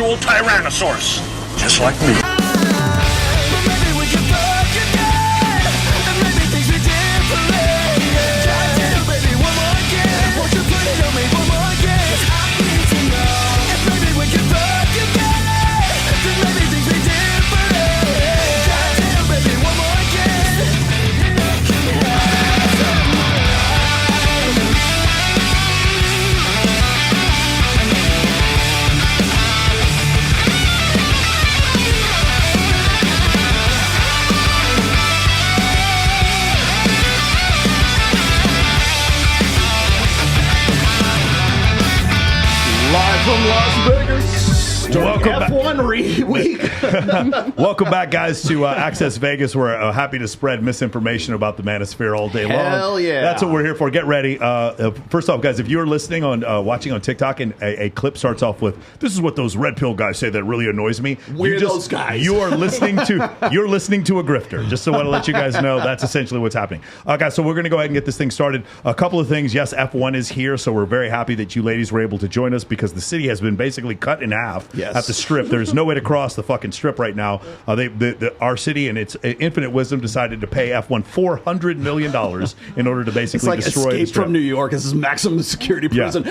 actual Tyrannosaurus. Just like me. From Las Vegas. Welcome F1 week. Welcome back, guys, to Access Vegas. We're happy to spread misinformation about the Manosphere all day long. Hell yeah. That's what we're here for. Get ready. First off, guys, if you're listening on watching on TikTok and a clip starts off with, this is what those red pill guys say that really annoys me. We're those guys. You're listening to a grifter. Just so I want to let you guys know that's essentially what's happening. Guys, so we're going to go ahead and get this thing started. A couple of things. Yes, F1 is here, so we're very happy that you ladies were able to join us because the city has been basically cut in half. Yes. At the strip. There's no way to cross the fucking strip right now. Our city and its infinite wisdom decided to pay F1 $400 million in order to basically destroy Escape the strip. from New York. This is maximum security prison,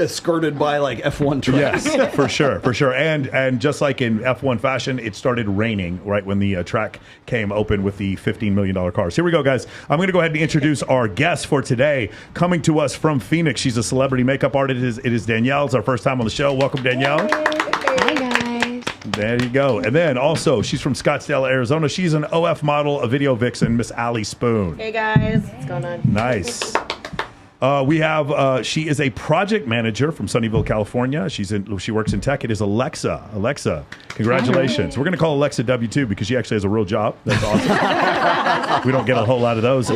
skirted by like F1 tracks. Yes, for sure. And just like in F1 fashion, it started raining right when the track came open with the $15 million cars. Here we go, guys. I'm going to go ahead and introduce our guest for today. Coming to us from Phoenix, she's a celebrity makeup artist. It is Danielle. It's our first time on the show. Welcome, Danielle. Hi, guys. There you go. And then also, she's from Scottsdale, Arizona. She's an OF model, a video vixen, Miss Allie Spoon. Hey, guys. What's going on? Nice. We have, she is a project manager from Sunnyvale, California. She works in tech. It is Alexa. Alexa, congratulations. Hi. We're going to call Alexa W2 because she actually has a real job. That's awesome. We don't get a whole lot of those.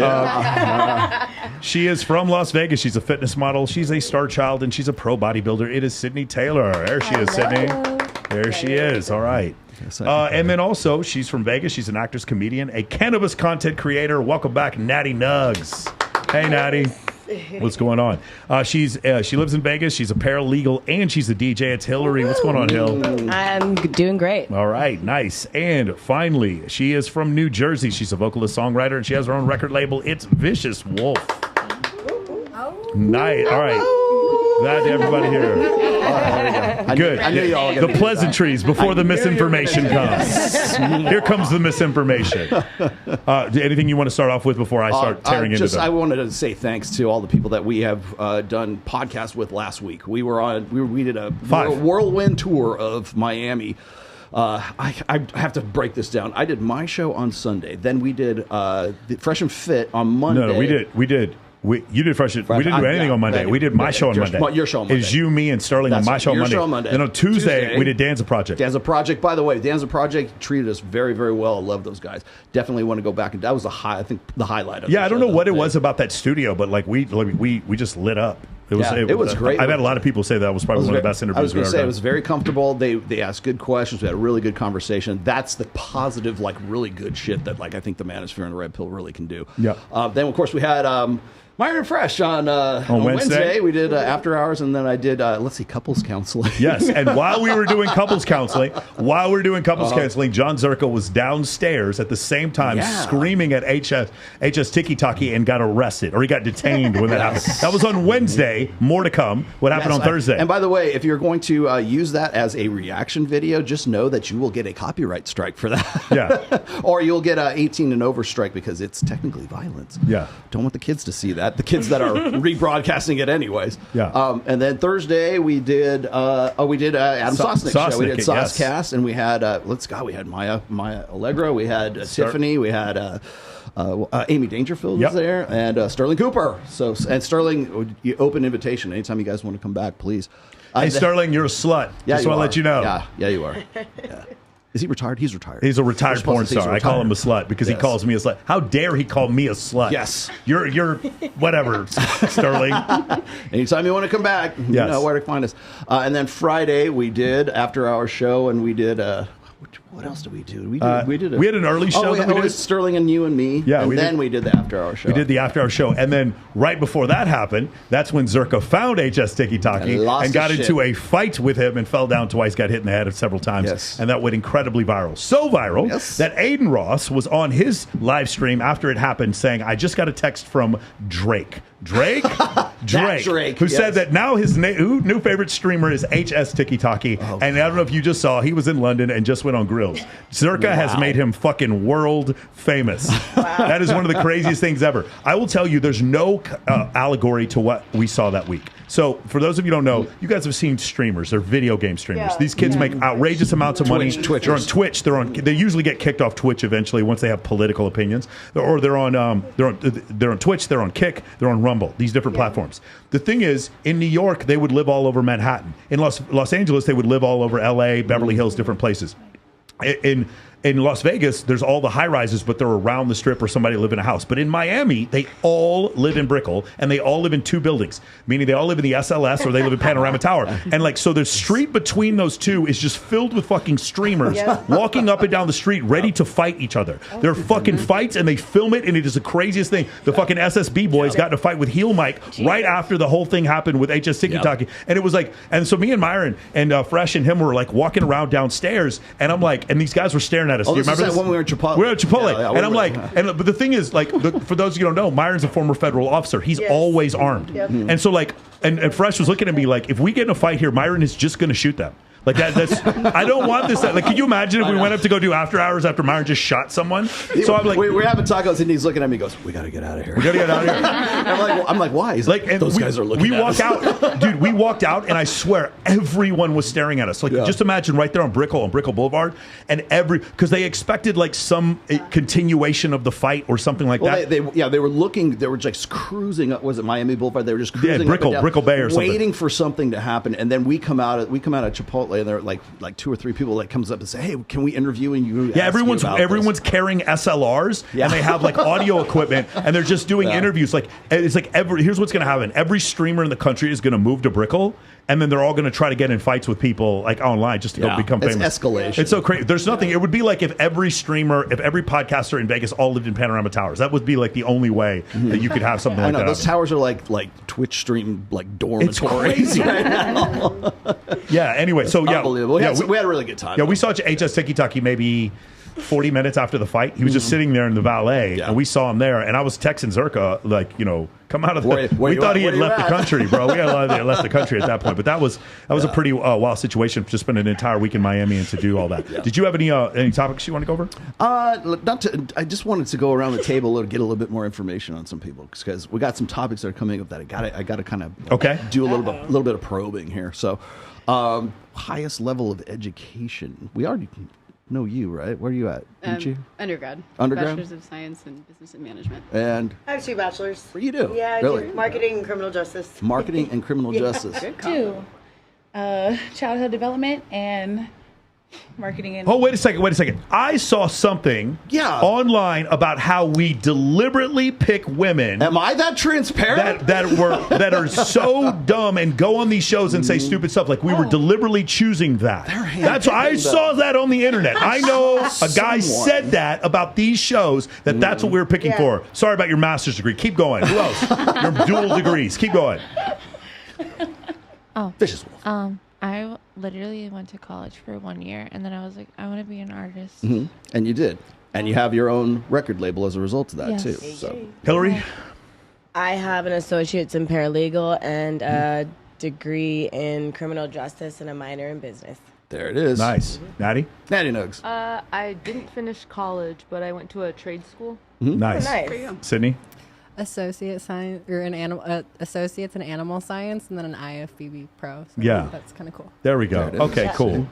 She is from Las Vegas. She's a fitness model. She's a star child, and she's a pro bodybuilder. It is Sydney Taylor. There she is, Sydney. There she is. All right. And then also, she's from Vegas. She's an actress, comedian, a cannabis content creator. Welcome back, Natty Nugs. Hey, Natty. What's going on? She lives in Vegas. She's a paralegal, and she's a DJ. It's Hillary. What's going on, Hill? I'm doing great. All right, nice. And finally, she is from New Jersey. She's a vocalist, songwriter, and she has her own record label. It's Vicious Wolf. Nice. All right. Glad to everybody here. Good. I knew you all the pleasantries before the misinformation comes. Here comes the misinformation. Anything you want to start off with before I start tearing into them? I wanted to say thanks to all the people that we have done podcasts with last week. We did a whirlwind tour of Miami. I have to break this down. I did my show on Sunday. Then we did the Fresh and Fit on Monday. No, we did. You did Fresh. We didn't do anything on Monday. We did my show on Monday. Your show on Monday. It was you, me, and Sterling on my show on Monday. Show on Monday. Then on Tuesday, we did Danza Project. Danza Project. By the way, Danza Project treated us very, very well. I love those guys. Definitely want to go back. And that was I think the highlight of the show. I don't know what it was about that studio, but like we just lit up. It was great. I've had a lot of people say that was probably one of the best interviews. I was going to say done. It was very comfortable. They asked good questions. We had a really good conversation. That's the positive, like really good shit that like I think the Manosphere and the Red Pill really can do. Yeah. Then of course we had Myron and Fresh on Wednesday. We did After Hours, and then I did couples counseling. Yes, and while we were doing couples counseling, John Zerko was downstairs at the same time screaming at HS Tiki Taki and got arrested, or he got detained when that happened. That was on Wednesday. More to come. What happened on Thursday? And by the way, if you're going to use that as a reaction video, just know that you will get a copyright strike for that. Yeah. Or you'll get a 18 and over strike because it's technically violence. Yeah. Don't want the kids to see that. The kids that are rebroadcasting it anyways. Yeah. And then Thursday we did Adam Sosnick's show. We did Saucecast, and we had we had Maya Allegra, we had Tiffany, we had Amy Dangerfield was there, and Sterling Cooper. And Sterling, open invitation. Anytime you guys want to come back, please. Hey, Sterling, you're a slut. Just want to let you know. Yeah, you are. Yeah. Is he retired? He's retired. He's a retired porn star. I call him a slut because he calls me a slut. How dare he call me a slut? Yes. You're whatever, Sterling. Anytime you want to come back, you know where to find us. And then Friday we did After Hour show, and we did What else did we do? We had an early show that we did. Sterling and you and me. Yeah, and then we did the after-hour show. We did the after-hour show. And then right before that happened, that's when Zerka found HS Tiki Taki and got into a fight with him and fell down twice, got hit in the head several times. Yes. And that went incredibly viral. So viral that Aiden Ross was on his live stream after it happened saying, I just got a text from Drake. Drake, who said that now his new favorite streamer is HS Tiki Taki. And I don't know if you just saw, he was in London and just went on Grills. Zerka has made him fucking world famous. That is one of the craziest things ever. I will tell you, there's no allegory to what we saw that week. So for those of you who don't know, you guys have seen streamers. They're video game streamers. These kids make outrageous amounts of money. They're on Twitch. They usually get kicked off Twitch eventually once they have political opinions. Or they're on Twitch. They're on Kick. They're on Rumble. These different platforms. The thing is, in New York, they would live all over Manhattan. In Los Angeles, they would live all over LA, Beverly Hills, different places. In Las Vegas, there's all the high rises, but they're around the strip or somebody live in a house. But in Miami, they all live in Brickell and they all live in two buildings, meaning they all live in the SLS or they live in Panorama Tower. And like, so the street between those two is just filled with fucking streamers walking up and down the street ready to fight each other. There are fucking fights and they film it and it is the craziest thing. The fucking SSB boys got in a fight with Heel Mike right after the whole thing happened with HS Tiki Taki. And it was like, and so me and Myron and Fresh and him were like walking around downstairs and I'm like, and these guys were staring at us. Oh, do you remember this? When we were at Chipotle. We were at Chipotle. And I'm like, but the thing is, like, for those of you who don't know, Myron's a former federal officer. He's always armed. And so, like, and Fresh was looking at me like, if we get in a fight here, Myron is just going to shoot them. Like that's I don't want this. Like, can you imagine if we went up to go do after hours after Myron just shot someone? So I'm like, we're having tacos and he's looking at me. He goes, "We got to get out of here. We got to get out of here." I'm like, why? He's like, those guys are looking. We walk out, dude. We walked out, and I swear everyone was staring at us. Like, just imagine right there on Brickell Boulevard, and because they expected like some continuation of the fight or something like that. They were looking. They were just cruising up. Was it Miami Boulevard? They were just cruising Brickell Bay or something, waiting for something to happen. And then we come out of Chipotle. And there are like two or three people that comes up and say, "Hey, can we interview you?" Yeah, everyone's carrying SLRs and they have like audio equipment and they're just doing interviews. Like it's like here's what's going to happen: every streamer in the country is going to move to Brickell, and then they're all going to try to get in fights with people like online just to go become famous. It's escalation. It's so crazy. There's nothing. It would be like if every podcaster in Vegas all lived in Panorama Towers. That would be like the only way that you could have something like that. Those towers are like Twitch stream dormitories. It's crazy. Right now. Yeah. Anyway, so unbelievable. We had a really good time. Yeah, we saw HS Tiki Taki maybe 40 minutes after the fight. He was just sitting there in the valet, and we saw him there. And I was texting Zerka, like, come out of the. We thought he had left the country, bro. We had left the country at that point. But that was a pretty wild situation. Just spent an entire week in Miami and to do all that. Yeah. Did you have any topics you want to go over? I just wanted to go around the table and get a little bit more information on some people because we got some topics that are coming up that I got to kind of do a little bit of probing here. So, highest level of education. We already know you, right? Where are you at? Undergrad. Bachelor's of Science in Business and Management. And I have 2 bachelors. What do you do? Yeah, I really? do marketing and criminal justice. Marketing and criminal justice. Good combo. Childhood development and marketing and... Oh, wait a second. I saw something online about how we deliberately pick women. Am I that transparent? that are so dumb and go on these shows and say stupid stuff. Like we were deliberately choosing that. I saw that on the internet. I know a guy said that about these shows that's what we were picking for. Sorry about your master's degree. Keep going. Who else? Your dual degrees. Keep going. Vicious Wolf. I literally went to college for 1 year, and then I was like, I want to be an artist. Mm-hmm. And you did. And you have your own record label as a result of that, too. So, Hillary? I have an associate's in paralegal and a degree in criminal justice and a minor in business. There it is. Nice. Natty Nugs. I didn't finish college, but I went to a trade school. Mm-hmm. Nice. Sydney? Associates in animal science, and then an IFBB pro. So that's kind of cool. There we go. Okay, cool.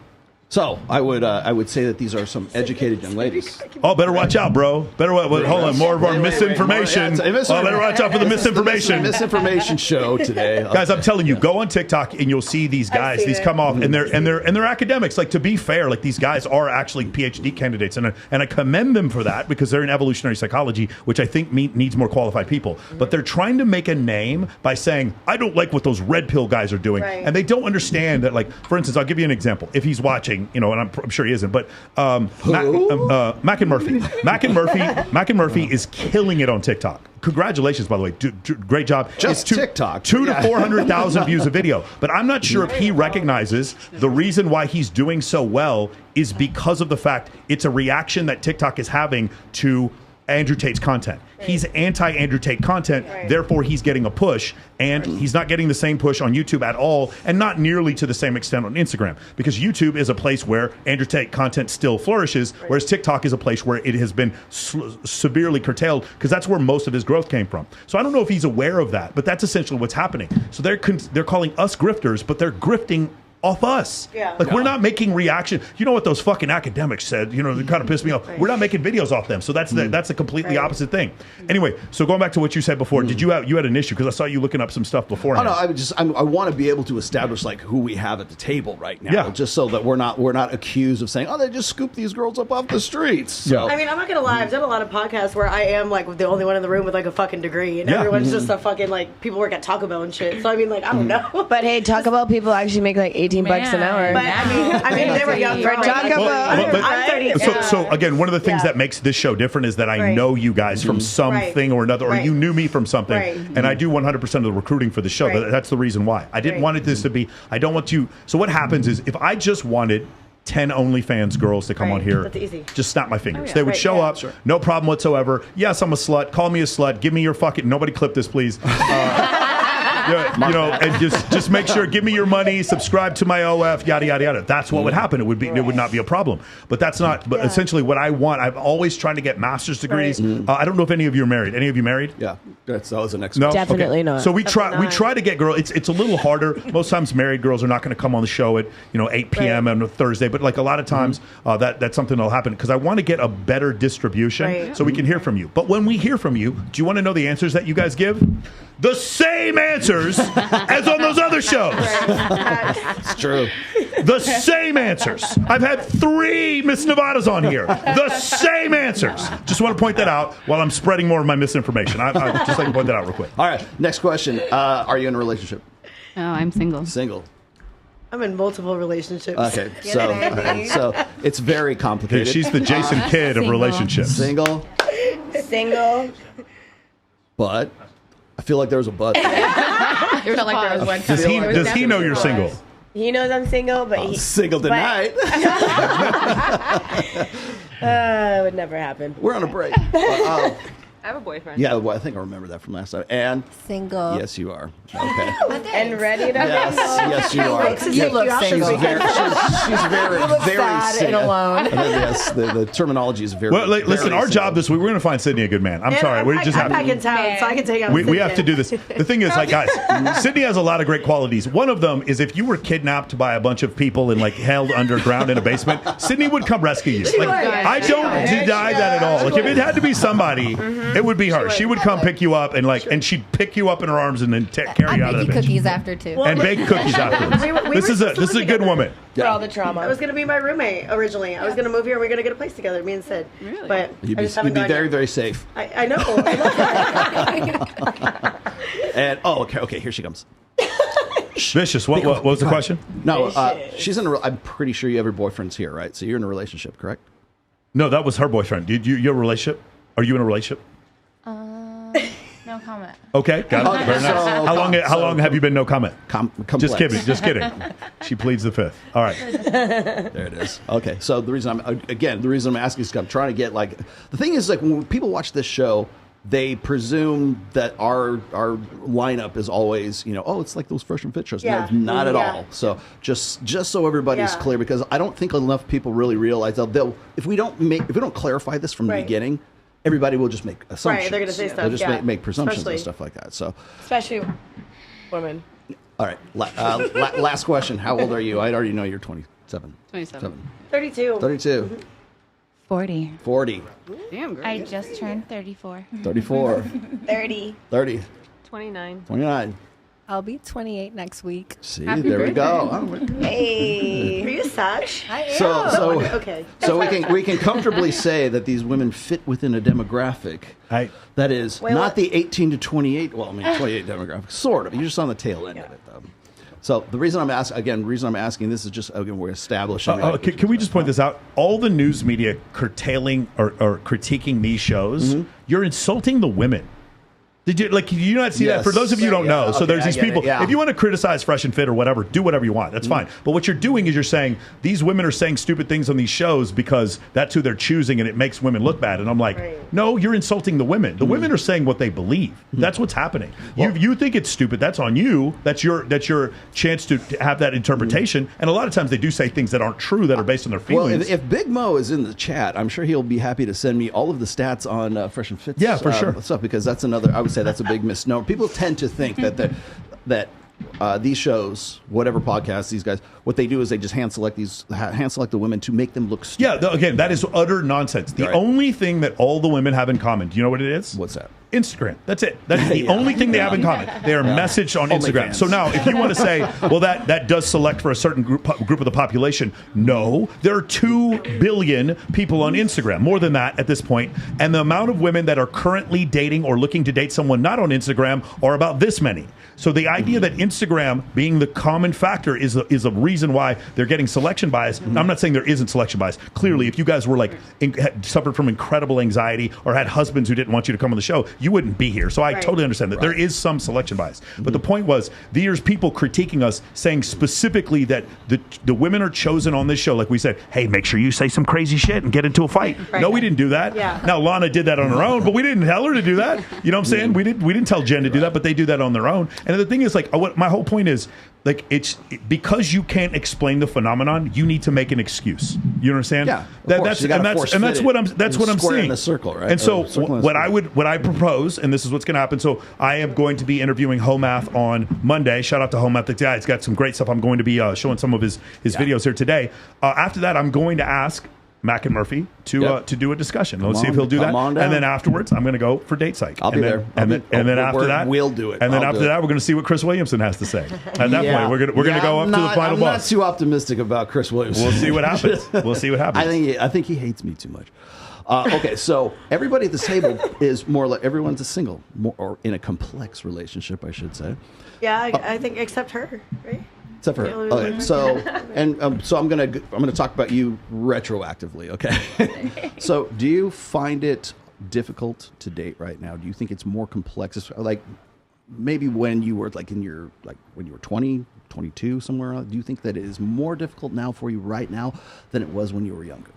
So I would say that these are some educated young ladies. Oh, better watch out, bro. Hold on, more of our misinformation. Better watch out for the misinformation. Misinformation show today, guys. I'm telling you, go on TikTok and you'll see these guys. These come off and they're academics. Like, to be fair, like these guys are actually PhD candidates, and I commend them for that because they're in evolutionary psychology, which I think needs more qualified people. But they're trying to make a name by saying, I don't like what those red pill guys are doing, and they don't understand that. Like, for instance, I'll give you an example. If he's watching killing, and I'm sure he isn't, but Mac and Murphy is killing it on TikTok. Congratulations, by the way. Great job. Just TikTok. 200,000 to 400,000 views a video. But I'm not sure if he recognizes the reason why he's doing so well is because of the fact it's a reaction that TikTok is having to Andrew Tate's content. He's anti-Andrew Tate content, therefore he's getting a push, and he's not getting the same push on YouTube at all, and not nearly to the same extent on Instagram, because YouTube is a place where Andrew Tate content still flourishes, whereas TikTok is a place where it has been severely curtailed, because that's where most of his growth came from. So I don't know if he's aware of that, but that's essentially what's happening. So they're calling us grifters, but they're grifting off us. We're not making reaction. You know what those fucking academics said, they kind of pissed me off. We're not making videos off them. So that's a completely opposite thing. Anyway, so going back to what you said before, did you had an issue? Because I saw you looking up some stuff beforehand. Oh, no, I want to be able to establish like who we have at the table right now, just so that we're not accused of saying, oh, they just scooped these girls up off the streets. So. I mean, I'm not gonna lie, I've done a lot of podcasts where I am like the only one in the room with like a fucking degree, and everyone's just a fucking like people work at Taco Bell and shit. So I mean, like I don't know. But hey, Taco Bell people actually make like $18 an hour. But I mean, they were young for Taco Bell. I'm 30. So again, one of the things that makes this show different is that I know you guys from something or another, or you knew me from something, and I do 100% of the recruiting for the show. That's the reason why. I didn't want this to be, I don't want you, so what happens is, if I just wanted 10 OnlyFans girls to come on here, just snap my fingers. They would show up, no problem whatsoever. Yes, I'm a slut. Call me a slut. Give me your fucking, nobody clip this, please. And just make sure, give me your money, subscribe to my OF, yada yada yada. That's what would happen. It would not be a problem. But that's not. But essentially, what I want, I've always tried to get master's degrees. I don't know if any of you are married. Any of you married? Yeah, that was the next. No, definitely not. So we try to get girls. It's a little harder. Most times, married girls are not going to come on the show at 8 p.m. on a Thursday. But like a lot of times, that's something that'll happen, because I want to get a better distribution so we can hear from you. But when we hear from you, do you want to know the answers that you guys give? The same answers as on those other shows. It's true. The same answers. I've had 3 Miss Nevadas on here. The same answers. Just want to point that out while I'm spreading more of my misinformation. I just like to point that out real quick. All right. Next question. Are you in a relationship? Oh, I'm single. Single. I'm in multiple relationships. Okay, so it's very complicated. She's the Jason Kidd of relationships. Single. But I feel like there was a but. Does he know you're single? He knows I'm single, but he's single tonight. It would never happen. We're on a break. I have a boyfriend. Yeah, well, I think I remember that from last time. And single. Yes, you are. Okay. And ready to Yes, you are. You look single. She's very sad single. and alone. Yes, the terminology is very. Well, listen, our single. job this week, we're going to find Sydney a good man. I'm sorry, we just have I'm back in town, so I can take out. We have to do this. The thing is, like, guys, Sydney has a lot of great qualities. One of them is, if you were kidnapped by a bunch of people and like held underground in a basement, Sydney would come rescue you. Like, I don't deny that at all. Like, if it had to be somebody, it would be her. She would come pick you up and she'd pick you up in her arms and then carry you out of the bitch. Cookies after too. And bake cookies afterwards. This is a good woman. For all the trauma. I was going to be my roommate originally. I was going to move here and we are going to get a place together, me and Sid. Really? But you'd be very, very safe. I know. And okay, here she comes. Vicious. What was the question? No, she's in I'm pretty sure you have your boyfriend's here, right? So you're in a relationship, correct? No, that was her boyfriend. Did you have a relationship? Are you in a relationship? No comment. Okay, got it. Very nice. How long have you been no comment? Just kidding. She pleads the fifth. All right. There it is. Okay, so the reason I'm asking is I'm trying to get, like, the thing is, like, when people watch this show, they presume that our lineup is always, it's like those Fresh and Fit shows. Yeah. No, not at all. So just so everybody's clear, because I don't think enough people really realize that if we don't clarify this from the beginning, everybody will just make assumptions. Right, they're going to say stuff. They'll just make presumptions and stuff like that. So, especially women. All right, last question. How old are you? I already know you're 27. 27. 32. 32. 40. 40. Damn, great. I just turned 34. 34. 30. 30. 29. 29. I'll be 28 next week. See, there we go. Hey. Are you Sag? I am. So okay. So we can comfortably say that these women fit within a demographic that is not the 18 to 28. Well, I mean 28 demographic, sort of. You're just on the tail end of it, though. So the reason I'm asking this is just again we're establishing. Can we just point this out? All the news media curtailing or critiquing these shows, you're insulting the women. Did you not see that? For those of you who don't know, so there's these people. If you want to criticize Fresh and Fit or whatever, do whatever you want. That's fine. But what you're doing is you're saying these women are saying stupid things on these shows because that's who they're choosing and it makes women look bad. And I'm like, no, you're insulting the women. The women are saying what they believe. That's what's happening. Well, you think it's stupid. That's on you. That's your chance to have that interpretation. And a lot of times they do say things that aren't true that are based on their feelings. Well, if Big Mo is in the chat, I'm sure he'll be happy to send me all of the stats on Fresh and Fit. Yeah, for sure. Stuff, because that's another. I would say that's a big misnomer. People tend to think that these shows, whatever podcasts, these guys, what they do is they just hand select the women to make them look stupid. Yeah, again, that is utter nonsense. The only thing that all the women have in common, do you know what it is? What's that? Instagram. That's it. That's the only thing they have in common. They are messaged on Instagram. So now, if you want to say, well, that does select for a certain group of the population, no. There are 2 billion people on Instagram, more than that at this point, and the amount of women that are currently dating or looking to date someone not on Instagram are about this many. So the idea that Instagram being the common factor is a reason why they're getting selection bias. Now, I'm not saying there isn't selection bias. Clearly, if you guys were suffered from incredible anxiety or had husbands who didn't want you to come on the show, you wouldn't be here. So I totally understand that there is some selection bias. But the point was, there's people critiquing us saying specifically that the women are chosen on this show. Like we said, hey, make sure you say some crazy shit and get into a fight. No, we didn't do that. Yeah. Now, Lana did that on her own, but we didn't tell her to do that. You know what I'm saying? We didn't tell Jen to do that, but they do that on their own. And the thing is, my whole point is, because you can't explain the phenomenon, you need to make an excuse. You understand? Yeah, that's what I'm seeing. In the circle, right? And so what I propose, and this is what's going to happen. So I am going to be interviewing Homath on Monday. Shout out to Homath, the guy. He's got some great stuff. I'm going to be showing some of his videos here today. After that, I'm going to ask Mac and Murphy to do a discussion. Let's see if he'll do that. And then afterwards, I'm going to go for Date Psych. I'll be there. And then after that, we'll do it. And then after that, we're going to see what Chris Williamson has to say. At that point, we're going to go up to the final boss. I'm not too optimistic about Chris Williamson. We'll see what happens. I think he hates me too much. Okay, so everybody at this table is more like everyone's a single, or in a complex relationship, I should say. Yeah, I think except her, right? Except for her. Okay, so I'm gonna talk about you retroactively. Okay, so do you find it difficult to date right now? Do you think it's more complex? Like maybe when you were when you were 20, 22, somewhere else, do you think that it is more difficult now for you right now than it was when you were younger?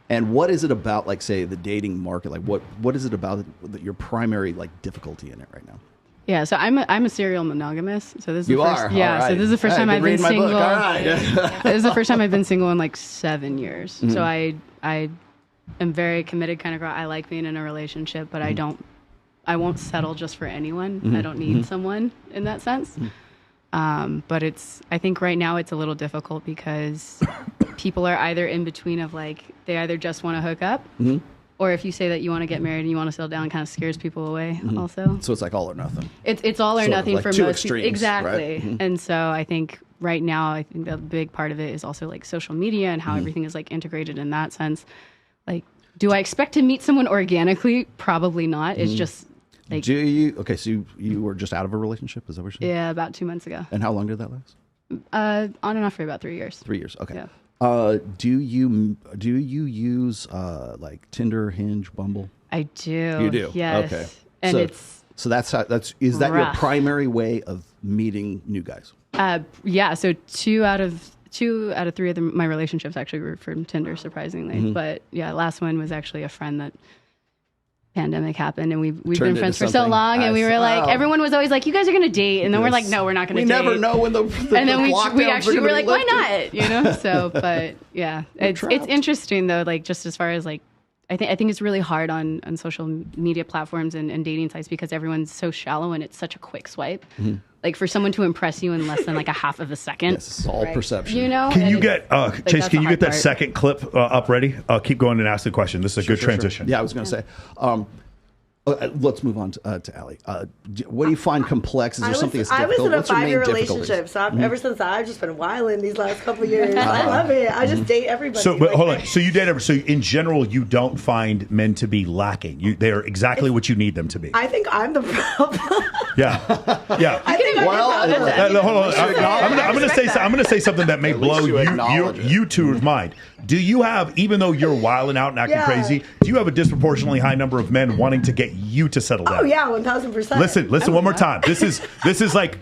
And what is it about, like, say, the dating market? Like, what is it about your primary difficulty in it right now? Yeah, so I'm a serial monogamous. So this is you are. Yeah, right. so this is the first time I've been single. All right. This is the first time I've been single in 7 years. Mm-hmm. So I am very committed kind of girl. I like being in a relationship, but I won't settle just for anyone. I don't need someone in that sense. But I think right now it's a little difficult because people are either in between of they either just want to hook up, or if you say that you want to get married and you want to settle down, it kind of scares people away also. So it's like all or nothing. It's all or nothing for two most extremes, people. Exactly. Right? And so I think right now, I think the big part of it is also social media and how everything is integrated in that sense. Do I expect to meet someone organically? Probably not. It's just do you? Okay, so you were just out of a relationship? Is that what you're saying? Yeah, about 2 months ago. And how long did that last? On and off for about 3 years. 3 years. Okay. Yeah. Do you use Tinder, Hinge, Bumble? I do. You do. Yes. Okay. And is that your rough. primary way of meeting new guys? Yeah. So two out of 3 of my relationships actually were from Tinder, surprisingly. But yeah, last one was actually a friend that pandemic happened, and we've been friends for so long, and we were everyone was always you guys are gonna date, and then we're no, we're not gonna date. We never know when the and then we actually were why not, So, but yeah, it's interesting though, just as far as I think it's really hard on social media platforms and dating sites because everyone's so shallow and it's such a quick swipe. For someone to impress you in less than a half of a second. Yes, it's all perception. Can you get Chase? Can you get that second clip up ready? Keep going and ask the question. This is a good transition. Sure. Yeah, I was going to say, Let's move on to Allie. What do you find complex? Is there something that's I difficult? was in a 5-year difficulties? relationship, so ever since that, I've just been wilding these last couple of years. I love it. I just date everybody. So, but hold on. So you date so in general, you don't find men to be lacking. They're exactly what you need them to be. I think I'm the problem. Yeah. I think Hold on. I'm going to say something that may blow you two's mind. Do you have, even though you're wilding out and acting crazy, do you have a disproportionately high number of men wanting to get you to settle down? Oh yeah, 1,000%. Listen one more time. This is like.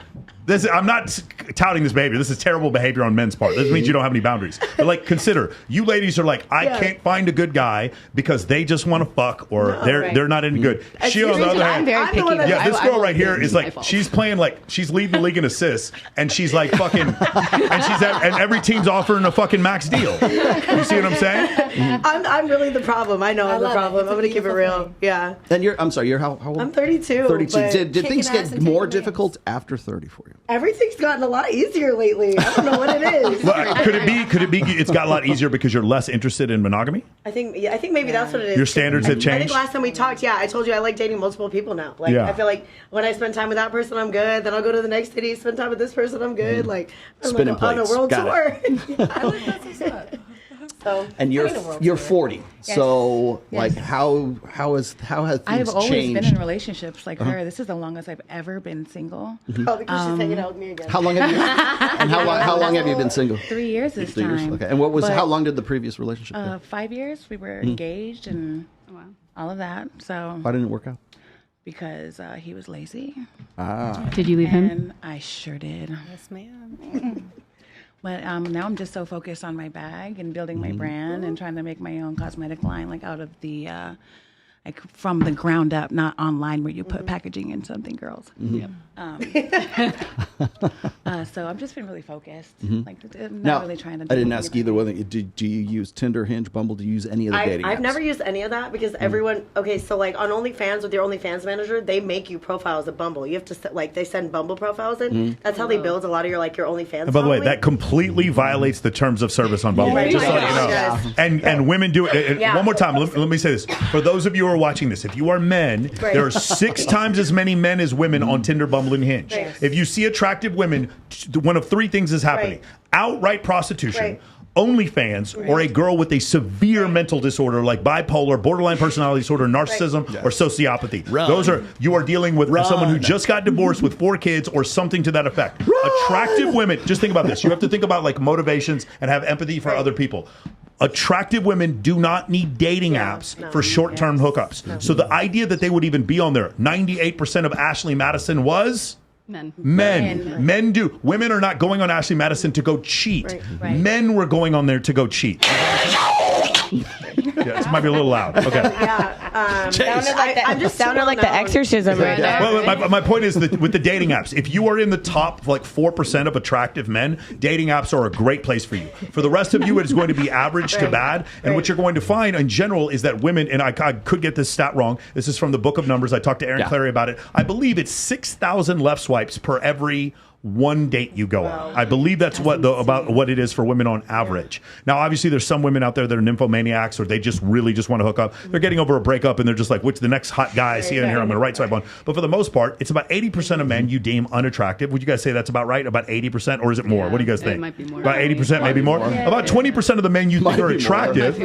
I'm not touting this behavior. This is terrible behavior on men's part. This means you don't have any boundaries. But like, consider, you ladies are like, I can't find a good guy because they just want to fuck or they're not any good. She, on the other hand, this girl right here is like, she's playing like she's leading the league in assists, and she's like fucking, and every team's offering a fucking max deal. You see what I'm saying? I'm really the problem. I know I'm the problem. I'm gonna keep it real. Thing. Yeah. And I'm sorry. You're how old? I'm 32. 32. Did things get more difficult after 30 for you? Everything's gotten a lot easier lately. I don't know what it is. Well, could it be it's got a lot easier because you're less interested in monogamy? I think maybe that's what it is. Your standards have changed? I think last time we talked, I told you I like dating multiple people now. Like I feel like when I spend time with that person, I'm good. Then I'll go to the next city, spend time with this person, I'm good. Like spinning plates. On a world tour. So, and you're 40. Yes. So like how has things I've always changed? been in relationships like her. This is the longest I've ever been single. Oh, because she's hanging out with me again. How long have you? And how long have you been single? 3 years this time. 3 years. Okay. And how long did the previous relationship go? 5 years. We were engaged and all of that. So why didn't it work out? Because he was lazy. Did you leave him? And I sure did. Yes, ma'am. But now I'm just so focused on my bag and building my brand and trying to make my own cosmetic line, like out of the, like from the ground up, not online where you put packaging in something, girls. So I've just been really focused. Like not really trying to. I didn't ask either one. Do you use Tinder, Hinge, Bumble? Do you use any of the dating apps? I've never used any of that because everyone. Okay, so like on OnlyFans with your OnlyFans manager, they make you profiles of Bumble. You have to like they send Bumble profiles in. That's how they build a lot of your like your OnlyFans. And by the way, that completely violates the terms of service on Bumble. Just so you know. And women do it. One more time, let me say this: for those of you who are watching this, if you are men, there are 6 times as many men as women on Tinder, Bumble, and Hinge. If you see attractive women, one of 3 things is happening: outright prostitution, OnlyFans, or a girl with a severe mental disorder like bipolar, borderline personality disorder, narcissism, or sociopathy. Those are you are dealing with someone who just got divorced with 4 kids or something to that effect. Attractive women. Just think about this. You have to think about like motivations and have empathy for other people. Attractive women do not need dating apps for short-term hookups. So the idea that they would even be on there, 98% of Ashley Madison was men do. Women are not going on Ashley Madison to go cheat. Men were going on there to go cheat. Yeah, this might be a little loud. Okay. Sounded like the exorcism right now. Well, my point is that with the dating apps, if you are in the top like 4% of attractive men, dating apps are a great place for you. For the rest of you, it is going to be average to bad. And what you're going to find in general is that women, and I could get this stat wrong. This is from the Book of Numbers. I talked to Aaron Clary about it. I believe it's 6,000 left swipes per every one date you go on. I believe that's about what it is for women on average. Now, obviously, there's some women out there that are nymphomaniacs or they just really just want to hook up. They're getting over a breakup and they're just like, which the next hot guy I see in here, I'm going to right swipe on. But for the most part, it's about 80% of men you deem unattractive. Would you guys say that's about right? About 80%? Or is it more? What do you guys think? It might be more. About 80%, maybe more? About 20% of the men you think are attractive.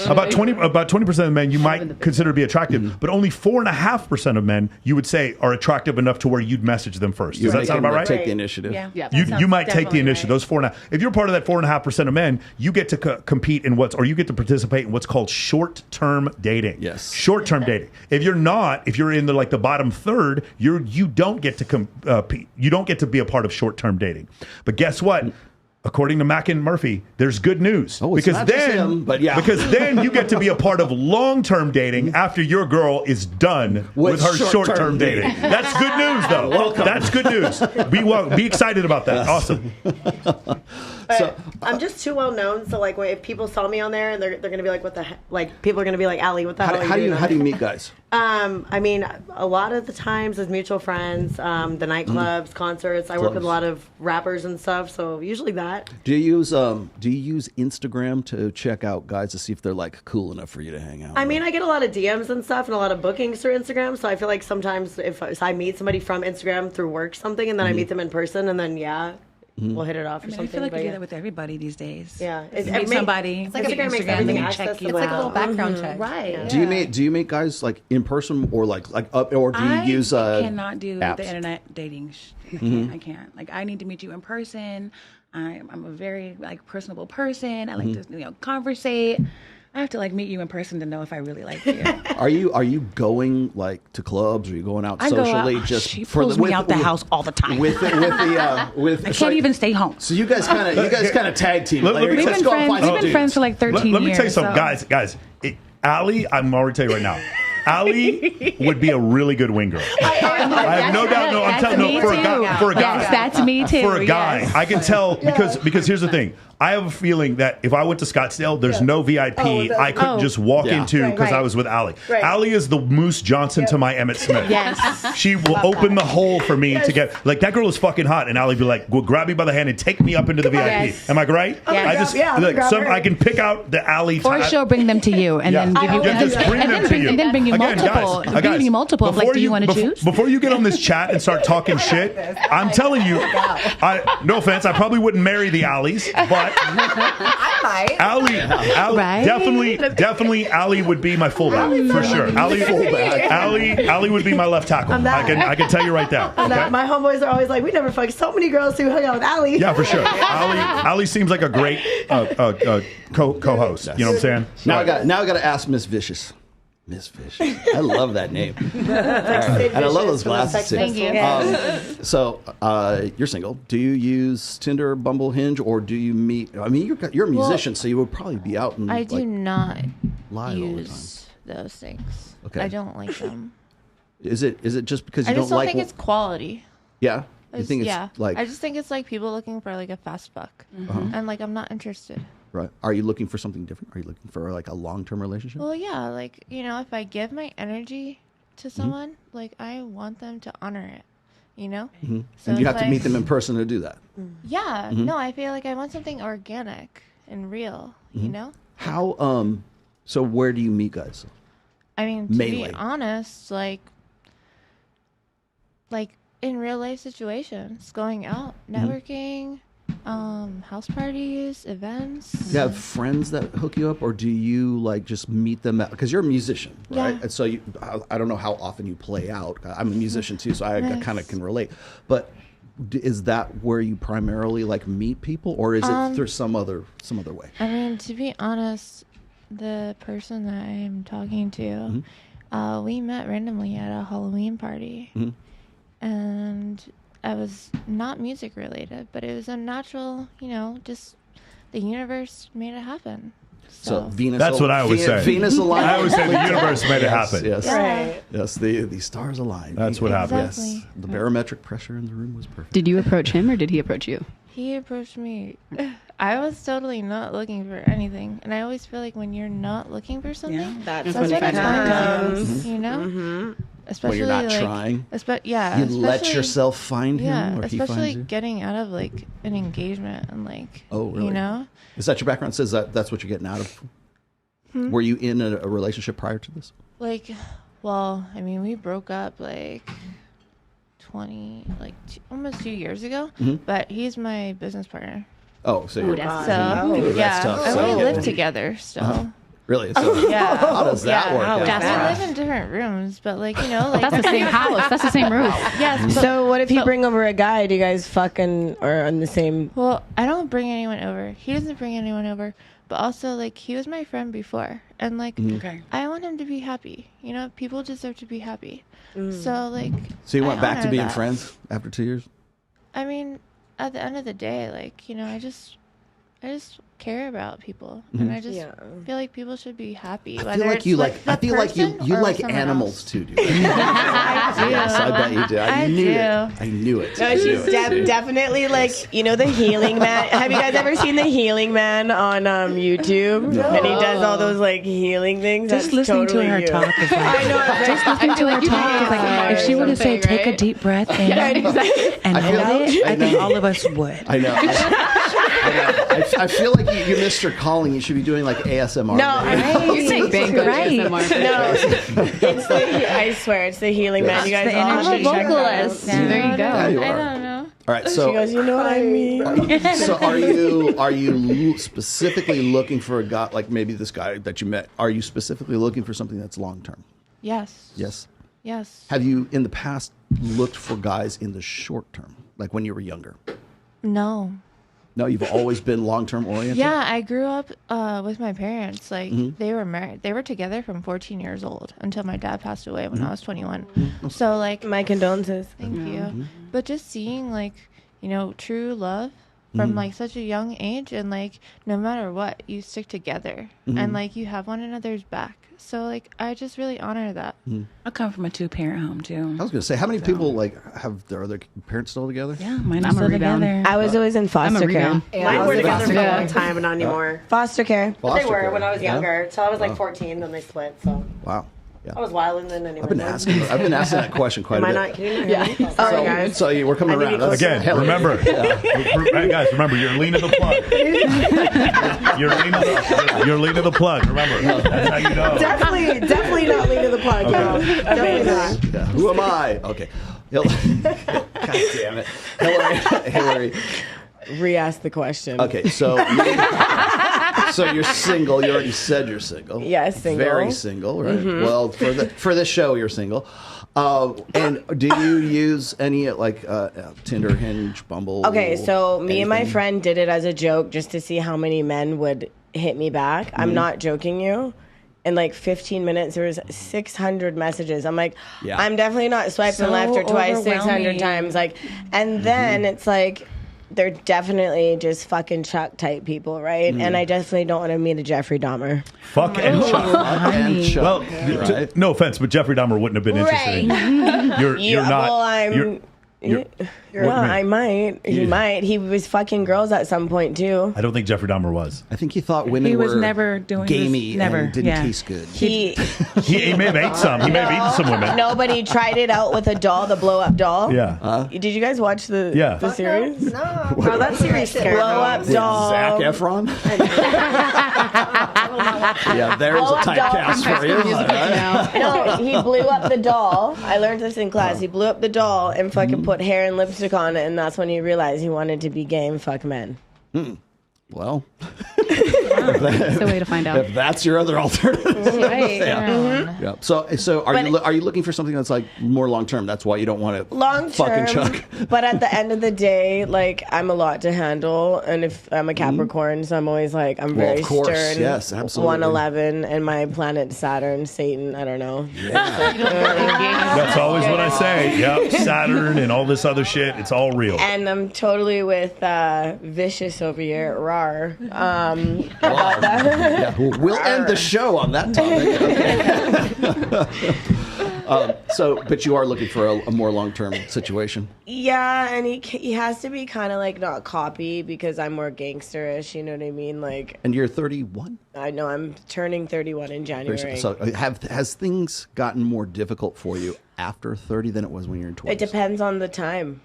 About 20% of the men you might consider to be attractive. But only 4.5% of men you would say are attractive enough to where you'd message them first. Does that sound about right? Take the initiative. You might take the initiative. Those 4.5. If you're part of that 4.5% of men, you get to compete in you get to participate in what's called short-term dating. Yes, short-term dating. If you're not, if you're in the bottom third, you don't get to compete. You don't get to be a part of short-term dating. But guess what? According to Mack and Murphy, there's good news because then you get to be a part of long-term dating after your girl is done with her short-term dating. That's good news, though. Welcome. That's good news. Be excited about that. Awesome. So, I'm just too well known. So like, if people saw me on there, and they're gonna be like, "What the heck?" Like, people are gonna be like, "Allie, what the hell are you doing?" How do you meet guys? I mean, a lot of the times with mutual friends, the nightclubs, concerts. I work with a lot of rappers and stuff, so usually that. Do you use Instagram to check out guys to see if they're like cool enough for you to hang out? I mean, I get a lot of DMs and stuff and a lot of bookings through Instagram, so I feel like sometimes if I meet somebody from Instagram through work something and then I meet them in person and then we'll hit it off or something. I feel like you do that with everybody these days. Yeah, meet somebody. It's like Instagram makes everything accessible. It's like a little background check, right? Yeah. Do you meet guys like in person or like up, or do you use? I cannot do apps? the internet dating. I can't. Like, I need to meet you in person. I'm a very like personable person. I like to conversate. I have to like meet you in person to know if I really like you. Are you going like to clubs? Or are you going out socially? She pulls me out the house all the time. I can't even stay home. So you guys kind of tag team. We've been friends for like 13 years. Let me tell you something, guys. Allie, I'm already telling you right now. Allie would be a really good wing girl. I have no doubt. No, I'm telling you, for a guy. Yes, that's me too. For a guy, I can tell because here's the thing. I have a feeling that if I went to Scottsdale, there's no VIP I couldn't just walk into because I was with Allie. Right. Allie is the Moose Johnson to my Emmitt Smith. Yes. She will open the hole for me to get, like, that girl is fucking hot, and Allie be like, well, grab me by the hand and take me up into the VIP. Yes. Am I right? Yes. I can pick out the Allie. Or she'll bring them to you and then give you and then bring you multiple. Bring you multiple. Like, do you want to choose? Before you get on this chat and start talking shit, I'm telling you, no offense, I probably wouldn't marry the Allies, but I might. Allie, Right? definitely Allie would be my fullback for sure. Allie would be my left tackle. I can tell you right there. Okay? My homeboys are always like, we never fucked so many girls who hung out with Allie. Yeah, for sure. Allie seems like a great co-host. You know what I'm saying? Now I got to ask Miss Vicious. Miss Vicious. I love that name. And I love those glasses too. Thank you. So you're single. Do you use Tinder, Bumble, Hinge, or do you meet? I mean, you're a musician, so you would probably be out and I do not live all the time. use those things. Okay. I don't like them. Is it just because you I just don't like? think it's quality. Yeah. You think it's like? I just think it's like people looking for like a fast fuck, and like I'm not interested. Right. Are you looking for something different? Are you looking for like a long-term relationship? Well, yeah, like, if I give my energy to someone, like, I want them to honor it, Mm-hmm. So and you have it's to meet them in person to do that. Yeah. No, I feel like I want something organic and real, How? So where do you meet guys? I mean, to Mainly. be honest, like in real life situations, going out, networking, house parties, events. Do you have friends that hook you up, or do you like just meet them because you're a musician, right? Yeah. And so I don't know how often you play out. I'm a musician too, so I Nice. kind of can relate. But is that where you primarily like meet people, or is it through some other way? I mean, to be honest, the person that I'm talking to, we met randomly at a Halloween party. And I was not music related, but it was a natural, just the universe made it happen. So Venus. That's what I always say. Venus aligned. I always say the universe made it happen. Yes. Right. Yes. The stars aligned. That's what happened. Exactly. Yes. The barometric pressure in the room was perfect. Did you approach him or did he approach you? He approached me. I was totally not looking for anything. And I always feel like when you're not looking for something, That's when when it comes. Especially When you're not like, trying. Yeah. You let especially- yourself find him, Yeah, or he especially finds you. getting out of like an engagement and like, Oh, really? Is that your background? Says that's what you're getting out of? Were you in a relationship prior to this? Like, well, I mean, we broke up like almost 2 years ago, but he's my business partner. Oh, so you're So that's yeah, tough. and So- we live together still. Really? So Yeah. how does that work? out? We live in different rooms, but like That's the same house. That's the same roof. Yes. So what if you bring over a guy? Do you guys fucking or on the same? Well, I don't bring anyone over. He doesn't bring anyone over. But also, like, he was my friend before, and like, I want him to be happy. People deserve to be happy. So like, So you went I back to honor being that. friends after 2 years? I mean, at the end of the day, like, I just care about people, and I just feel like people should be happy. I feel like you like. I feel like you like animals too, dude. Yes, I bet you do. I knew it. I knew it. No, she's definitely like, you know, the Healing Man. Have you guys ever seen the Healing Man on YouTube? No. And he does all those like healing things. Just listening to her talk is like, I know. just listening to her talk is like, if she were to say, take a deep breath in and hold it, I think all of us would. I know. I feel like you missed your calling. You should be doing like ASMR. No, you say bango ASMR. No, I swear it's the Healing Man. You guys all should check that out. There you go. I don't know. All right, so she goes, you know what I mean. So are you specifically looking for a guy like maybe this guy that you met? Are you specifically looking for something that's long term? Yes. Yes. Yes. Have you in the past looked for guys in the short term, like when you were younger? No. No, you've always been long term oriented. Yeah, I grew up with my parents. Like they were married. They were together from 14 years old until my dad passed away when I was 21. So like my condolences. Thank you. But just seeing like, you know, true love from like such a young age, and like no matter what, you stick together and like you have one another's back. So like I just really honor that. I come from a 2-parent home too. I was going to say, how many people like have their other parents still together? Yeah, mine are still together. I was always in foster care. Mine were together for a long time and not anymore. Foster care. But they were when I was younger. So I was like 14, then they split. So wow. Yeah. I was wilding then anyway. I've been asking that question quite a bit. Am I not? Can you hear me? Sorry, guys. So we're coming around. Again, remember, guys, remember, you're leaning the plug. You're leaning the plug. Remember, that's how you know. Definitely not leaning the plug. Okay. No, definitely not. Yeah. Who am I? Okay. God damn it, Hillary. Re-ask the question. Okay, so you're single. You already said you're single. Yes, single. Very single, right? Well, for this show, you're single. And do you use any like Tinder, Hinge, Bumble? Okay, so me anything? and my friend did it as a joke just to see how many men would hit me back. I'm not joking you. In like 15 minutes, there was 600 messages. I'm like, I'm definitely not swiping left or twice 600 times. Like, and then it's like, they're definitely just fucking Chuck type people, right? And I definitely don't want to meet a Jeffrey Dahmer. Fuck and Chuck. Well, right? No offense, but Jeffrey Dahmer wouldn't have been interested. You're not. Well, I might. He might. He was fucking girls at some point too. I don't think Jeffrey Dahmer was. I think he thought women was were never doing gamey never. and didn't taste good. He may have ate some. He may have eaten some women. Nobody tried it out with a doll, the blow up doll. Yeah. Did you guys watch the series? No, that series scared me. Blow up doll. Zac Efron. Yeah, there's a typecast for you. No, he blew up the doll. I learned this in class. He blew up the doll and fucking put hair and lipstick on it, and that's when he realized he wanted to be gay and fuck men. Well, that's the way to find out. If that's your other alternative, Right. Yeah. So are you looking for something that's like more long term? That's why you don't want to long fucking term. Chuck. But at the end of the day, like I'm a lot to handle, and if I'm a Capricorn, so I'm always like I'm very of course. stern. Yes, absolutely. 111, and my planet Saturn, Satan. I don't know. That's always what I say. Yep, Saturn and all this other shit. It's all real. And I'm totally with Vicious over here. Rar. Yeah, we'll end the show on that topic. But you are looking for a more long-term situation. Yeah, and he has to be kind of like not copy because I'm more gangsterish. You know what I mean? Like. And you're 31. I know I'm turning 31 in January. So has things gotten more difficult for you after 30 than it was when you're in 20s? It depends on the time.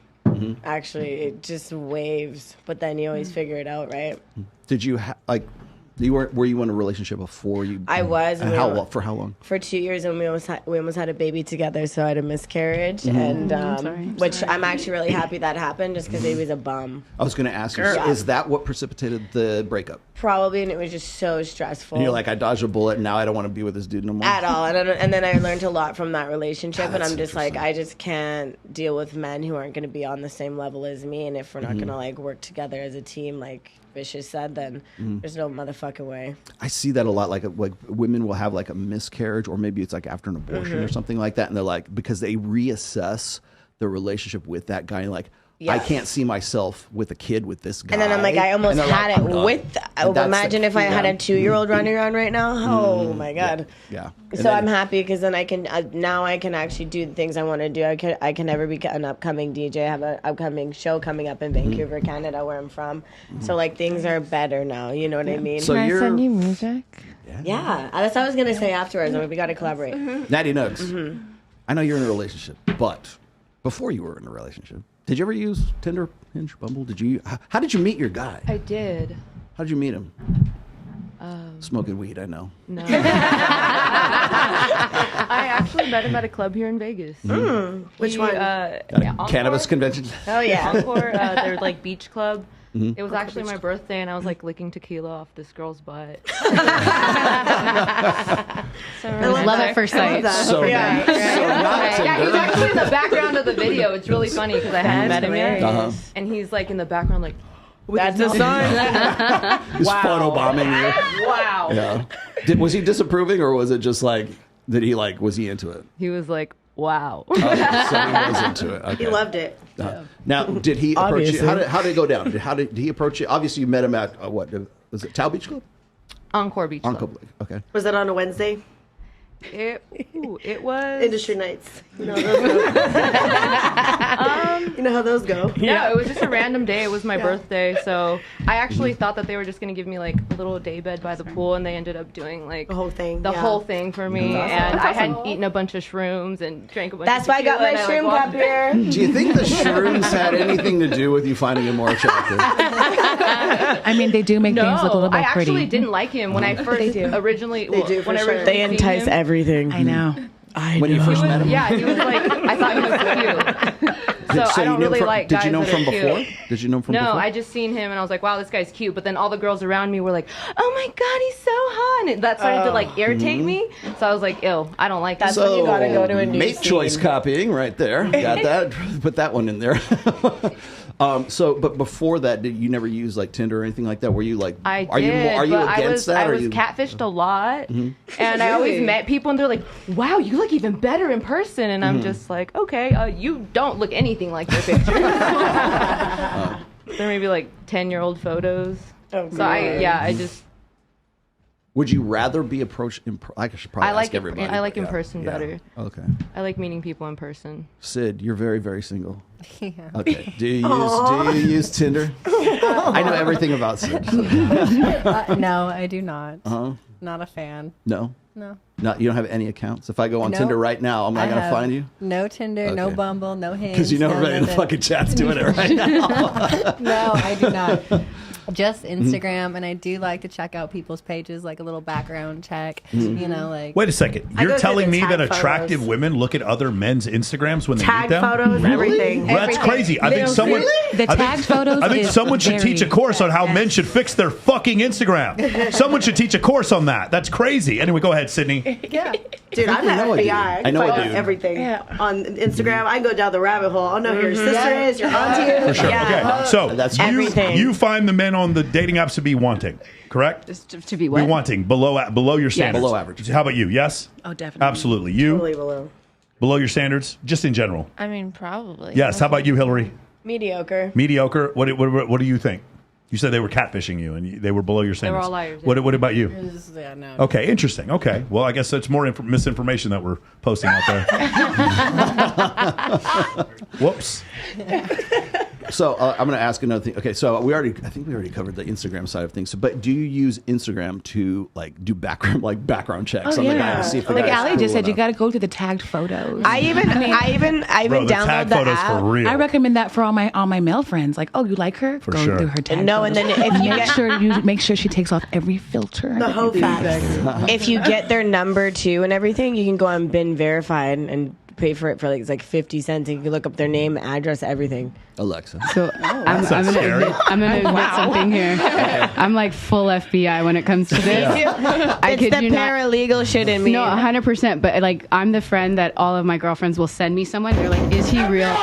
Actually, it just waves, but then you always figure it out, right? Did you were you in a relationship before you? I was. And for how long? For 2 years, and we almost had a baby together. So I had a miscarriage, and which I'm actually really happy that happened, just because he was a bum. I was going to ask you, is that what precipitated the breakup? Probably, and it was just so stressful. And you're like, I dodged a bullet, and now I don't want to be with this dude no more. At all, and then I learned a lot from that relationship, and I'm just like, I just can't deal with men who aren't going to be on the same level as me, and if we're not going to like work together as a team, like Vicious said, then there's no motherfucking way. I see that a lot. Like women will have like a miscarriage, or maybe it's like after an abortion or something like that, and they're like, because they reassess the relationship with that guy, and like, I can't see myself with a kid with this guy. And then I'm like, I almost had it with. Imagine if I had a 2-year-old running around right now. Oh my god. Yeah. So I'm happy because then I can now I can actually do the things I want to do. I can never be an upcoming DJ. I have an upcoming show coming up in Vancouver, Canada, where I'm from. So like things are better now. You know what I mean? So can I send you music? Yeah, that's what I was gonna say afterwards. We got to collaborate. Natty Nugs. I know you're in a relationship, but before you were in a relationship, did you ever use Tinder, Hinge, Bumble? How did you meet your guy? I did. How did you meet him? Smoking weed, I know. No. I actually met him at a club here in Vegas. Which one? Cannabis convention? Oh yeah. Encore, they're like beach club. It was actually my birthday, and I was like licking tequila off this girl's butt. Love at first sight. So he's actually in the background of the video. It's really funny because I hadn't met him yet, and he's like in the background, like. That's a sign. He's photobombing you. Wow. Yeah. Was he disapproving, or was it just like, was he into it? He was like, wow. So he was into it. Okay. He loved it. Now, did he approach you? Obviously. How did it go down? Did he approach you? Obviously, you met him at what? Was it Tao Beach Club? Encore Beach Club. Encore. Okay. Was that on a Wednesday? It was Industry nights. You know how those go. You know how those go. No, it was just a random day. It was my birthday, so I actually thought that they were just gonna give me like a little day bed by the pool, and they ended up doing like The whole thing. the whole thing for me. And I had eaten a bunch of shrooms and drank a bunch. That's of why I got tequila, my and shroom walked cup here. Do you think the shrooms had anything to do with you finding him more attractive? I mean, they do make things look a little I bit pretty. actually didn't like him when I first originally. They do, for when I sure. originally They seen entice him. everything. I know. When you first met him? Yeah, he was like, I thought he was cute. So I don't really like guys Did you know him that from are before? cute. Did you know him from before? No, I just seen him and I was like, wow, this guy's cute. But then all the girls around me were like, oh my God, he's so hot. And that started to like irritate me. So I was like, ew, I don't like that. That's when you gotta go to a new mate scene. choice copying right there. Got that. Put that one in there. But before that, did you never use like Tinder or anything like that? Were you like, I are did, you but against that? I was catfished a lot, and I always met people, and they're like, "Wow, you look even better in person," and I'm just like, "Okay, you don't look anything like your pictures." There may be like 10-year-old photos. Oh, so I just. Would you rather be approached? I should probably ask everybody. I like but in person better. Okay. I like meeting people in person. Sid, you're very, very single. Yeah. Okay. Do you use Tinder? I know everything about Sid. No, I do not. Uh-huh. Not a fan. No. No. Not you don't have any accounts. If I go on Nope. Tinder right now, I'm not I gonna have find you. No Tinder, no Okay. Bumble, no Hinge. Because you know no everybody in the nothing. fucking chat's doing it right now. No, I do not. Just Instagram, and I do like to check out people's pages, like a little background check. You know, like. Wait a second. I You're go telling through me the that tag attractive photos. women look at other men's Instagrams when they Tag meet them? photos, everything. Well, that's crazy. I think someone. The I tagged think, photos I think is someone should teach a very- course on how men should fix their fucking Instagram. Someone should teach a course on that. That's crazy. Anyway, go ahead, Sydney. Yeah. Dude, I'm I know a the dude. FBI. I know a find out dude. everything on Instagram. I go down the rabbit hole. I'll know who your sister is, your auntie is. For sure. Yeah. Okay. So That's everything. you find the men on the dating apps to be wanting, correct? Just to be Be what? wanting below your standards. Below average. How about you? Yes. Oh, definitely. Absolutely. You Totally below. below your standards, just in general. I mean, probably. Yes. How about you, Hillary? mediocre. Mediocre. What do you think? You said they were catfishing you and they were below your standards. were all liars, What about you? Yeah, no. Okay, interesting. Okay, well, I guess that's more misinformation that we're posting out there. Whoops. So I'm going to ask another thing. Okay, so I think we already covered the Instagram side of things. So, but do you use Instagram to like do background checks on the guy to see if the like guy's Allie cool just said, you enough? got to go to the tagged photos. I even Bro, the download tag the photos app. for real. I recommend that for all my male friends. Like, oh, you like her? For go sure. through her tag. No, and then if you make sure she takes off every filter. The whole facts. if you get their number too and everything, you can go on Bin Verified and pay for it for like 50 cents. And you can look up their name, address, everything. Alexa. So I'm sounds gonna scary. admit something here. I'm like full FBI when it comes to this. I It's kid the you not. paralegal shit in me. No, 100%. But like, I'm the friend that all of my girlfriends will send me someone. They're like, "Is he real?"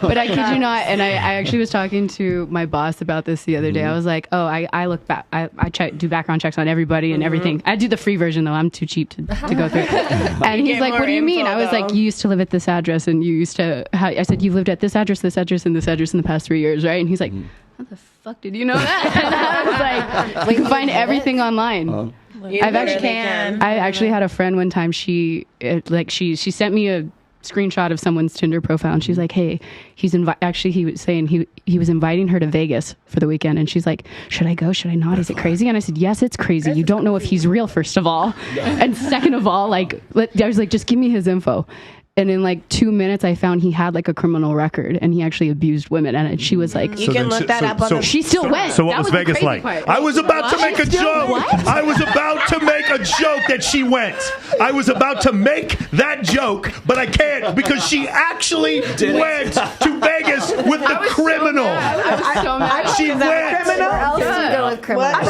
But I kid you not, and I actually was talking to my boss about this the other day. I was like, oh, I look back, I do background checks on everybody and everything. I do the free version though. I'm too cheap to go through it. And he's like, what do you mean? I was like, you used to live at this address, and you used to. I said, you lived at this address, and this address in the past 3 years, right? And he's like, how the fuck did you know that? And I was like, you can find everything online. I actually had a friend one time. She sent me a screenshot of someone's Tinder profile, and she's like, hey, he was saying he was inviting her to Vegas for the weekend, and she's like, should I go, should I not, is it crazy? And I said, yes, it's crazy. You don't know if he's real, first of all, and second of all, I was like, just give me his info. And in like 2 minutes, I found he had like a criminal record, and he actually abused women. And she was like, "You can look that up on." She still went. So what was Vegas like? I was about to make a joke. I was about to make a joke that she went. I was about to make that joke, but I can't because she actually went to Vegas with the criminal. I was so mad. She went.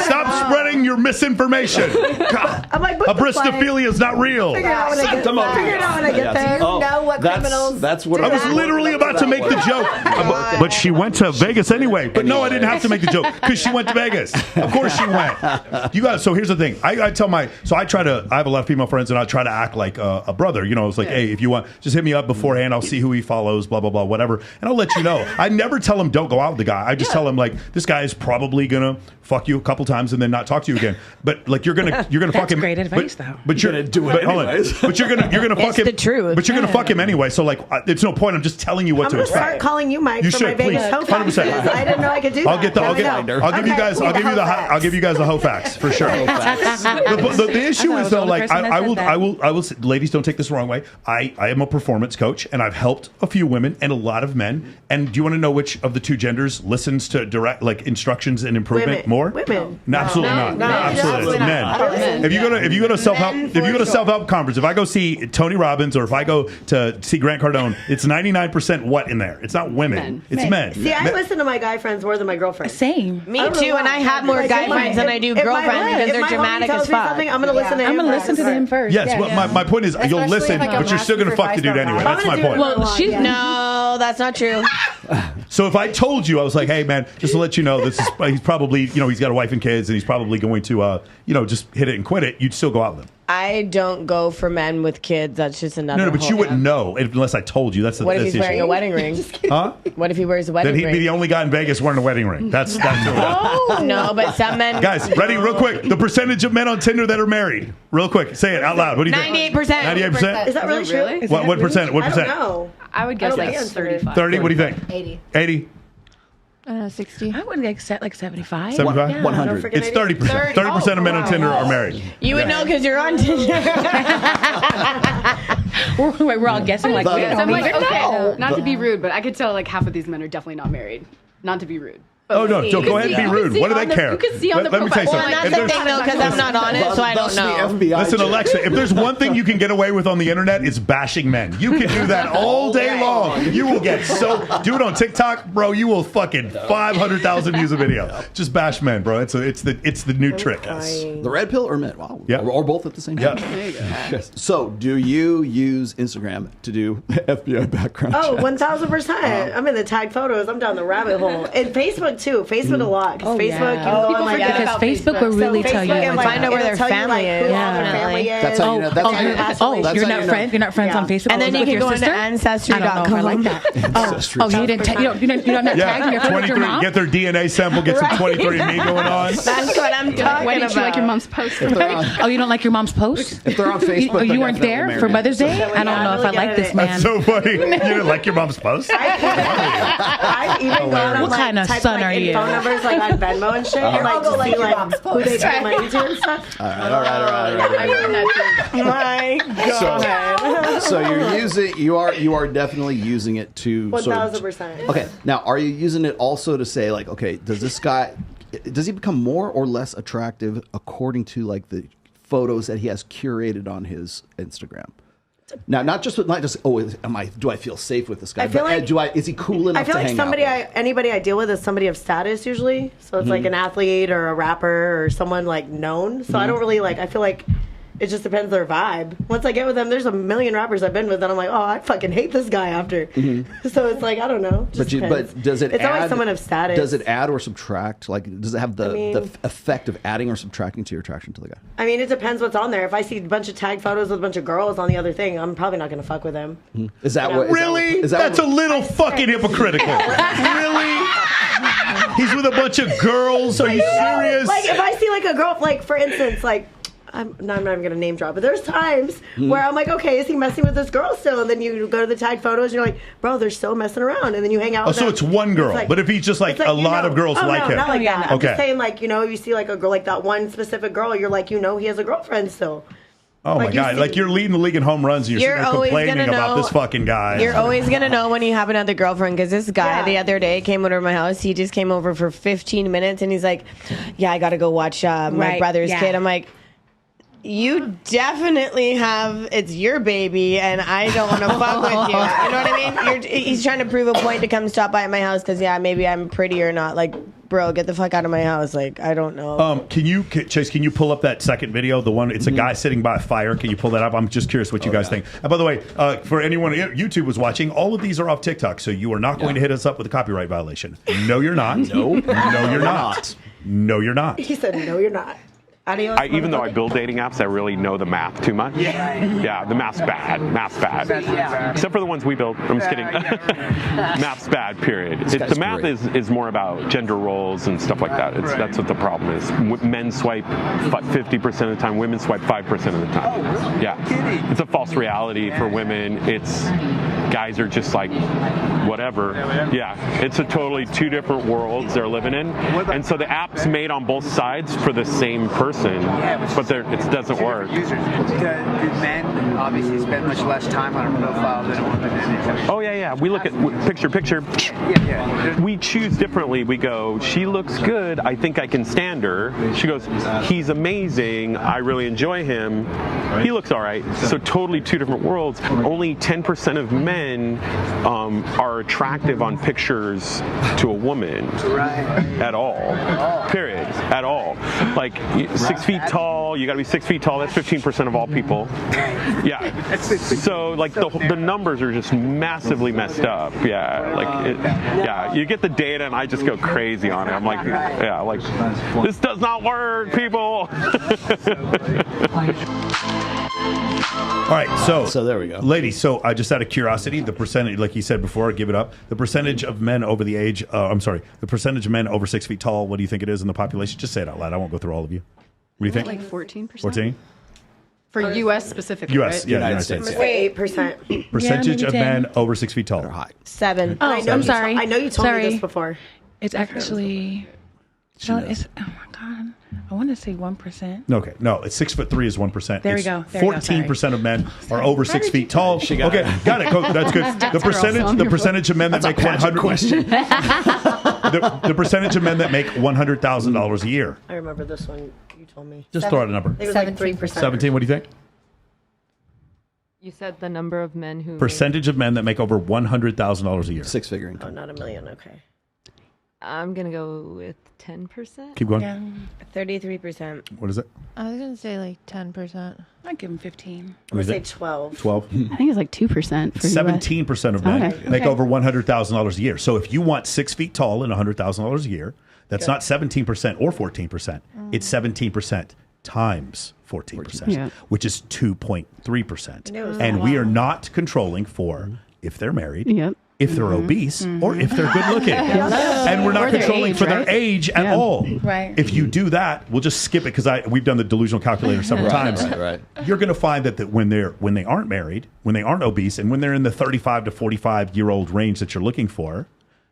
Stop spreading your misinformation. Abristophilia is not real. Figure it out when I get there. Know what criminals. That's what I was literally about to make the joke, but she went to Vegas anyway. But no, I didn't have to make the joke because she went to Vegas. Of course she went. You guys. So here's the thing. I have a lot of female friends, and I try to act like a brother. You know, it's like, hey, if you want, just hit me up beforehand. I'll see who he follows. Blah blah blah. Whatever, and I'll let you know. I never tell him don't go out with the guy. I just tell him like this guy is probably gonna fuck you a couple times and then not talk to you again. But like you're gonna fuck him. That's great advice, though. But you're gonna do it anyways. But you're gonna fuck him. It's the truth. But you're gonna fuck him anyway. So like, it's no point. I'm just telling you what to expect. I'm gonna start calling you Mike You for should, my Vegas please. hoe facts. 100%. I didn't know I could do I'll that. I'll give you guys the hoe facts for sure. The issue is though, like I will say, ladies, don't take this the wrong way. I am a performance coach, and I've helped a few women and a lot of men. And do you want to know which of the two genders listens to direct like instructions and improvement more? Women. No, absolutely not. No, absolutely men. If you go to self-help conference, if I go see Tony Robbins or if I go to see Grant Cardone, it's 99% what in there? It's not women. It's men. See, I listen to my guy friends more than my girlfriends. Same. Me too, and I have more guy friends than I do girlfriends because they're dramatic as fuck. I'm gonna listen to him. I'm gonna listen to him first. Yes, well, my point is you'll listen, but you're still gonna fuck the dude anyway. That's my point. Well, no, that's not true. So if I told you, I was like, hey man, just to let you know, he's probably, he's got a wife and kids, and he's probably going to, just hit it and quit it. You'd still go out with him. I don't go for men with kids. That's just another. No, but you wouldn't know unless I told you. What if he's wearing a wedding ring? Huh? What if he wears a wedding ring? Then he'd be the only guy in Vegas wearing a wedding ring. That's No, but some men. Guys, ready? Real quick. The percentage of men on Tinder that are married. Real quick. Say it out loud. What do you think? 98%. 98%? Is that really true? What percent? What percent? I don't know. I would guess like 35. 30. What do you think? 80. 80. 60. I wouldn't accept like 75. 75? Yeah. 100. It's 30%. 30% of men on Tinder are married. You would know because you're on Tinder. We're all guessing like, we I'm don't like, even okay, know. not to be rude, but I could tell like half of these men are definitely not married. Not to be rude. Oh, no, go ahead and be rude. What do they care? You can see on the Let me tell you profile. something. Well, that's the thing, though, because I'm not on it, so I don't know. Listen, Alexa, if there's one thing you can get away with on the internet, it's bashing men. You can do that all day long. You will get do it on TikTok, bro. You will fucking 500,000 views a video. Just bash men, bro. It's the new trick. The red pill or men? Wow. Yeah. Or both at the same time. Yeah. Yes. So, do you use Instagram to do FBI background Oh, checks? 1000%. I'm in the tag photos. I'm down the rabbit hole. And Facebook, too. Facebook a lot. Because Facebook, you go on like because Facebook will really tell you. Find out where their family is. That's how you know. That's how you know. You're not friends. You're not friends on Facebook. And then you with can your go into sister? Ancestry.com. I don't know if I like that. Oh, you didn't. You're not tagging your friend with your 23. mom. Get their DNA sample. Get some 23andMe going on. That's what I'm talking Why didn't you like your about. mom's post? Oh, you don't like your mom's post? If they're on Facebook, Oh, you they're weren't definitely there married. for Mother's Day? I don't know if I like this man. That's so funny. You didn't like your mom's post? I've even gone on What kind of type, son are you? phone numbers like on Venmo and shit, and like to see like who they put money to and stuff. All right. My God. So you are definitely using it to 1000%. Okay, now are you using it also to say like, okay, does he become more or less attractive according to like the photos that he has curated on his Instagram? Now, not just do I feel safe with this guy? I feel like, is he cool enough? I feel to like hang out with? anybody I deal with is somebody of status usually. So it's like an athlete or a rapper or someone like known. So I don't really I feel like It just depends their vibe. Once I get with them, there's a million rappers I've been with, and I'm like, oh, I fucking hate this guy after. So it's like, I don't know. But does it? It's add, always someone of status. Does it add or subtract? Like, does it have the effect of adding or subtracting to your attraction to the guy? I mean, it depends what's on there. If I see a bunch of tag photos with a bunch of girls on the other thing, I'm probably not going to fuck with them. Is that what? Really? That's a little fucking hypocritical. Really? He's with a bunch of girls. Are you serious? Like, if I see like a girl, like for instance, like. I'm not even going to name drop, but there's times where I'm like, okay, is he messing with this girl still? And then you go to the tag photos and you're like, bro, they're still messing around. And then you hang out with them. So it's one girl. Like, but if he's just like a lot of girls like him. Not like that. I'm Okay. just saying, like, you see like a girl, like that one specific girl, you're like, he has a girlfriend still. Oh my God. Like you're leading the league in home runs and you're sitting there complaining about this fucking guy. You're always going to know when you have another girlfriend because this guy the other day came over to my house. He just came over for 15 minutes and he's like, yeah, I got to go watch my brother's kid. I'm like, you definitely it's your baby, and I don't want to fuck with you. You know what I mean? He's trying to prove a point to come stop by at my house because, maybe I'm pretty or not. Like, bro, get the fuck out of my house. Like, I don't know. Chase, can you pull up that second video? The one, it's a guy sitting by a fire. Can you pull that up? I'm just curious what you guys think. And by the way, for anyone YouTube was watching, all of these are off TikTok, so you are not going to hit us up with a copyright violation. No, you're not. No, you're not. No, you're not. He said, no, you're not. Even though I build dating apps, I really know the math too much. Yeah, the math's bad. Math's bad. Except for the ones we build. I'm just kidding. Math's bad, period. The math is more about gender roles and stuff like that. That's what the problem is. Men swipe 50% of the time. Women swipe 5% of the time. Yeah. It's a false reality for women. It's guys are just like whatever. Yeah. It's a totally two different worlds they're living in. And so the app's made on both sides for the same person. But it doesn't work. Do men obviously spend much less time on a profile than a woman? Oh yeah. We look at picture. We choose differently. We go, she looks good. I think I can stand her. She goes, he's amazing. I really enjoy him. He looks all right. So totally two different worlds. Only 10% of men are attractive on pictures to a woman at all. Period. At all. Like 6 feet tall, you got to be 6 feet tall. That's 15% of all people. Yeah. So like the numbers are just massively messed up. Yeah. You get the data and I just go crazy on it. I'm like, this does not work, people. All right, so there we go, ladies. So just out of curiosity, the percentage, like you said before, give it up. The percentage of men over the age, the percentage of men over 6 feet tall. What do you think it is in the population? Just say it out loud. I won't go through all of you. What do you think? Like 14%. 14. For U.S. specifically, U.S. right? Yeah, United States. Wait, 8%. Percentage of men over 6 feet tall. Are high. 7. Oh, I'm sorry. I know you told me this before. It's actually. No, it's. Oh my God. I want to say 1%. Okay, no, it's 6'3" is 1%. There we go. 14% of men are over 6 feet tall. Okay, got it. That's good. The percentage of men that make 100. The percentage of men that make $100,000 a year. I remember this one. You told me. Just throw out a number. It was 17%. 17. What do you think? You said the number of men who Percentage of men that make over $100,000 a year. Six-figure income. Oh, not a million. Okay. I'm gonna go with 10%. Keep going. Yeah. 33%. What is it? I was going to say like 10%. I'd give him 15. I'm going to say 12. 12? I think it's like 2% for 17% of men Okay. make over $100,000 a year. So if you want 6 feet tall and $100,000 a year, that's not 17% or 14%. It's 17% times 14%, which is 2.3%. And we are not controlling for if they're married, if they're obese, or if they're good looking. And we're not controlling for their age at all. Right. If you do that, we'll just skip it because we've done the delusional calculator several times. Right. You're going to find that when they aren't married, when they aren't obese, and when they're in the 35 to 45-year-old range that you're looking for,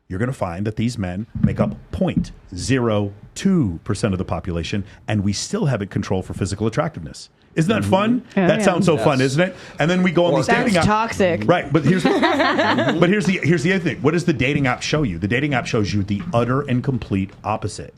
you're going to find that these men make up 0.02% of the population, and we still have it controlled for physical attractiveness. Isn't that fun? That sounds so fun, isn't it? And then we go on these dating apps. Toxic. Right, but here's the other thing. What does the dating app show you? The dating app shows you the utter and complete opposite.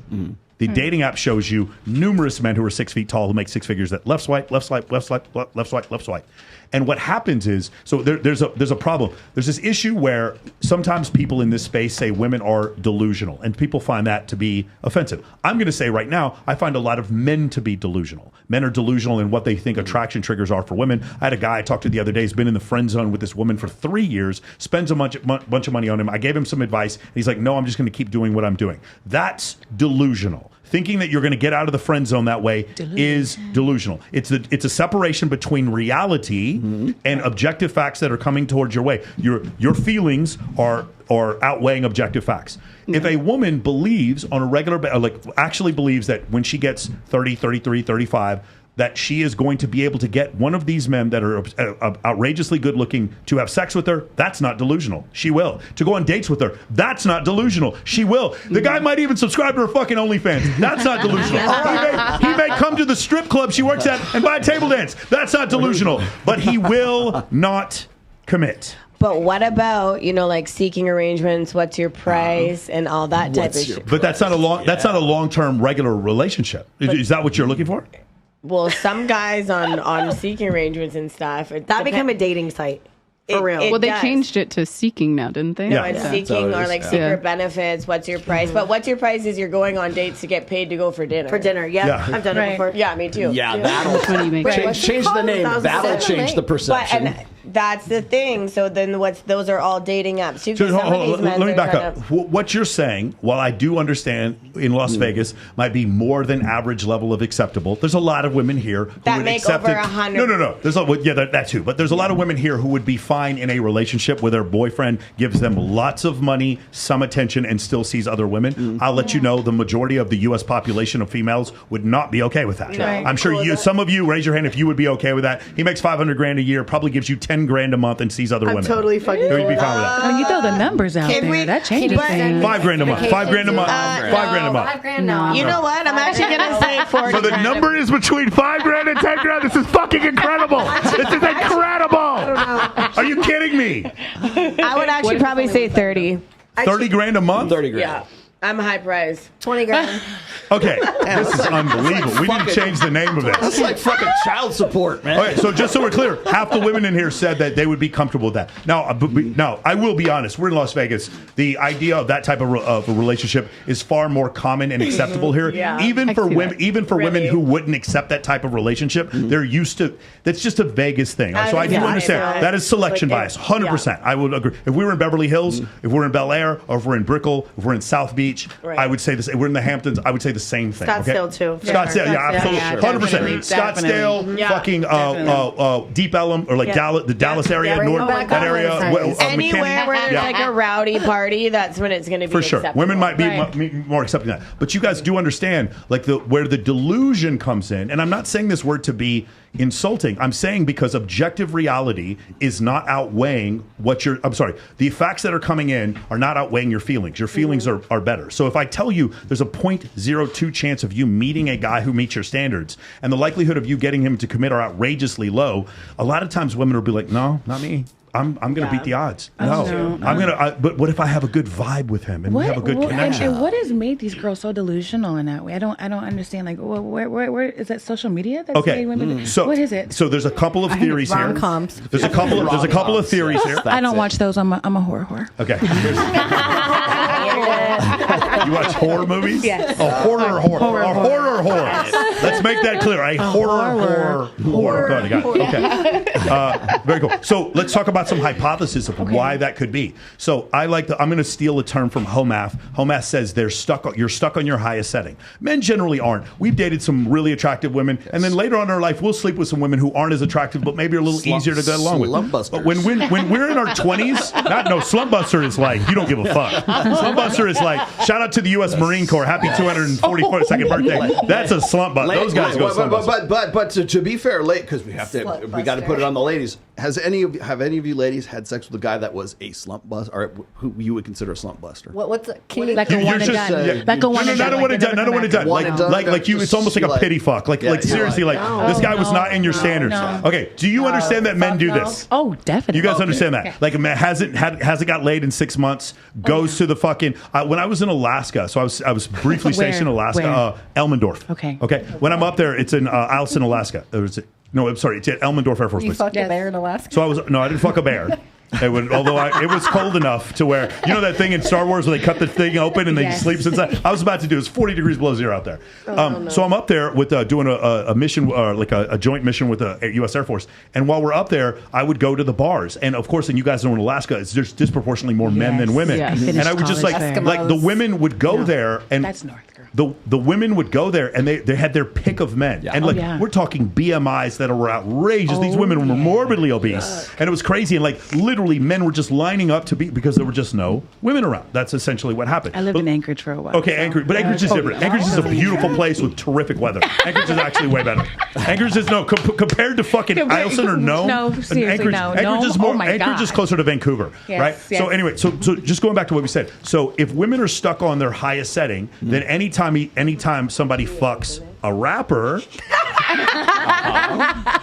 The dating app shows you numerous men who are 6 feet tall who make six figures that left swipe, left swipe, left swipe, left swipe, left swipe. And what happens is, so there's a problem. There's this issue where sometimes people in this space say women are delusional, and people find that to be offensive. I'm going to say right now, I find a lot of men to be delusional. Men are delusional in what they think attraction triggers are for women. I had a guy I talked to the other day who's been in the friend zone with this woman for 3 years, spends a bunch of money on him. I gave him some advice, and he's like, no, I'm just going to keep doing what I'm doing. That's delusional. Thinking that you're going to get out of the friend zone that way is delusional. It's a separation between reality and objective facts that are coming towards your way. Your feelings are outweighing objective facts. If a woman believes on a regular actually believes that when she gets 30, 33, 35, that she is going to be able to get one of these men that are outrageously good looking to have sex with her, that's not delusional. She will. To go on dates with her, that's not delusional. She will. The guy might even subscribe to her fucking OnlyFans. That's not delusional. He may come to the strip club she works at and buy a table dance. That's not delusional. But he will not commit. But what about, like seeking arrangements, what's your price, and all that type of shit? But that's not a long-term regular relationship. Is that what you're looking for? Well, some guys on seeking arrangements and stuff. That become a dating site. For real. Well, they changed it to seeking now, didn't they? No, it's seeking or like secret benefits. What's your price? But what's your price is you're going on dates to get paid to go for dinner. For dinner, yeah. I've done it before. Yeah, me too. Yeah, that'll change the name. That'll change the perception. And that's the thing. So then those are all dating apps too. Let me back up. What you're saying, while I do understand in Las Vegas might be more than average level of acceptable, there's a lot of women here who that would make accept over it. 100. No. There's that too. But there's a lot of women here who would be fine in a relationship where their boyfriend gives them lots of money, some attention, and still sees other women. I'll let you know the majority of the U.S. population of females would not be okay with that. No. I'm sure some of you raise your hand if you would be okay with that. He makes $500,000 a year, probably gives you $10,000 a month, and sees other women. I'm totally fucking. You'd be fine with that. When you throw the numbers out there, that changes things. $5,000 a month. $5,000 a month. $5,000 a month. $5,000 no. You know what? I'm actually going to say 40. So the number is between $5,000 and $10,000. This is fucking incredible. This is incredible. Are you kidding me? I would actually probably say 30. $30,000 a month? $30,000. Yeah. I'm high price. 20 grand. Okay, this is unbelievable. We need to change the name of this. That's like fucking child support, man. Okay, so just so we're clear, half the women in here said that they would be comfortable with that. Now, I will be honest. We're in Las Vegas. The idea of that type of a relationship is far more common and acceptable here. Yeah. Even for women who wouldn't accept that type of relationship, they're used to. That's just a Vegas thing. So I do understand that is selection bias. 100%. I would agree. If we were in Beverly Hills, if we're in Bel Air, or if we're in Brickell, if we're in South Beach, I would say this. If we're in the Hamptons, I would say the same thing. Scottsdale too. Scottsdale, absolutely, 100%. Scottsdale, fucking Deep Ellum, or like the Dallas area, that area. Anywhere where there's like a rowdy party, that's when it's going to be for sure. acceptable. Women might be more accepting of that, but you guys do understand like where the delusion comes in. And I'm not saying this word to be insulting. I'm saying because objective reality is not outweighing the facts that are coming in are not outweighing your feelings. Your feelings are better. So if I tell you there's a 0.02 chance of you meeting a guy who meets your standards, and the likelihood of you getting him to commit are outrageously low, a lot of times women will be like, no, not me. I'm going to beat the odds. No, I'm going to. But what if I have a good vibe with him and we have a good connection? And what has made these girls so delusional in that way? I don't understand. Like, where is that social media? That's made women? So what is it? So there's a couple of theories here. Rom-coms. There's a couple of theories here. I don't watch those. I'm a horror whore. Okay. You watch horror movies? Yes. A horror. Let's make that clear. A horror. Good, I got it. Okay. Very cool. So let's talk about some hypotheses of why that could be. So I'm going to steal a term from HOMAF. HOMAF says you're stuck on your highest setting. Men generally aren't. We've dated some really attractive women, and then later on in our life, we'll sleep with some women who aren't as attractive, but maybe are a little easier to get along with. But when we're in our 20s, Slumpbuster is like, you don't give a fuck. Slumpbuster is like, shout out to the U.S. Marine Corps. Happy 242nd birthday. That's a slump buster. Those guys go slump buster. But to be fair, because we got to put it on the ladies. have any of you ladies had sex with a guy that was a slump buster, or who you would consider a slump buster? What's can you, like a one and done? Like a one and done. Not a one and done. Not a one and done. Like you. It's almost like a pity fuck. Like seriously. Like this guy was not in your standards. Okay. Do you understand that men do this? Oh, definitely. You guys understand that? Okay. Like a man hasn't got laid in 6 months. Goes to the fucking. When I was in Alaska, so I was briefly stationed in Alaska, Elmendorf. Okay. When I'm up there, it's in Alston, Alaska. No, I'm sorry. It's at Elmendorf Air Force you Base. fucked a bear in Alaska? So I didn't fuck a bear. It was cold enough to where, you know that thing in Star Wars where they cut the thing open and they sleeps inside? I was about to do it. It's 40 degrees below zero out there. So I'm up there with doing a mission, like a joint mission with the U.S. Air Force. And while we're up there, I would go to the bars. And of course, and you guys know in Alaska, there's disproportionately more men than women. Yes. And I would just like the women would go there. And that's North. The women would go there and they had their pick of men. And we're talking BMIs that were outrageous. These women were morbidly obese. And it was crazy. And like literally men were just lining up to be, because there were just no women around. That's essentially what happened. I lived in Anchorage for a while. Okay, Anchorage. But Anchorage is different. Anchorage is a beautiful place with terrific weather. Anchorage is actually way better. Anchorage is compared to fucking Isleston or no. No, seriously, Anchorage, no. Anchorage is more, Oh my Anchorage God. is closer to Vancouver, right? Yes. So anyway, so just going back to what we said. So if women are stuck on their highest setting, then anytime somebody fucks a rapper,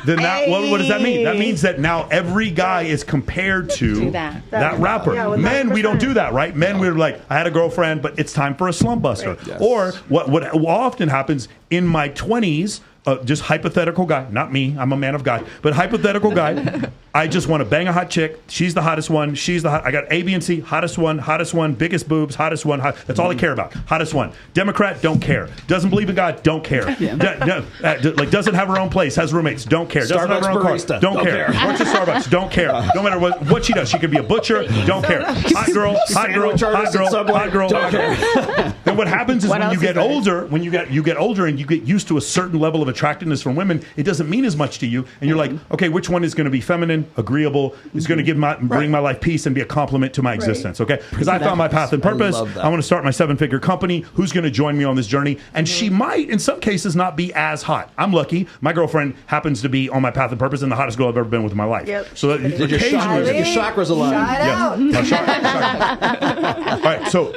then what does that mean? That means that now every guy is compared to that rapper. Yeah, Men, we don't do that, right? Men, we're like, I had a girlfriend, but it's time for a slump buster. Right. Yes. Or what often happens in my 20s, just hypothetical guy, not me, I'm a man of God, but hypothetical guy, I just want to bang a hot chick. She's the hottest one. I got A, B, and C. Hottest one, biggest boobs, hottest one. That's all I care about. Hottest one. Democrat, don't care. Doesn't believe in God, don't care. Like doesn't have her own place, has roommates, don't care. Doesn't have her own car, don't care. Works at Starbucks, don't care. No matter what she does, she could be a butcher, don't care. Hot girl, don't care. Then what happens is when you get older, and you get used to a certain level of attractiveness from women, it doesn't mean as much to you, and you're like, okay, which one is going to be feminine, agreeable, is going to bring my life peace and be a compliment to my existence, okay? Because I found my path and purpose. I want to start my 7-figure company. Who's going to join me on this journey? And she might, in some cases, not be as hot. I'm lucky. My girlfriend happens to be on my path and purpose and the hottest girl I've ever been with in my life. Yep. So that Your chakras aligned. All right, so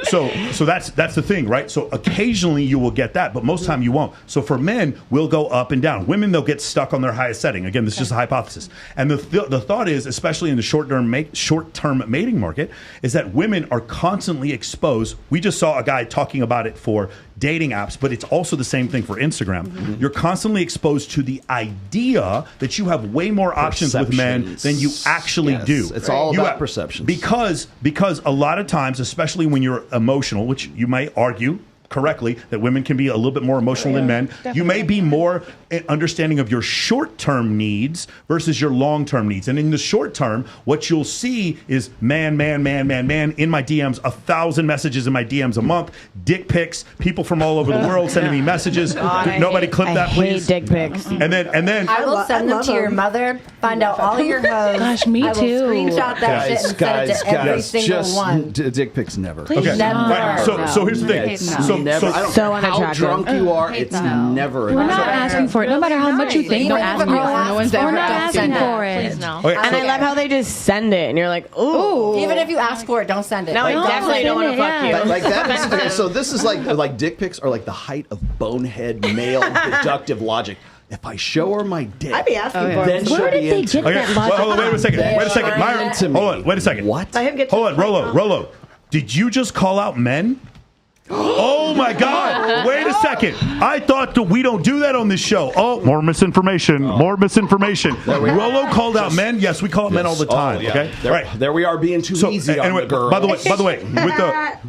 that's the thing, right? So occasionally you will get that, but most time you won't. So for men, we'll go up and down. Women, they'll get stuck on their highest setting. Again, this is just a hypothesis. And the thought is, especially in the short-term mating market, is that women are constantly exposed. We just saw a guy talking about it for dating apps, but it's also the same thing for Instagram. Mm-hmm. You're constantly exposed to the idea that you have way more options with men than you actually do. It's all about perceptions. Because a lot of times, especially when you're emotional, which you might argue correctly that women can be a little bit more emotional than men. Definitely. You may be more understanding of your short-term needs versus your long-term needs. And in the short term, what you'll see is man in my DMs, 1,000 messages in my DMs a month, dick pics, people from all over the world sending me messages. Nobody clip that, please. I hate dick pics. And then I will send them to your mother, find out all your hoes. Gosh, me I will too. Screenshot that shit and send it to every single one. Dick pics never. Okay. Never. Right. So here's the thing. Never. I don't So care how unattractive. drunk you are. It's never. We're not asking for it. No matter how much you think, don't ask for it. No one's ever We're not asking for it. Please no. Okay. And I love how they just send it, and you're like, ooh. Even if you ask for it, don't send it. No, I definitely don't want to fuck you. Like that is, okay, so this is like dick pics are like the height of bonehead male deductive logic. If I show her my dick, I'd be asking for then it. she'll Where be did they into get it. that logic? Hold on, wait a second. Myra, hold on, wait a second. What? Let him get to Hold on, the point. Rollo. Did you just call out men? Oh my God! Wait a second. I thought that we don't do that on this show. Oh, more misinformation. Rollo called out men. Yes, we call out men all the time. Oh, yeah. Okay, There we are being too easy on the girl. By the way,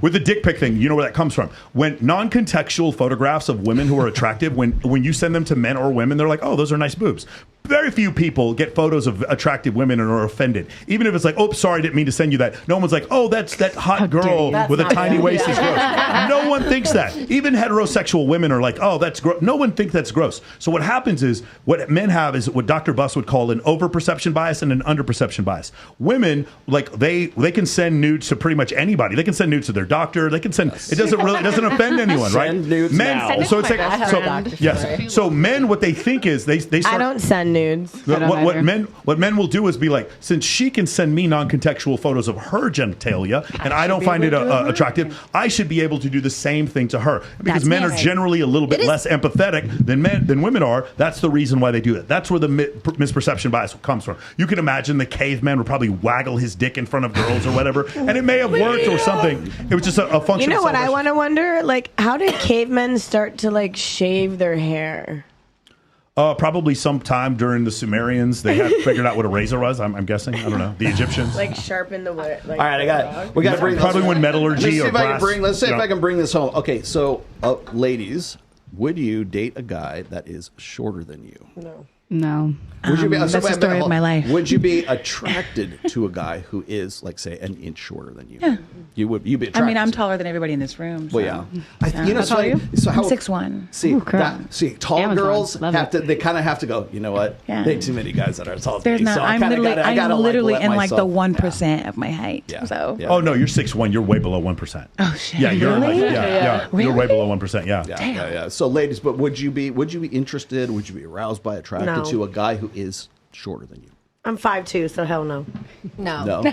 with the dick pic thing, you know where that comes from. When non-contextual photographs of women who are attractive, when you send them to men or women, they're like, oh, those are nice boobs. Very few people get photos of attractive women and are offended. Even if it's like, oh, sorry, I didn't mean to send you that. No one's like, oh, that hot girl with a tiny waist is gross. No one thinks that. Even heterosexual women are like, oh, that's gross. No one thinks that's gross. So what happens is, what men have is what Dr. Buss would call an over-perception bias and an under-perception bias. Women, like, they can send nudes to pretty much anybody. They can send nudes to their doctor. They can send, it doesn't offend anyone, right? Send nudes men, now. so it's like, so men, what they think is they start. I don't send nudes. What men will do is be like, since she can send me non-contextual photos of her genitalia, and I don't find it attractive, I should be able to do the same thing to her. Because men are generally a little bit less empathetic than women are. That's the reason why they do it. That's where the misperception bias comes from. You can imagine the caveman would probably waggle his dick in front of girls or whatever, and it may have worked or something. It was just a function. You know what I want to wonder? Like, how did cavemen start to like shave their hair? Probably sometime during the Sumerians, they had figured out what a razor was. I'm guessing. I don't know. The Egyptians. Like sharpen the wood. Like, all right, we got to bring probably when metallurgy or brass. Let's see if I can bring this home. Okay, so ladies, would you date a guy that is shorter than you? No. Would you be, that's the story of my life. Would you be attracted to a guy who is, like, say, an inch shorter than you? Yeah. You'd be attracted. I mean, I'm taller than everybody in this room. So. Well, yeah. You know, How tall are you? So how, I'm 6'1". See, tall Amazon. girls Love have to. They kind of have to go. You know what? Yeah. There ain't too many guys that are tall. There's me, not. so I'm literally in like the 1% of my height. Yeah. So. Oh no, you're 6'1". You're way below 1%. Oh shit. Yeah, you're really? You're way below 1%. Yeah. So, ladies, but would you be interested? Would you be aroused by, attracted to a guy who is shorter than you? I'm 5'2", so hell no. No.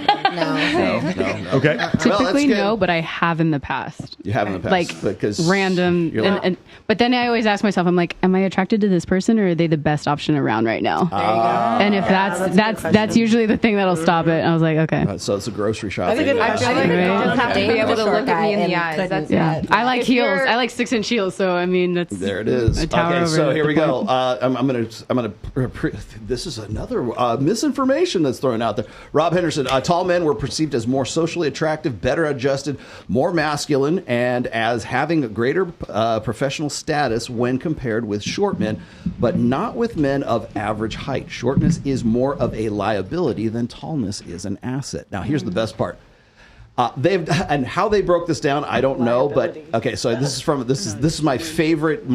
Okay. Typically no, but I have in the past. You have in the past, like because random, but then I always ask myself, I'm like, am I attracted to this person, or are they the best option around right now? And if that's usually the thing that'll stop it. I was like, okay. So it's a grocery shop. I feel like you just have to be able to look at me in the eyes. That's I like heels. I like 6-inch heels. So I mean, that's there. It is. A tower okay, over so here we the go. I'm gonna. This is another misinformation that's thrown out there. Rob Henderson. Tall men were perceived as more socially attractive, better adjusted, more masculine, and as having a greater professional status when compared with short men, but not with men of average height. Shortness is more of a liability than tallness is an asset. Now, here's the best part. And how they broke this down, I don't know, but okay. So this is my favorite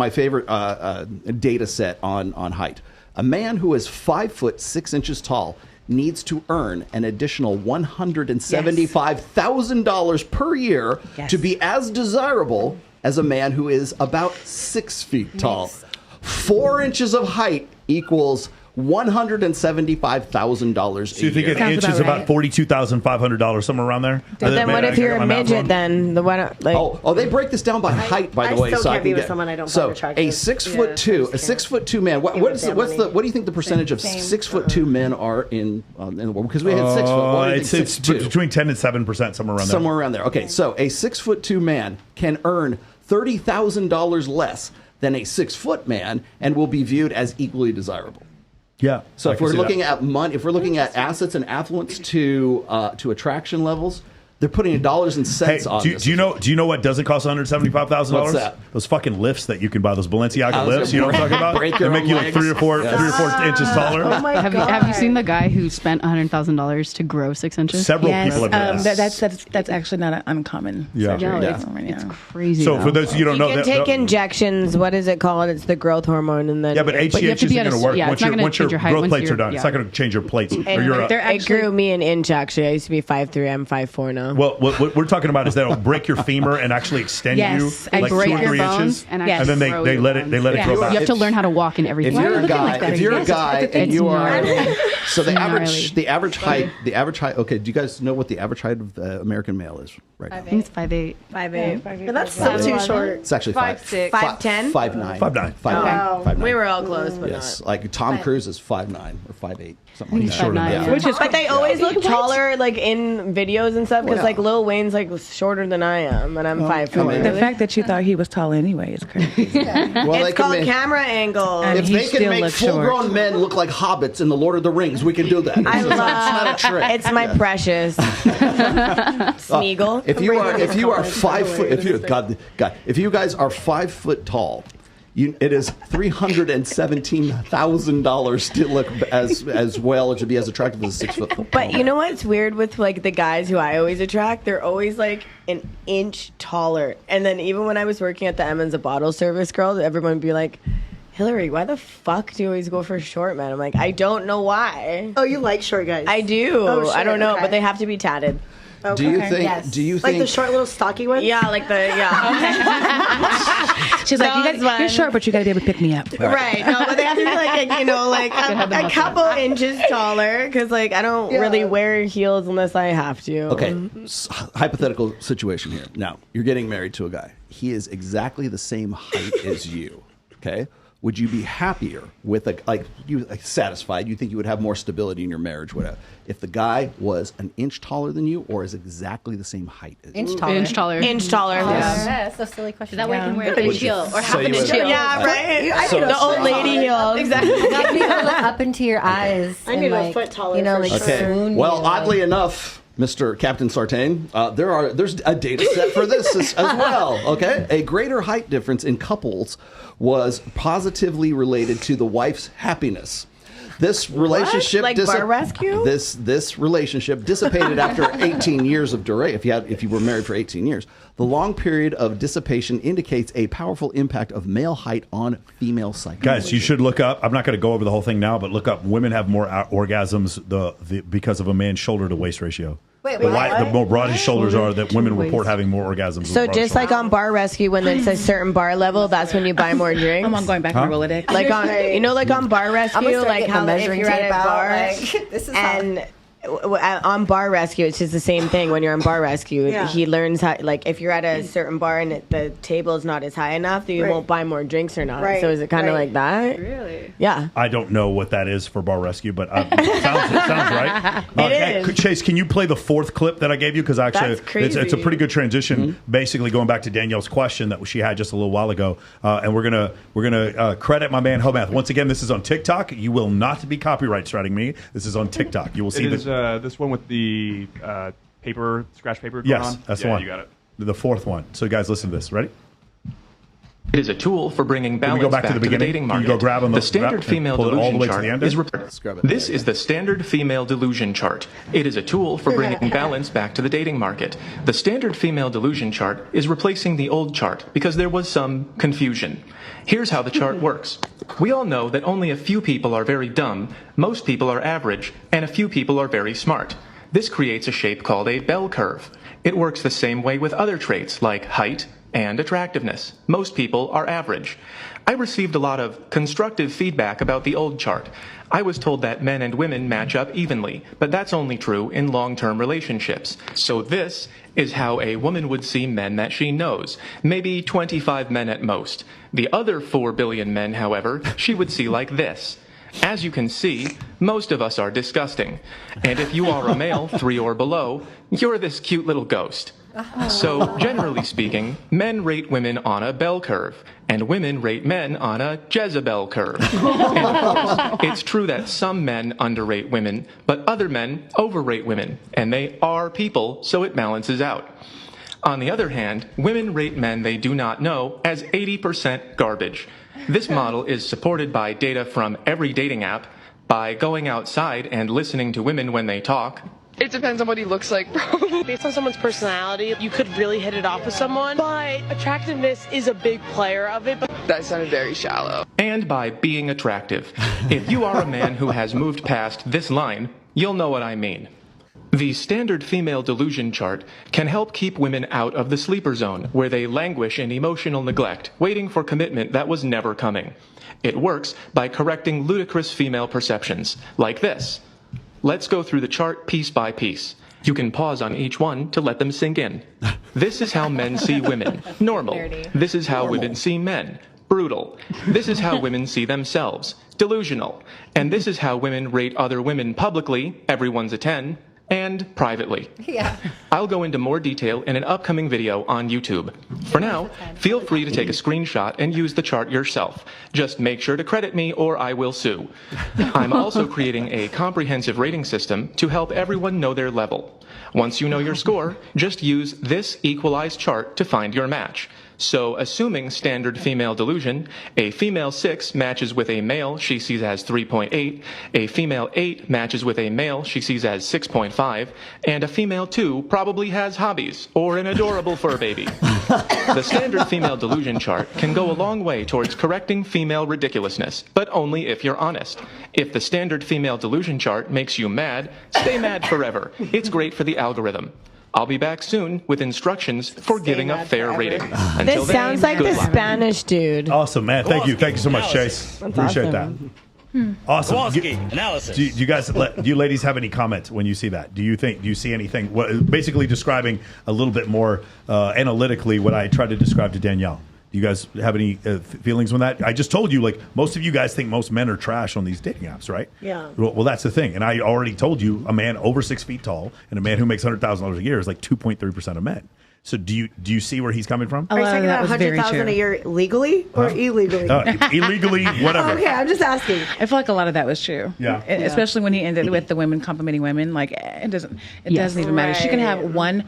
data set on height. A man who is 5'6" tall needs to earn an additional $175,000 per year to be as desirable as a man who is about 6 feet tall. 4 inches of height equals $175,000. So you think an inch is about $42,500, somewhere around there? Then what if you're a midget? Then the one like they break this down by height, by the way. I still so can't I can be get with someone I don't find attractive. a 6'2", a 6'2" man. What do you think the percentage of 6'2" men are in the world? Because we had 6 foot. It's between 10 and 7%, somewhere around there. Somewhere around there. Okay, so a 6'2" man can earn $30,000 less than a 6 foot man, and will be viewed as equally desirable. Yeah. So if we're looking at money, if we're looking at assets and affluence to attraction levels, they're putting in dollars and cents on this. Do you know what doesn't cost $175,000? What's that? Those fucking lifts that you can buy, those Balenciaga lifts. You know what I'm talking about? Break They make you like 3 or 4 inches taller. Oh my God. Have you seen the guy who spent $100,000 to grow 6 inches? Several people have done that. That's actually not uncommon. Yeah. It's crazy. So for those you don't know, you can take injections. What is it called? It's the growth hormone, and then but HGH isn't going to work once your growth plates are done. It's not going to change your plates. It grew me an inch. Actually, I used to be 5'3". I'm 5'4" now. Well, what we're talking about is that'll break your femur and actually extend you like 2 or 3 inches, and then they let it grow back. You have to learn how to walk and everything. If you're a guy, and you are so the average height. Okay, do you guys know what the average height of the American male is right now? I think it's 5'8". 5'8". That's still too short. It's actually 5'6". 5'10". 5'9". 5'9". 5'9". We were all close, but yes, like Tom Cruise is 5'9" or 5'8", something like that. Shorter than that. But they always look taller, like in videos and stuff, because like Lil Wayne's like shorter than I am, and I'm 5'4". The fact that you thought he was tall anyway is crazy. Well, it's called camera angle. If they can make full-grown men look like hobbits in the Lord of the Rings, we can do that. It's not a trick. It's my precious Smeagol. If you are 5 foot, if you guys are 5 foot tall, it is $317,000 to look as well or to be as attractive as a 6 foot. But you know what's weird with like the guys who I always attract? They're always like an inch taller. And then even when I was working at the Emmons, a bottle service girl, everyone would be like, Hillary, why the fuck do you always go for short men? I'm like, I don't know why. Oh, you like short guys? I do. Oh, shit, I don't know, okay. but they have to be tatted. Okay. Do you think? Yes. Do you Like think the short little stocky ones? Yeah, like the She's like, you're short, but you got to be able to pick me up. Right. No, but they have to be like a couple inches taller because like I don't really wear heels unless I have to. Okay, hypothetical situation here. Now, you're getting married to a guy. He is exactly the same height as you. Okay, would you be happier with satisfied? You think you would have more stability in your marriage, whatever, if the guy was an inch taller than you or is exactly the same height as you? Inch taller. Inch taller. Inch taller. Yeah, that's a silly question. That way you can wear a heel or half So an you inch would- heel. Yeah, right. So- The old lady heels. Exactly. You got to be able to look up into your eyes. I need and, a foot taller. You know, like for sure. swoon Well, you, like- oddly enough, Mr. Captain Sartain, there's a data set for this as well. Okay, a greater height difference in couples was positively related to the wife's happiness. This relationship, Like bar rescue? This relationship dissipated after 18 years of duration. If you were married for 18 years, the long period of dissipation indicates a powerful impact of male height on female psychology. Guys, you should look up. I'm not going to go over the whole thing now, but look up. Women have more orgasms because of a man's shoulder to waist ratio. Wait, The more broad his shoulders are, that women report having more orgasms. So just like on bar rescue, when it's a certain bar level, that's when you buy more drinks. I'm going back to Rolodex. Like on, like on bar rescue, like how if you're at a bar this is and on bar rescue, it's just the same thing. When you're on bar rescue, Yeah. he learns how. Like if you're at a certain bar and the table is not as high enough, then you Right. won't buy more drinks or not. Right. So is it kind of Right. like that? Really? Yeah. I don't know what that is for bar rescue, but it sounds right. It is. Chase, can you play the fourth clip that I gave you? Because actually, That's crazy. it's a pretty good transition. Basically, going back to Danielle's question that she had just a little while ago, and we're gonna credit my man Homath once again. This is on TikTok. You will not be copyright striking me. This is on TikTok. You will see this one with the scratch paper going on? Yes, that's the one. You got it. The fourth one. So, guys, listen to this. Ready? It is a tool for bringing balance go back to the beginning? dating Can market. you go grab on the the- standard and female pull it all the delusion way to chart the end? is Let's grab it. this is the standard female delusion chart. It is a tool for bringing balance back to the dating market. The standard female delusion chart is replacing the old chart because there was some confusion. Here's how the chart works. We all know that only a few people are very dumb, most people are average, and a few people are very smart. This creates a shape called a bell curve. It works the same way with other traits like height and attractiveness. Most people are average. I received a lot of constructive feedback about the old chart. I was told that men and women match up evenly, but that's only true in long-term relationships. So this is how a woman would see men that she knows, maybe 25 men at most. The other 4 billion men, however, she would see like this. As you can see, most of us are disgusting. And if you are a male 3 or below, you're this cute little ghost. So, generally speaking, men rate women on a bell curve, and women rate men on a Jezebel curve. And of course, it's true that some men underrate women, but other men overrate women, and they are people, so it balances out. On the other hand, women rate men they do not know as 80% garbage. This model is supported by data from every dating app, by going outside and listening to women when they talk. It depends on what he looks like, probably. Based on someone's personality, you could really hit it off with someone, but attractiveness is a big player of it. But that sounded very shallow. And by being attractive. If you are a man who has moved past this line, you'll know what I mean. The standard female delusion chart can help keep women out of the sleeper zone, where they languish in emotional neglect, waiting for commitment that was never coming. It works by correcting ludicrous female perceptions, like this. Let's go through the chart piece by piece. You can pause on each one to let them sink in. This is how men see women. Normal. This is how women see men. Brutal. This is how women see themselves. Delusional. And this is how women rate other women publicly, everyone's a 10, and privately. Yeah. I'll go into more detail in an upcoming video on YouTube. For now, feel free to take a screenshot and use the chart yourself. Just make sure to credit me or I will sue. I'm also creating a comprehensive rating system to help everyone know their level. Once you know your score, just use this equalized chart to find your match. So, assuming standard female delusion, a female 6 matches with a male she sees as 3.8, a female 8 matches with a male she sees as 6.5, and a female 2 probably has hobbies, or an adorable fur baby. The standard female delusion chart can go a long way towards correcting female ridiculousness, but only if you're honest. If the standard female delusion chart makes you mad, stay mad forever. It's great for the algorithm. I'll be back soon with instructions for giving a fair rating. Until This then, sounds like good the luck. Spanish dude. Awesome, man. Thank you so much, Chase. Appreciate that. Awesome. Analysis. Do you guys, do you ladies have any comments when you see that? Do you see anything? Basically describing a little bit more analytically what I tried to describe to Danielle. Do you guys have any feelings on that? I just told you, like, most of you guys think most men are trash on these dating apps, right? Yeah. Well, that's the thing. And I already told you a man over 6 feet tall and a man who makes $100,000 a year is like 2.3% of men. So do you see where he's coming from? Are you talking about $100,000 a year legally or illegally? Illegally, whatever. Okay, I'm just asking. I feel like a lot of that was true. Yeah. Especially when he ended with the women complimenting women. Like, it doesn't even matter. She can have one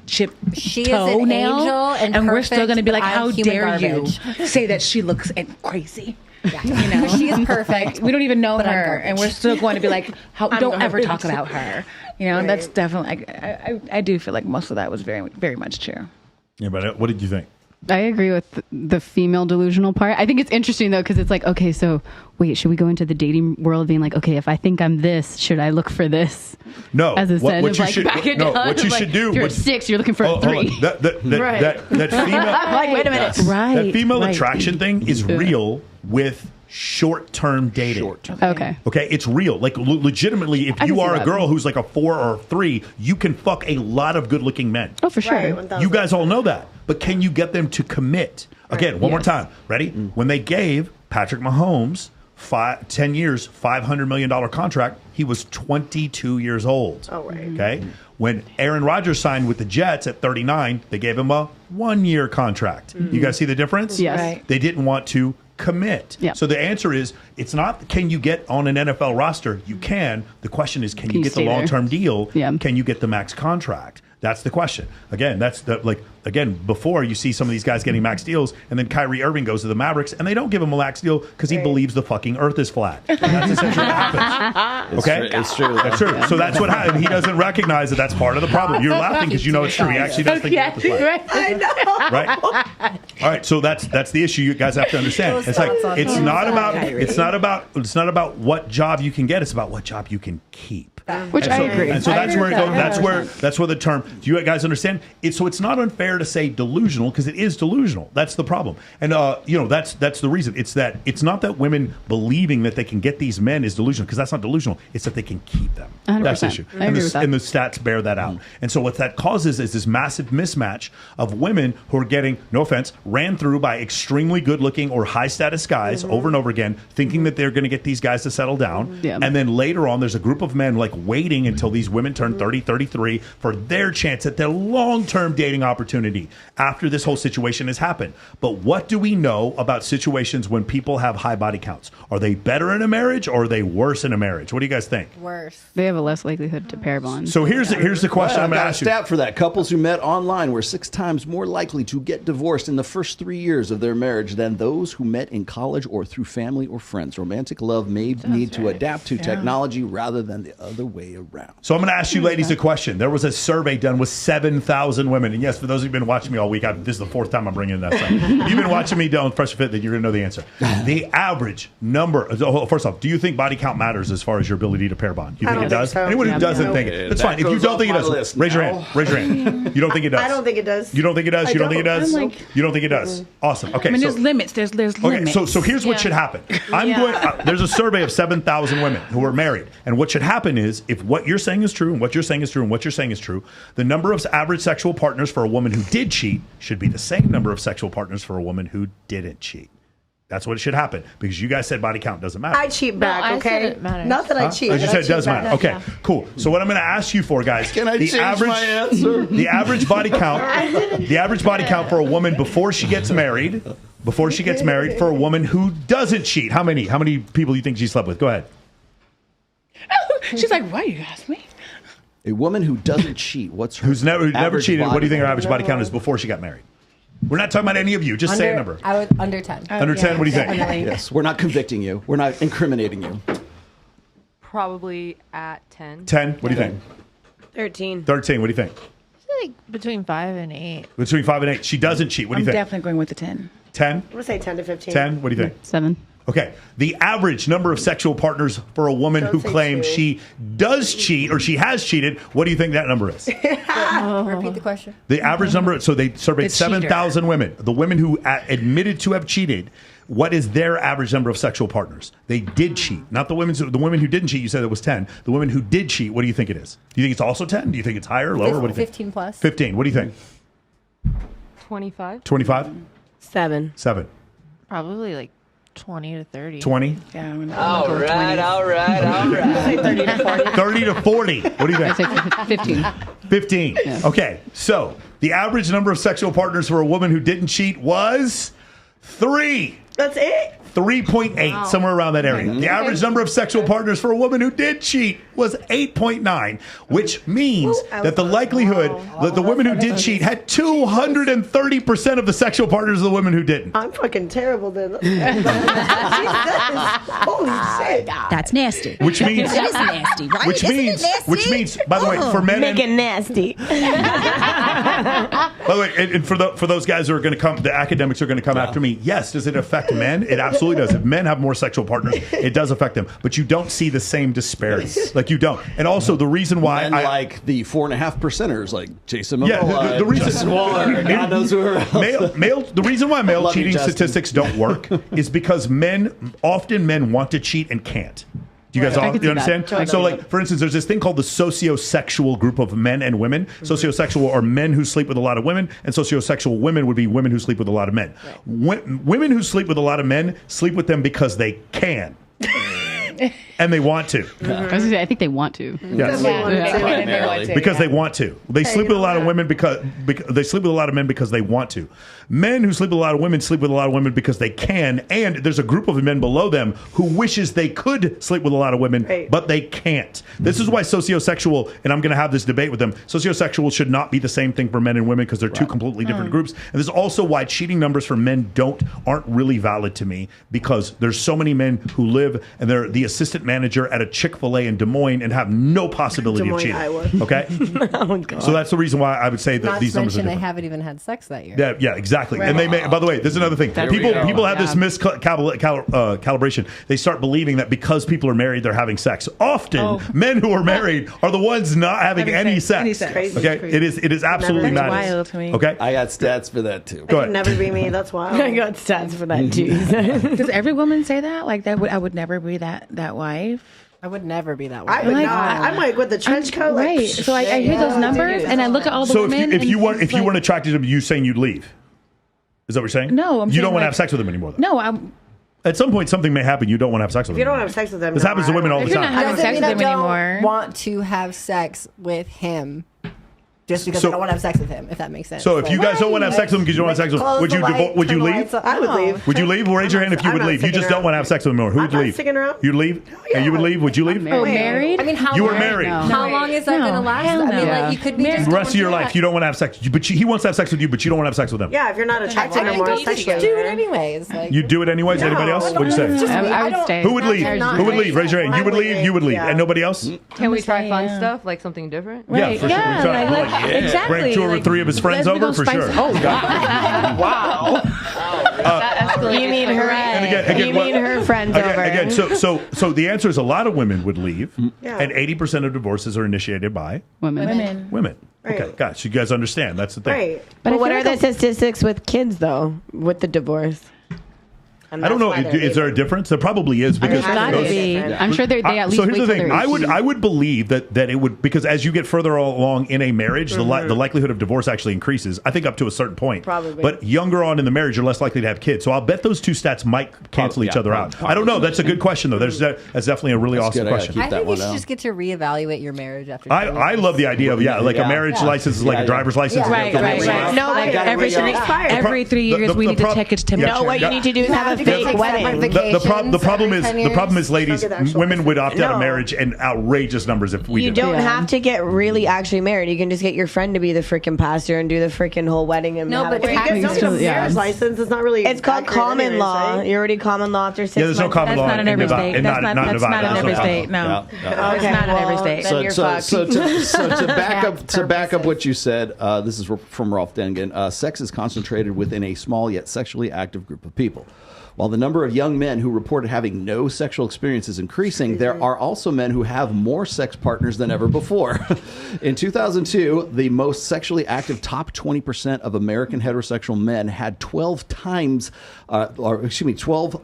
chip She is an toenail, angel and we're still going to be like, perfect. how I'm human dare garbage. you say that she looks crazy? Yeah. You know, She is perfect. We don't even know but I'm her, garbage. and we're still going to be like, don't ever garbage. talk about her. You know, that's definitely. I do feel like most of that was very, very much true. Yeah, but what did you think? I agree with the female delusional part. I think it's interesting though, because it's like, okay, so wait, should we go into the dating world being like, okay, if I think I'm this, should I look for this? No. As a What set of you like should- back it no, down. what you It's should like, do- if you're what- a 6, you're looking for a Hold on. 3. That female. Like, wait a minute. That female attraction thing is real with short-term dating. Okay. Okay, it's real. Like legitimately, if I can you see are a that. girl who's like a 4 or a 3, you can fuck a lot of good-looking men. Oh, for sure. You guys all know that. But can you get them to commit? Again, one more time. Ready? When they gave Patrick Mahomes 10 years, $500 million contract, he was 22 years old. Oh, right. Okay? When Aaron Rodgers signed with the Jets at 39, they gave him a 1-year contract. You guys see the difference? Yes. Right. They didn't want to commit. Yeah. So the answer is, it's not can you get on an NFL roster? You can. The question is, can you get the stay there? long-term deal? Yeah. Can you get the max contract? That's the question. Again, before you see some of these guys getting max deals, and then Kyrie Irving goes to the Mavericks, and they don't give him a max deal because he believes the fucking earth is flat. And that's essentially what happens. Okay? It's true. That's true. So that's what happened. He doesn't recognize that that's part of the problem. You're laughing because you know it's true. He actually does think the earth is flat. I know. Right? All right. So that's the issue you guys have to understand. It's like it's not about what job you can get. It's about what job you can keep. Which I agree. And so I that's agree where with that. that's where the term. Do you guys understand? So it's not unfair to say delusional because it is delusional. That's the problem. And that's the reason. It's not that women believing that they can get these men is delusional because that's not delusional. It's that they can keep them. 100%. That's the issue. I agree with that. And the stats bear that out. And so what that causes is this massive mismatch of women who are getting, no offense, ran through by extremely good-looking or high-status guys over and over again, thinking that they're going to get these guys to settle down. Yeah. And then later on, there's a group of men like waiting until these women turn 30, 33 for their chance at their long-term dating opportunity after this whole situation has happened. But what do we know about situations when people have high body counts? Are they better in a marriage or are they worse in a marriage? What do you guys think? Worse. They have a less likelihood to pair bond. So here's the question Well, I'm going to I've got a ask you. stat for that. Couples who met online were 6 times more likely to get divorced in the first 3 years of their marriage than those who met in college or through family or friends. Romantic love may need to adapt to technology rather than the other way around. So I'm going to ask you ladies a question. There was a survey done with 7,000 women. And yes, for those who've been watching me all week, this is the 4th time I'm bringing that up. If you've been watching me down Fresh Fit, then you're going to know the answer. The average number, first off, do you think body count matters as far as your ability to pair bond? Do you think it does? so. Anyone who Yeah, doesn't no. think it. That's fine. If you goes don't off think it my does, list raise your now. hand. Raise your hand. You don't think it does? I don't think it does. You don't think it does? I You don't think it don't. does? I'm like- You don't think it does? Awesome. Okay. I mean, so- there's limits. There's Okay, limits. so here's what should happen. There's a survey of 7,000 women who are married, and what should happen is, if what you're saying is true, and what you're saying is true, and what you're saying is true, the number of average sexual partners for a woman who did cheat should be the same number of sexual partners for a woman who didn't cheat. That's what should happen because you guys said body count doesn't matter. I cheat back, I okay? said it matters. Not that I cheat. Oh, you but said I it does cheat back. matter. Okay, cool. So what I'm going to ask you for, guys, Can I change my answer? the average body count, the average body count for a woman before she gets married, for a woman who doesn't cheat. How many people do you think she slept with? Go ahead. She's like, why you ask me? A woman who doesn't cheat, what's her Who's never average cheated? What do you think her body average body count is before she got married? We're not talking about any of you. Just say a number. I would under 10. Under 10, what do you think? Yes, we're not convicting you. We're not incriminating you. Probably at 10. 10, what do you think? 13. 13, what do you think? Like between 5 and 8. Between 5 and 8. She doesn't cheat. What do I'm you think? definitely going with the 10. 10? I'm going to say 10 to 15. 10, what do you think? 7. Okay. The average number of sexual partners for a woman who claims she does cheat or she has cheated, what do you think that number is? Repeat the question. The average number, so they surveyed 7,000 women. The women who admitted to have cheated, what is their average number of sexual partners? They did cheat. Not the women who didn't cheat, you said it was 10. The women who did cheat, what do you think it is? Do you think it's also 10? Do you think it's higher or lower? What do you think? 15 plus. 15. What do you think? 25. 25? 7. 7. Probably like 20 to 30. 20? Yeah, I'm gonna All go with right, 20. all right. 30 to 40. 30 to 40. What do you think? I say 15. 15. Yeah. Okay, so the average number of sexual partners for a woman who didn't cheat was 3. That's it? 3.8, somewhere around that area. The average number of sexual partners for a woman who did cheat was 8.9, which means that the likelihood that the women who did cheat had 230% of the sexual partners of the women who didn't. I'm fucking terrible then. Holy shit. That's nasty. Which means it is nasty, right? Which means, by the way, for men, Make it nasty. by the way, and for those guys who are going to come, the academics are going to come after me. Yes, does it affect men? It absolutely does. If men have more sexual partners, it does affect them. But you don't see the same disparity. Like you don't. And also the reason why Men like the 4.5%ers, like Jason Momoa, yeah, the reason Justin Waller, God knows who else. The reason why male Love you, cheating Justin. statistics don't work is because often men want to cheat and can't. Do you guys all you understand? So, like, for instance, there's this thing called the sociosexual group of men and women. Sociosexual are men who sleep with a lot of women, and sociosexual women would be women who sleep with a lot of men. Women who sleep with a lot of men sleep with them because they can. And they want to. I was gonna say, I think they want to. Yes. Because they want to. They sleep with a lot of women because they sleep with a lot of men because they want to. Men who sleep with a lot of women sleep with a lot of women because they can, and there's a group of men below them who wishes they could sleep with a lot of women, but they can't. This is why sociosexual, and I'm going to have this debate with them, sociosexual should not be the same thing for men and women because they're two completely different groups. And this is also why cheating numbers for men aren't really valid to me, because there's so many men who live and they're the assistant manager at a Chick-fil-A in Des Moines and have no possibility of cheating. Iowa. Okay? So that's the reason why I would say that Not these to numbers are mention they different. haven't even had sex that year. Yeah, exactly. Right. And they may, by the way, there's another thing. People have this miscalibration. They start believing that because people are married, they're having sex. Often, men who are married are the ones not having any sex. Crazy. Okay? It is absolutely That's madness. wild to me. Okay? I got stats for that too. Go It could ahead. never be me. That's wild. I got stats for that too. Does every woman say that? Like that? I would never be that wife. I would never be that I way. would Like, not. I'm like with the trench coat. Like, Right. So I hear those numbers and I look at all the So women. if you and it's weren't like- attracted to them, you saying you'd leave? Is that what you're saying? No, I'm you saying, don't want to like- have sex with them anymore. Though. No, I'm. At some point, something may happen. You don't want to have sex with if you them. don't have sex with them, This no, happens to I women don't- all the If you're time. not having sex with them don't anymore. want to have sex with him just because So- I don't want to have sex with him, if that makes sense. So if you guys don't want to have sex with them because you don't want to have sex with them, would you leave? I would leave. Would you leave? Raise your hand if you I'm would not leave. You sticking just don't around. want to have sex with them anymore. Who I'm would not leave? sticking around. You'd leave? And you would leave? Would you leave? Oh, married? I mean, how You were long? married. No. How long is that No, going to last? hell I mean, no. like you could be just The rest of going your through life, that. you don't want to have sex. But he wants to have sex with you, but you don't want to have sex with him. Yeah, if you're not attracted I anymore, think you should do it anyways. Like, You do it anyways? No. Anybody else? What'd you say? Just me. I would don't- stay. Who would leave? not Who would right. leave? Raise your hand. You would leave? You would leave. Yeah. And nobody else? Can we try fun Yeah. stuff, like something different? Yeah, Right. for sure. Yeah, We try. like, exactly. Bring 2 or 3 of his friends Let's over, go for spice sure. it. Oh, Wow. You mean her? And again, you mean her friends over? Again, so the answer is a lot of women would leave, Yeah. and 80% of divorces are initiated by Women. women. Okay, Right. gosh, you guys understand. That's the thing. Right. But I what feel are like the statistics with kids though? With the divorce? And I don't know. that's why they're Is there a leaving. difference? There probably is because There's gotta those- be. I'm sure they at least so here's wait the till thing. they're I 18. would believe that it would, because as you get further along in a marriage, the likelihood of divorce actually increases. I think up to a certain point. Probably. But younger on in the marriage, you're less likely to have kids. So I'll bet those two stats might cancel each other out. I don't know. That's a good question though. That's definitely a really awesome good. I gotta question. keep I that think you one should out. just get to reevaluate your marriage after. I love the idea of like a marriage license is like a driver's license. Right, right, right. No, like every 3 years we need to take it to No, what you need to do is have a fake wedding. The problem is, ladies, Don't get the actual women would opt out of No. marriage in outrageous numbers if we You did. don't have to get really actually married. You can just get your friend to be the freaking pastor and do the freaking whole wedding. And No, have but it. You get Technically, some yeah. marriage license. It's not really. It's called accurate common anyways, law. right? You're already common law after 6 Yeah, there's no months. common That's law not in every Nevada- state. in That's Nevada. not in There's every no common state. law. No. Yeah. It's not in every state. Then you're fucked. To back up what you said, this is from Rolf Dengen. Sex is concentrated within a small yet sexually active group of people. While the number of young men who reported having no sexual experience is increasing, there are also men who have more sex partners than ever before. In 2002, the most sexually active top 20% of American heterosexual men had 12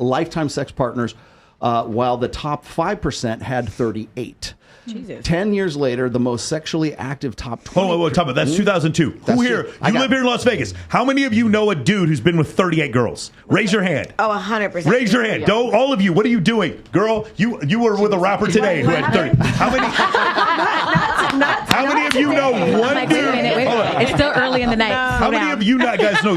lifetime sex partners, while the top 5% had 38. Jesus. 10 years later, the most sexually active top 20. Oh, talk about that's 2002. Who here? You live here in Las Vegas. How many of you know a dude who's been with 38 girls? Raise your hand. Oh, 100%. Raise your hand. Don't all of you. What are you doing, girl? You were with a rapper today who had 30. How many? How many of you know one dude? It's still early in the night. How many of you guys know?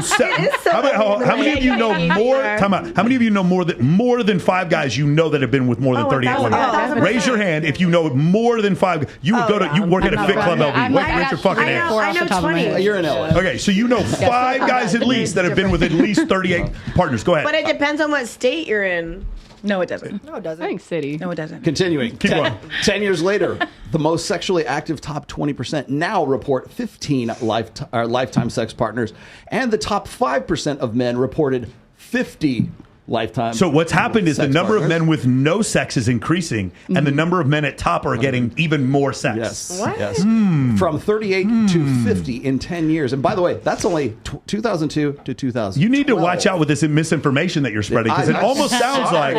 How many of you know more? Time out. How many of you know more than 5 guys you know that have been with more than 38 women? Raise your hand if you know more than 5. You work at a Fit Club LV. Raise your fucking hand. I know 20. You're in LA. Okay, so you know 5 guys at least that have been with at least 38 partners. Go ahead. But it depends on what state you're in. No, it doesn't. No, it doesn't. I think city. No, it doesn't. Continuing. Keep going. 10 years later, the most sexually active top 20% now report 15 lifetime sex partners, and the top 5% of men reported 50 lifetime. So what's happened is the number partners. of men with no sex is increasing, and the number of men at top are getting even more sex. Yes. What? Yes. From 38 to 50 in 10 years. And by the way, that's only 2002 to 2000. You need to watch out with this misinformation that you're spreading, because it almost sounds like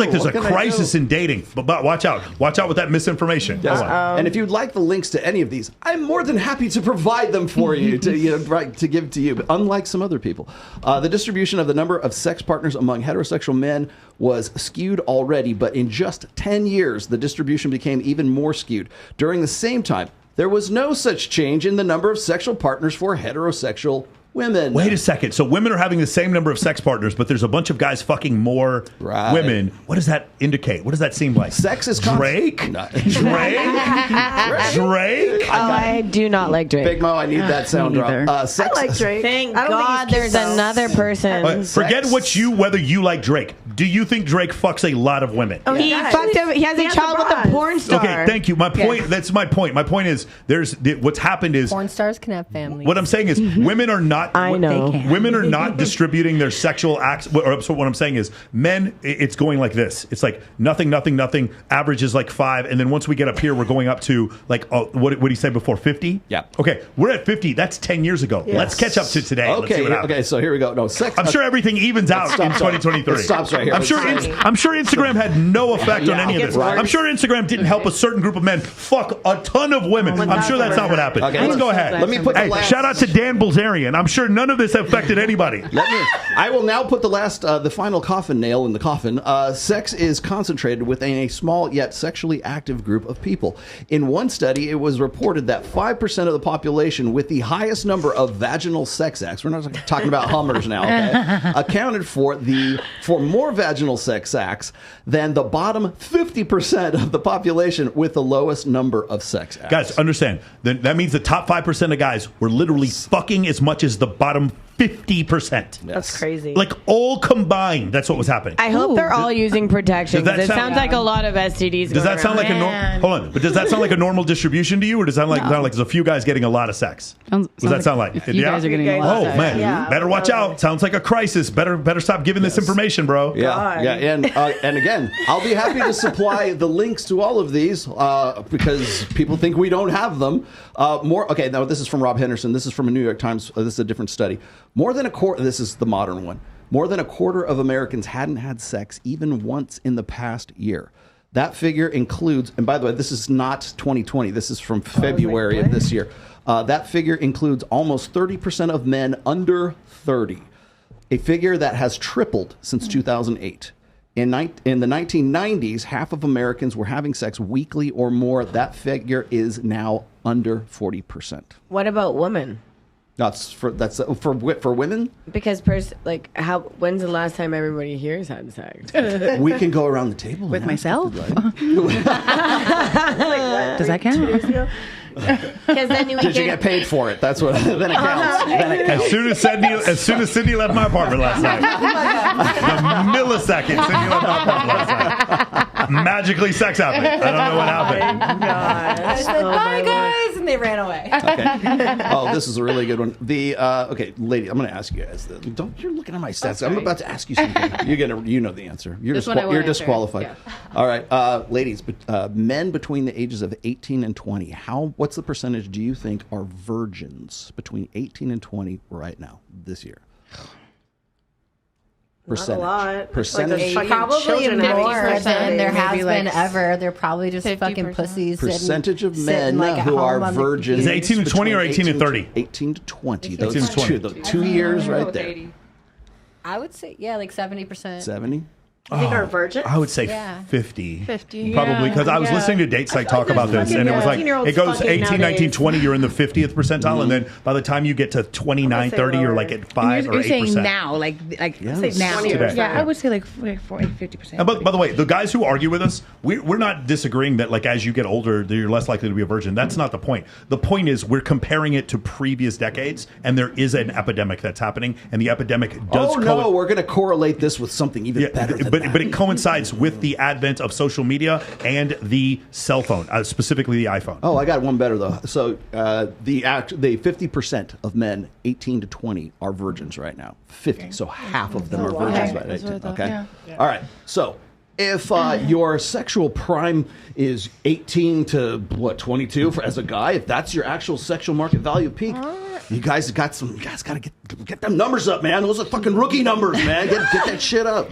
there's a crisis in dating. But watch out with that misinformation. Yes. And if you'd like the links to any of these, I'm more than happy to provide them for you to give to you. But unlike some other people, the distribution of the number of sex partners among heterosexual men was skewed already, but in just 10 years, the distribution became even more skewed. During the same time, there was no such change in the number of sexual partners for heterosexual women. Wait a second. So women are having the same number of sex partners, but there's a bunch of guys fucking more women. What does that indicate? What does that seem like? Sex is Drake? Drake? I do not like Drake. Big Mo, I need that sound drop. Sex, I like Drake. Thank I don't think God he's there's cute, though. another person. Forget whether you like Drake. Do you think Drake fucks a lot of women? He fucked him. He has a child with a porn star. Okay, thank you. My point. That's my point. My point is, what's happened is Porn stars can have families. what I'm saying is women are not. I know. Women are not distributing their sexual acts. So what I'm saying is, men, it's going like this. It's like nothing. Average is like 5, and then once we get up here, we're going up to like what did he say before? 50? Yeah. Okay, we're at 50. That's 10 years ago. Yes. Let's catch up to today. Let's see what happens. Okay. So here we go. No sex. I'm sure everything evens out in 2023. It stops right here. I'm sure Instagram had no effect on any of this. Right. I'm sure Instagram didn't help a certain group of men fuck a ton of women. I'm sure that's not what happened. Okay, let's go ahead. Let me put the last. Shout out to Dan Bilzerian. I'm sure none of this affected anybody. I will now put the final coffin nail in the coffin. Sex is concentrated within a small yet sexually active group of people. In one study, it was reported that 5% of the population with the highest number of vaginal sex acts, we're not talking about Hummers now, okay, accounted for more vaginal sex acts than the bottom 50% of the population with the lowest number of sex acts. Guys, understand, that means the top 5% of guys were literally fucking as much as the bottom 50%. That's crazy. Like all combined, that's what was happening. I hope they're all using protection. Does that It sounds like a lot of STDs. Does that sound like but does that sound like a normal distribution to you, or does that sound like there's a few guys getting a lot of sex? What does that sound like? You guys are getting a lot of sex. Man, better watch out. Sounds like a crisis. Better stop giving this information, bro. Yeah. And again, I'll be happy to supply the links to all of these because people think we don't have them. Okay, now this is from Rob Henderson. This is from a New York Times. This is a different study. More than a quarter. This is the modern one. More than a quarter of Americans hadn't had sex even once in the past year. That figure includes, and by the way, this is not 2020. This is from February of this year. That figure includes almost 30% of men under 30, a figure that has tripled since 2008. In the 1990s, half of Americans were having sex weekly or more. That figure is now under 40%. What about women? That's for women. Because when's the last time everybody here has had sex? We can go around the table with myself. Does that count? Did you get paid for it? That's what. Then it counts. As soon as Cindy left my apartment last night, the millisecond Cindy left my apartment last night. magically sex happened. I don't know what happened. I said, bye, guys, and they ran away. Okay. Oh, this is a really good one. Okay, lady, I'm going to ask you guys. You're looking at my stats. I'm about to ask you something. You know the answer. You're disqualified. Yeah. All right, ladies, men between the ages of 18 and 20. What's the percentage do you think are virgins between 18 and 20 right now this year? Percentage. Not a lot. Percentage. Like probably more than there has been ever. They're probably just 50%. fucking pussies. Percentage of men who are virgins. Is it 18 to 20 or 18 to 30? 18 to 20. 18 to 20. Those 2 years right there. I would say, like 70%. 70? You think are virgins? I would say Yeah. 50. 50. Probably, because I was listening to Date Psych talk about this, and it was like, it goes 18, 19, 20, you're in the 50th percentile, and then by the time you get to 29, 30, you're like at 5 or 8%. You're saying now, like Yes. now. Today. Yeah, I would say like 40, 50%. And by the way, the guys who argue with us, we're not disagreeing that like as you get older, you're less likely to be a virgin. That's not the point. The point is we're comparing it to previous decades, and there is an epidemic that's happening, and the epidemic does. We're going to correlate this with something even better. But it coincides with the advent of social media and the cell phone, specifically the iPhone. Oh, I got one better though. So the 50% of men 18 to 20 are virgins right now. 50. So half of them are virgins by 18. Okay. Yeah. All right. So if your sexual prime is 18 to 22 as a guy, if that's your actual sexual market value peak, you guys got to get them numbers up, man. Those are fucking rookie numbers, man. Get that shit up.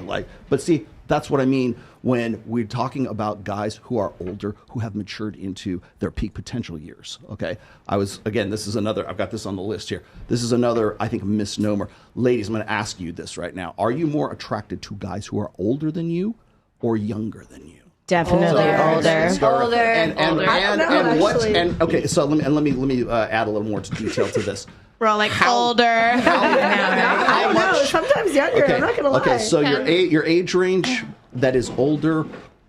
But see, that's what I mean when we're talking about guys who are older, who have matured into their peak potential years. Okay, this is another. I've got this on the list here. This is another, I think, misnomer. Ladies, I'm going to ask you this right now: are you more attracted to guys who are older than you or younger than you? Definitely Older. And okay, so let me add a little more detail to this. We're all like older. I don't know. Sometimes younger. Okay, I'm not gonna lie. okay, so your age range that is older.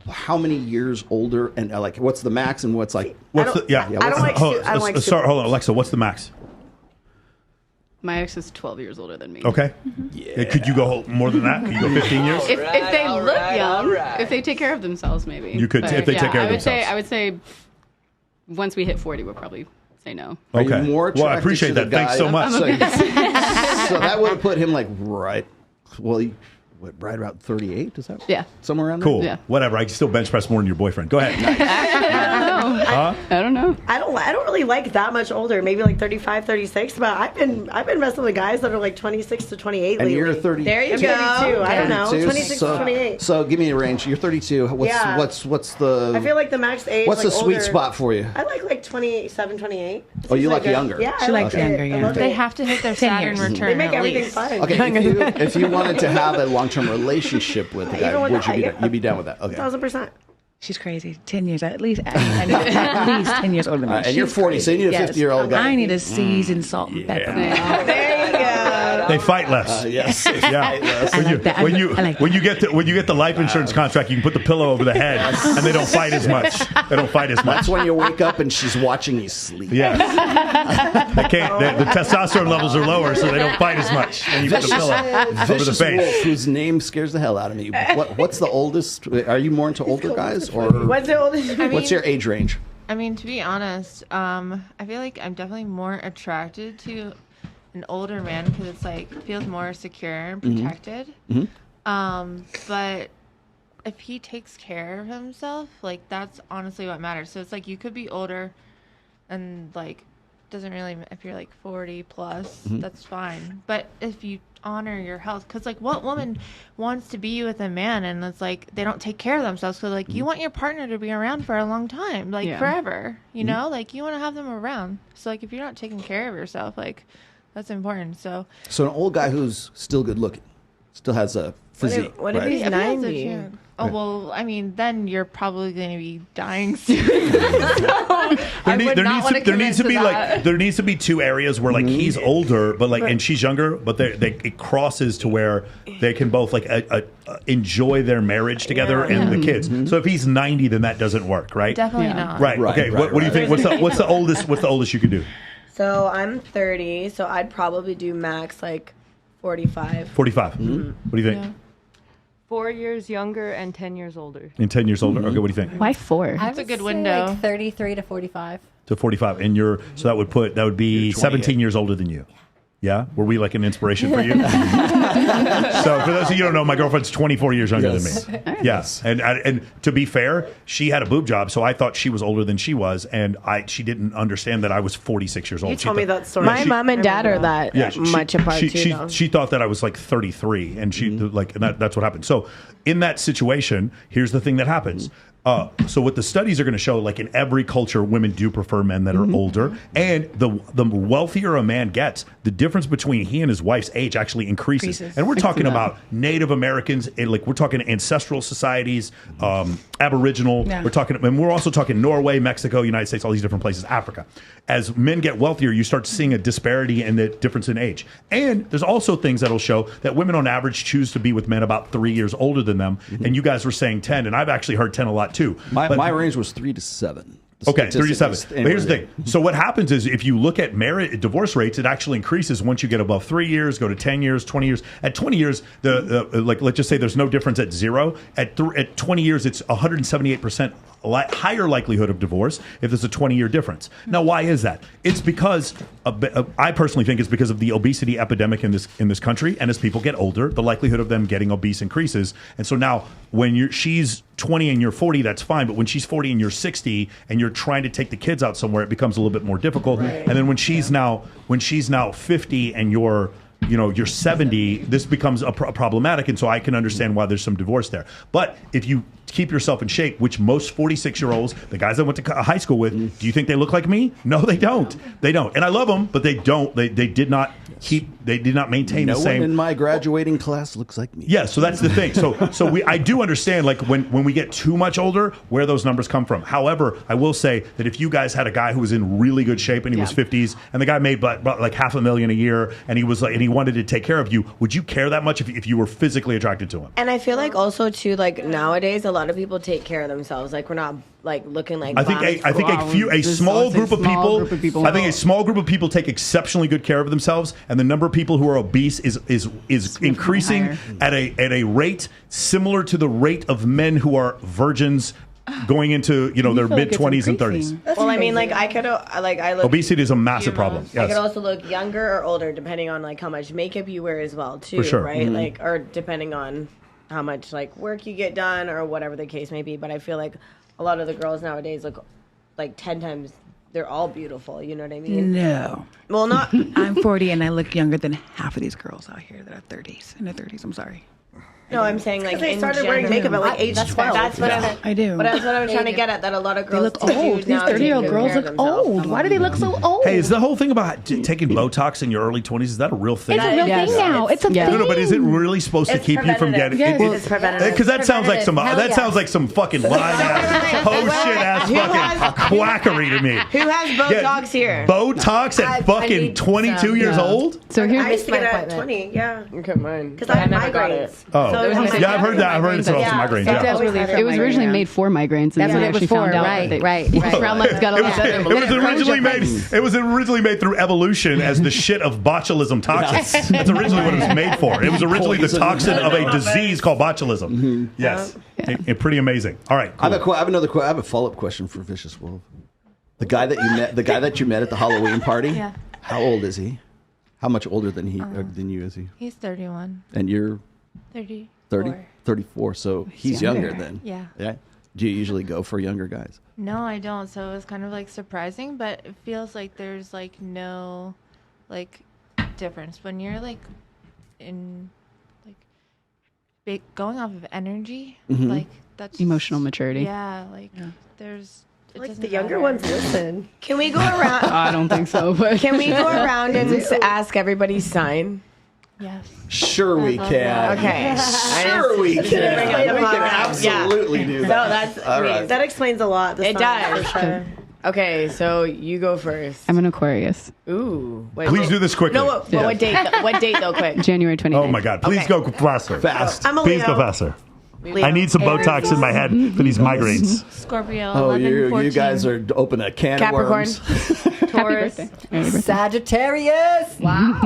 How many years older, and like what's the max, and what's like what's the I don't like. Sorry, hold on, Alexa. What's the max? My ex is 12 years older than me. Okay. Yeah. Could you go more than that? Could you go 15 years? If they look young, if they take care of themselves, maybe. You could, if they take care of themselves. I would say once we hit 40, we'll probably say no. Okay. Well, I appreciate that. Thanks so much. So that would have put him like right around 38? Is that somewhere around there? Cool. Yeah. Whatever. I can still bench press more than your boyfriend. Go ahead. I don't know. I don't really like that much older. Maybe like 35, 36. But I've been messing with guys that are like 26 to 28 and lately. you're 30. There you go. 32. I don't know. 26 to 28. So give me a range. You're 32. What's the? I feel like the max age. What's the sweet older, spot for you? I like 27, 28. Oh, you like younger? Yeah, she likes younger. Yeah. They have to hit their Saturn return. They make at everything least. fun. Okay, if you wanted to have a long-term relationship with the guy, you'd be down with that? Okay, 1,000%. She's crazy. 10 years at least. I need at least 10 years older than me. And you're 40, so you need a 50-year-old guy. I need a seasoned salt and pepper. There you go. They fight less. Yes. Yeah. When you get the life insurance contract, you can put the pillow over the head, and they don't fight as much. That's when you wake up and she's watching you sleep. Yeah. They can't. The testosterone levels are lower, so they don't fight as much. And you put the pillow over the face. Wolf, whose name scares the hell out of me. What's the oldest? Are you more into older guys, or what's the oldest? What's your age range? I mean, to be honest, I feel like I'm definitely more attracted to an older man because it's like feels more secure and protected. But if he takes care of himself, like that's honestly what matters. So it's like you could be older and like doesn't really, if you're like 40 plus, that's fine. But if you honor your health, because like what woman wants to be with a man and it's like they don't take care of themselves? So like you want your partner to be around for a long time, like forever, you know, like you want to have them around. So like if you're not taking care of yourself, like that's important. So an old guy who's still good looking, still has a physique. What if he's 90? Oh, well, I mean, then you're probably going to be dying soon. There needs to be two areas where like he's older, but like and she's younger, but it crosses to where they can both like enjoy their marriage together and the kids. So if he's 90, then that doesn't work, right? Definitely not. Right. Okay. What do you think? What's the oldest? What's the oldest you could do? So I'm 30, so I'd probably do max like 45. 45. What do you think? Yeah. 4 years younger and 10 years older. And 10 years older. Okay, what do you think? Why 4? That's a good window. Like 33 to 45. To 45, and so that would be 17 years older than you. Yeah, were we like an inspiration for you? So for those of you who don't know, my girlfriend's 24 years younger than me. Yes, and to be fair, she had a boob job, so I thought she was older than she was, and she didn't understand that I was 46 years old. You told me that story. My mom and dad are that much apart too. She thought that I was like 33, and that's what happened. So in that situation, here's the thing that happens. So what the studies are going to show, like in every culture, women do prefer men that are older, and the wealthier a man gets, the difference between he and his wife's age actually increases. And we're talking about Native Americans, like we're talking ancestral societies, Aboriginal. Yeah. And we're also talking Norway, Mexico, United States, all these different places, Africa. As men get wealthier, you start seeing a disparity in the difference in age. And there's also things that'll show that women on average choose to be with men about 3 years older than them. And you guys were saying 10, and I've actually heard 10 a lot too. My range was 3 to 7. Okay, 3 to 7. But here's the thing. So what happens is if you look at divorce rates, it actually increases once you get above 3 years, go to 10 years, 20 years. At 20 years, let's just say there's no difference at 0. At 20 years, it's 178% higher likelihood of divorce if there's a 20-year difference. Now, why is that? It's because I personally think it's because of the obesity epidemic in this country, and as people get older, the likelihood of them getting obese increases. And so now, when she's 20 and you're 40, that's fine. But when she's 40 and you're 60, and you're trying to take the kids out somewhere, it becomes a little bit more difficult. Right. And then when she's now 50 and you're 70, this becomes problematic, and so I can understand why there's some divorce there. But if you keep yourself in shape, which most 46-year-olds, the guys I went to high school with, do you think they look like me? No, they don't. They don't. And I love them, but they don't. They did not maintain the same. No one in my graduating class looks like me. Yeah, so that's the thing. So I do understand, like, when we get too much older, where those numbers come from. However, I will say that if you guys had a guy who was in really good shape and he was 50s, and the guy made like $500,000 a year, and he was like, and he wanted to take care of you, would you care that much if you were physically attracted to him? And I feel like also too, like nowadays, a lot of people take care of themselves. Like we're not like looking like. I think a small group of people. I think a small group of people take exceptionally good care of themselves, and the number of people who are obese is increasing at a rate similar to the rate of men who are virgins going into their mid-20s and 30s. Well, I mean, like I look. Obesity is a massive problem. Yes. I could also look younger or older depending on like how much makeup you wear as well too. For sure. Right? Mm-hmm. Like, or depending on how much like work you get done or whatever the case may be. But I feel like a lot of the girls nowadays look like 10 times. They're all beautiful. You know what I mean? No. Well, not. I'm 40 and I look younger than half of these girls out here that are 30s. In their 30s. I'm sorry. No, I'm saying like they started wearing makeup at like age 12. That's what I do. But that's what I'm trying to get at. That a lot of girls look old. These 30-year-old girls look old. Why do they look so old? Hey, is the whole thing about taking Botox in your early 20s? Is that a real thing? It's a real thing now. It's a thing. No, but is it really supposed to keep you from getting? It's preventative. Because that sounds like some fucking lying ass, shit ass fucking quackery to me. Who has Botox here? Botox at fucking 22 years old? So I used to get it at 20. Yeah. Okay, mine. Because I had migraines. Oh, yeah, I've heard that. I've heard it's also migraines. It was originally made for migraines. That's what it was for. Right. It was originally made through evolution as the shit of botulism toxin. That's originally what it was made for. It was originally the toxin of a disease called botulism. Mm-hmm. Yes, pretty amazing. All right, cool. I have a follow-up question for Vicious Wolf. The guy that you met at the Halloween party. Yeah. How old is he? How much older than you is he? He's 31. And you're 30. 34, so he's younger then. Yeah. Do you usually go for younger guys? No, I don't. So it was kind of like surprising, but it feels like there's like no like difference when you're like in like going off of energy, like that's emotional maturity. Yeah, there's like the younger ones listen. Can we go around? I don't think so, but can we go around and ask everybody's sign? Yes. Sure we can. Okay. Sure we can. We can absolutely do that. So that's that explains a lot. It does. For sure. Okay, so you go first. I'm an Aquarius. Ooh. Wait, Please do this quickly. No, what date? What date though? Quick. January 29th. Oh my God! Please go faster. Fast. I'm a Please Leo. go faster. I need some Botox in my head for these migraines. Scorpio. Oh, 11, you guys are open a can Capricorn. of worms. Taurus. Sagittarius. Wow.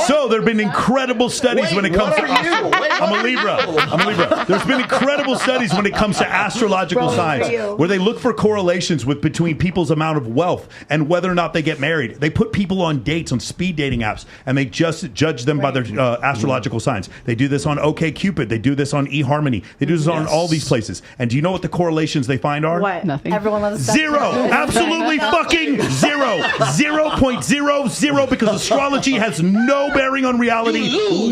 So there have been incredible studies when it comes to. I'm a Libra. There's been incredible studies when it comes to astrological signs where they look for correlations between people's amount of wealth and whether or not they get married. They put people on dates on speed dating apps and they just judge them by their astrological signs. They do this on OkCupid. They do this on eHarmony. They do this on all these places. And do you know what the correlations they find are? What? Nothing. Everyone loves Zero. Absolutely fucking zero. 0.00 because astrology has no bearing on reality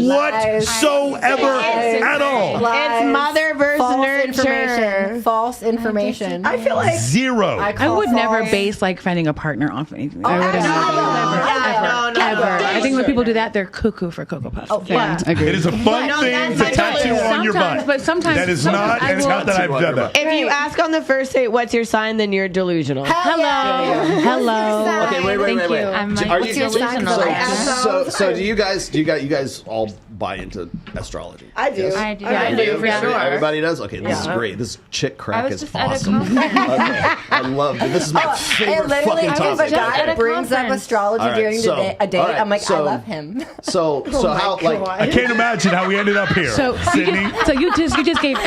whatsoever at all. It's mother versus False nurture. information. False information. I feel like Zero. I would never base like finding a partner off anything. I would never. I think when people do that, they're cuckoo for Cocoa Puffs. Oh, yeah. Agreed. It is a fun thing to tattoo on your butt. But sometimes That is not, and it's not that I've done that. If you ask on the first date, what's your sign, then you're delusional. Hello. Okay, wait. I'm like, Are what's you your sign? so do you guys all buy into astrology? I do. Yes? I do. I do for sure. Everybody does? Okay, this is great. This chick I crack was is just at a awesome. conference. Okay, I love it. This is my favorite fucking If topic. a guy At a brings up conference. astrology All right, during so- a date, all right, I'm like, so- I love him. So how like I can't imagine how we ended up here. Sydney. You just gave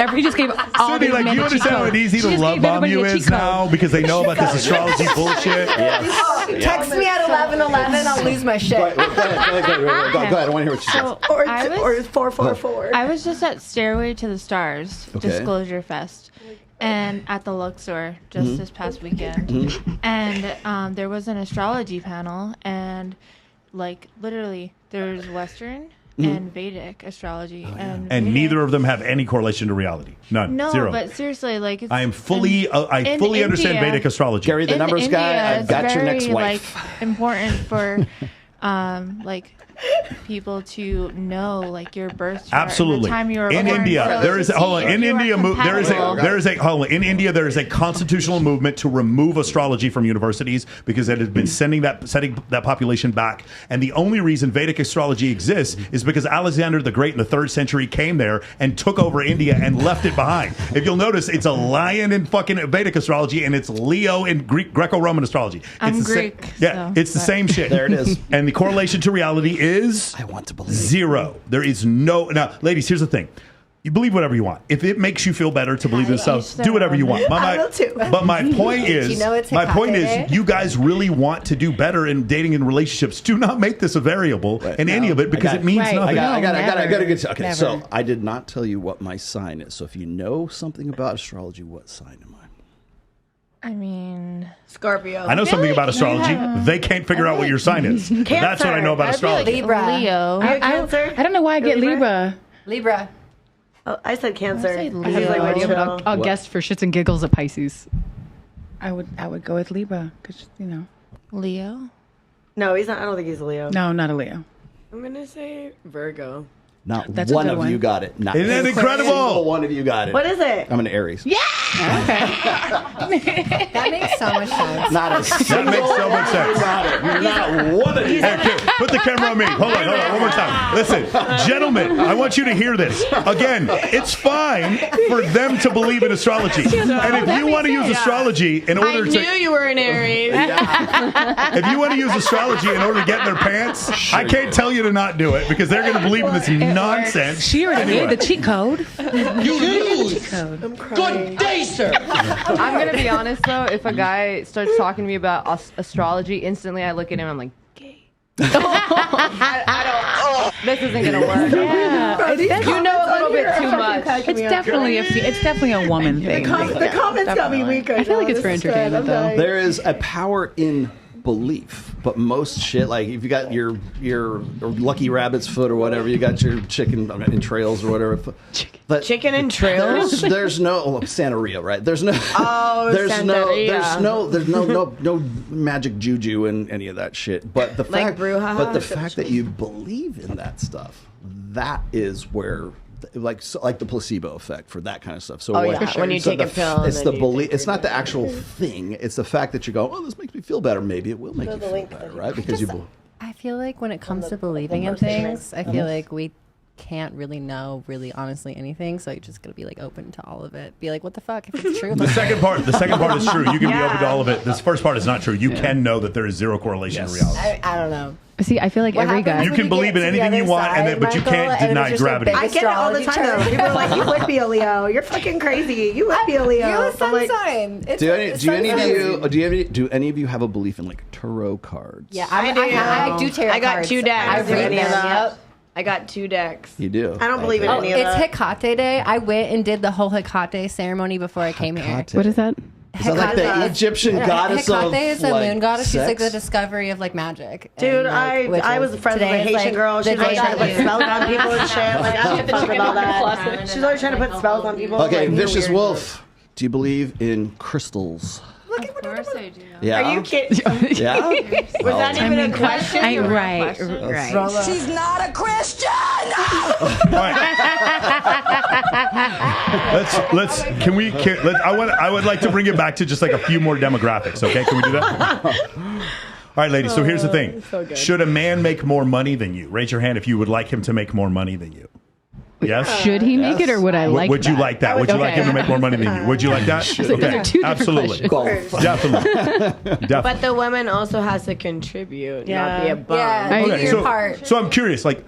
all Sydney, these like, men you a cheat understand how code. easy She to just love gave bomb everybody you a cheat is code. now because they know about this astrology bullshit? Text me at 11:11, I'll lose my shit. Go ahead. I want to hear what she says. So Or I was, or 444. I was just at Stairway to the Stars, Okay. Disclosure Fest, and at the Luxor just this past weekend. And there was an astrology panel, and like literally there's Western and Vedic astrology. And And Vedic- neither of them have any correlation to reality. None. No, Zero. but seriously, like it's, I am fully, I in fully understand India- Vedic astrology. Gary, the in numbers India, guy, I've it's got your next very, wife. like, important for like people to know like your birth chart and Absolutely. the time you were In born. India, So there is to hold on. see if In you are India, compatible. in India there is a constitutional movement to remove astrology from universities because it has been setting that population back. And the only reason Vedic astrology exists is because Alexander the Great in the 3rd century came there and took over India and left it behind. If you'll notice, it's a lion in fucking Vedic astrology and it's Leo in Greco-Roman astrology. I'm It's the Greek, yeah, so- it's the same shit. There it is. And the correlation to reality is I want to believe. zero. There is no. Now, ladies, here's the thing. You believe whatever you want. If it makes you feel better to believe in stuff, do whatever you want. I will too. But my point is, you know it's my point Hecate? is, you guys really want to do better in dating and relationships. Do not make this a variable in any of it because it means nothing. I got to get. Okay, Never. so I did not tell you what my sign is. So if you know something about astrology, what sign am I? I mean, Scorpio. I know something about astrology. They can't figure out what your sign is. That's what I know about astrology. Libra. Leo. Are you Cancer? I don't know why I get Libra. Libra. Oh, I said Cancer. say He's Leo. like, idea, but chill. I'll guess for shits and giggles at Pisces. I would go with Libra because Leo. No, he's not. I don't think he's a Leo. No, not a Leo. I'm gonna say Virgo. Not That's a one good of one. you got it. Not Isn't that a incredible? single one of you got it. What is it? I'm an Aries. That makes so much sense. Not a That single makes so much sense. Not one of you. Hey, kid, put the camera on me. Hold on, one more time. Listen, gentlemen, I want you to hear this. Again, it's fine for them to believe in astrology. And if you want to use astrology in order to... you were an Aries. If you want to use astrology in order to get in their pants, I can't tell you to not do it because they're going to believe in this nonsense. She already gave the cheat code. You lose. I'm crying. Good day, sir. I'm gonna be honest though. If a guy starts talking to me about astrology, instantly I look at him. I'm like, gay. I don't. This isn't gonna work. Yeah, You know a little bit too much. it's definitely a woman thing. The comments got me weak. I feel like it's for entertainment, though. There is a power in belief, but most shit, like if you got your lucky rabbit's foot or whatever, you got your chicken entrails or whatever. But Chicken entrails? there's no Santeria, right? There's no there's no magic juju in any of that shit. But the Like fact, brouhaha? that you believe in that stuff, that is where. Like the placebo effect for that kind of stuff. So Oh, yeah. When you take a pill and it's then the you belief. It's not the actual thing. It's the fact that you go, oh, this makes me feel better. Maybe it will make you feel better, right? Because you. I feel like when it comes to believing in things, I feel like we can't really know really honestly anything, so you're just gonna be like open to all of it. Be like, what the fuck? If it's true, The second part is true. You can be open to all of it. This first part is not true. You can know that there is zero correlation in reality. I don't know. See, I feel like every guy. You can believe in anything you want, but you can't deny gravity. I get it all the time though. People are like, "You would be a Leo. You're fucking crazy. You would be a Leo." You're a sun sign. Do any of you have a belief in like tarot cards? Yeah, I do tarot cards. I got 2 decks. I read them. Yep. I got 2 decks. You do? I don't believe in any of that. It's Hecate Day. I went and did the whole Hecate ceremony before I came here. What is that? Is that like the Egyptian goddess of Hecate is a moon goddess. She's like sex? the discovery of like magic. Dude, and, like, I was friends with a Haitian girl. She's always trying to put spells on people and shit. Like, I don't fuck with all that. She's always trying to put spells on people. Okay, like, Vicious Wolf. Do you believe in crystals? Of course I do. Yeah. Are you kidding? Yeah? Was that even a question? Right. She's not a Christian. I would like to bring it back to just like a few more demographics. Okay, can we do that? All right, ladies. So here's the thing: should a man make more money than you? Raise your hand if you would like him to make more money than you. Yes. Should he make it, or would I like? Would you like that? Would you like him to make more money than you? Would you like that? Okay, absolutely, definitely. But the woman also has to contribute, not be a bum. Yeah, Okay, do your part. so I'm curious, like,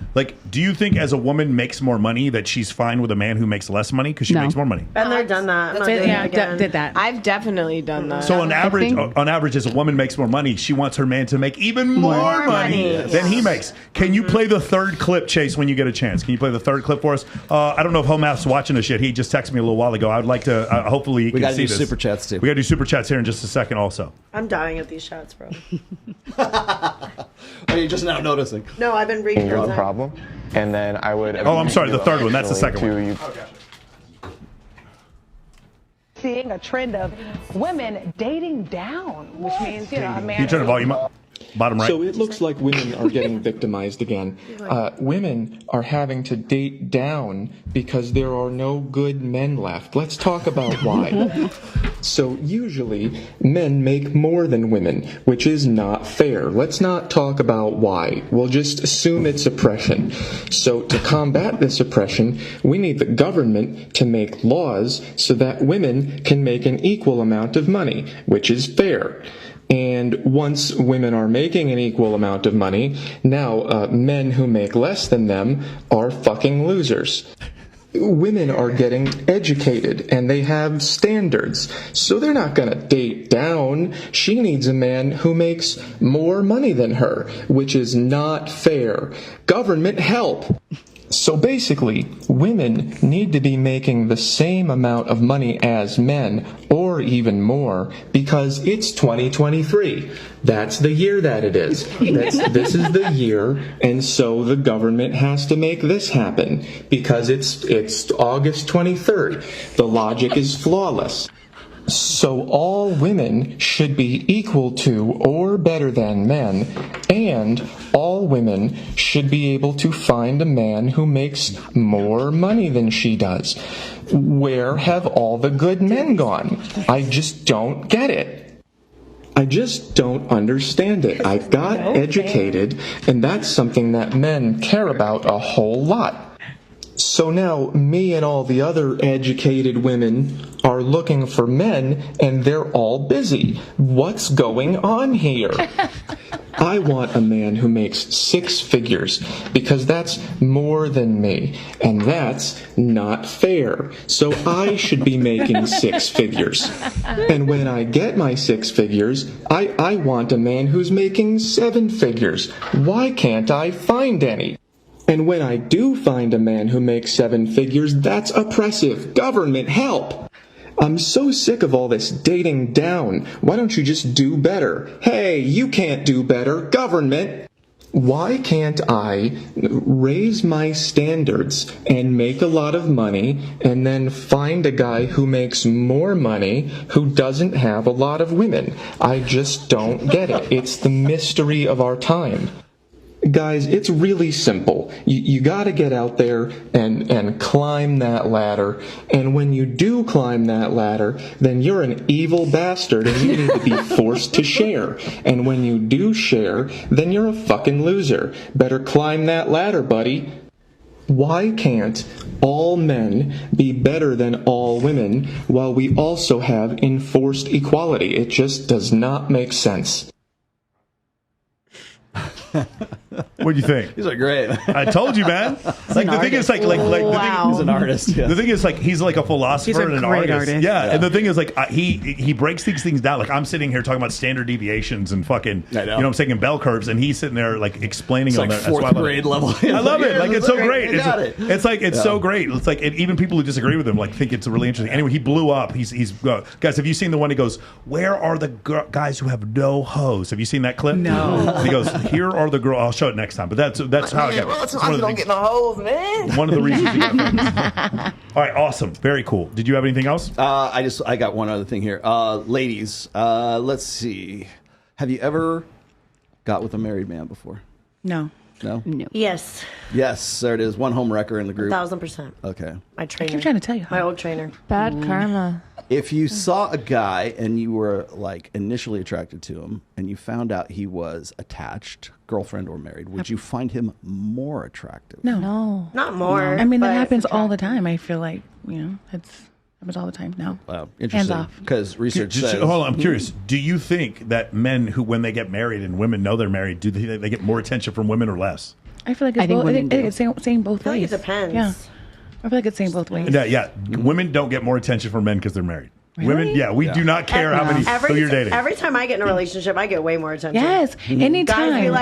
do you think as a woman makes more money that she's fine with a man who makes less money because she makes more money? Been there, done that. I'm not doing it again. Did that. I've definitely done that. So on average, as a woman makes more money, she wants her man to make even more money than he makes. Can you play the third clip, Chase, when you get a chance? Can you play the third clip for us? I don't know if Home Math's watching this yet. He just texted me a little while ago. I would like to, hopefully he can see this. We got to do super chats too. We got to do super chats here in just a second also. I'm dying at these shots, bro. Are you just now noticing? No, I've been reading Your problem. And then I would... Oh, I'm sorry, the third one. That's the second one. Seeing a trend of women dating down, which means, a man... Can you turn the volume up? Bottom right. So it looks like women are getting victimized again. Women are having to date down because there are no good men left. Let's talk about why. So usually men make more than women, which is not fair. Let's not talk about why. We'll just assume it's oppression. So to combat this oppression, we need the government to make laws so that women can make an equal amount of money, which is fair. And once women are making an equal amount of money, now men who make less than them are fucking losers. Women are getting educated and they have standards, so they're not going to date down. She needs a man who makes more money than her, which is not fair. Government help! So basically, women need to be making the same amount of money as men, or even more, because it's 2023. That's the year that it is. This is the year, and so the government has to make this happen, because it's August 23rd. The logic is flawless. So all women should be equal to or better than men, and all women should be able to find a man who makes more money than she does. Where have all the good men gone? I just don't get it. I just don't understand it. I got educated, and that's something that men care about a whole lot. So now, me and all the other educated women are looking for men, and they're all busy. What's going on here? I want a man who makes 6 figures, because that's more than me, and that's not fair. So I should be making 6 figures. And when I get my 6 figures, I want a man who's making 7 figures. Why can't I find any? And when I do find a man who makes 7 figures, that's oppressive. Government, help! I'm so sick of all this dating down. Why don't you just do better? Hey, you can't do better. Government! Why can't I raise my standards and make a lot of money and then find a guy who makes more money who doesn't have a lot of women? I just don't get it. It's the mystery of our time. Guys, it's really simple. You got to get out there and climb that ladder. And when you do climb that ladder, then you're an evil bastard and you need to be forced to share. And when you do share, then you're a fucking loser. Better climb that ladder, buddy. Why can't all men be better than all women while we also have enforced equality? It just does not make sense. What do you think? These are great. I told you, man. Like the thing is, like He's an artist. Yeah. The thing is, like, he's like a philosopher and an artist. Yeah. And the thing is, like, he breaks these things down. Like, I'm sitting here talking about standard deviations and fucking, you know what I'm saying, and bell curves, and he's sitting there like explaining It's on like that. fourth grade level. I love it. Like, it's so great. It's like it's so great. It's like, and even people who disagree with him like think it's really interesting. Anyway, he blew up. He's guys. Have you seen the one? He goes, "Where are the guys who have no hose?" Have you seen that clip? No. And he goes, "Here are the girls." I'll show it next time. But that's how I got. Well, that's why you don't get no holes, man. One of the reasons. All right, awesome, very cool. Did you have anything else? I got one other thing here, ladies. Let's see. Have you ever got with a married man before? No. No. Yes. Yes, there it is. One home wrecker in the group. 1,000%. Okay. My trainer. I keep trying to tell you. My old trainer. Bad karma. If you saw a guy and you were like initially attracted to him and you found out he was attached, girlfriend or married, would you find him more attractive? No. Not more. I mean, that but happens all the time. I feel like, it happens all the time. No. Wow, Hands interesting. off. Because research says... Hold on, I'm curious. Do you think that men who, when they get married and women know they're married, do they get more attention from women or less? I feel like it's saying both I ways. think it depends. Yeah. I feel like it's saying both ways. Yeah. Women don't get more attention from men because they're married. Women, we do not care how many who you're dating. Every time I get in a relationship, I get way more attention. Yes, anytime.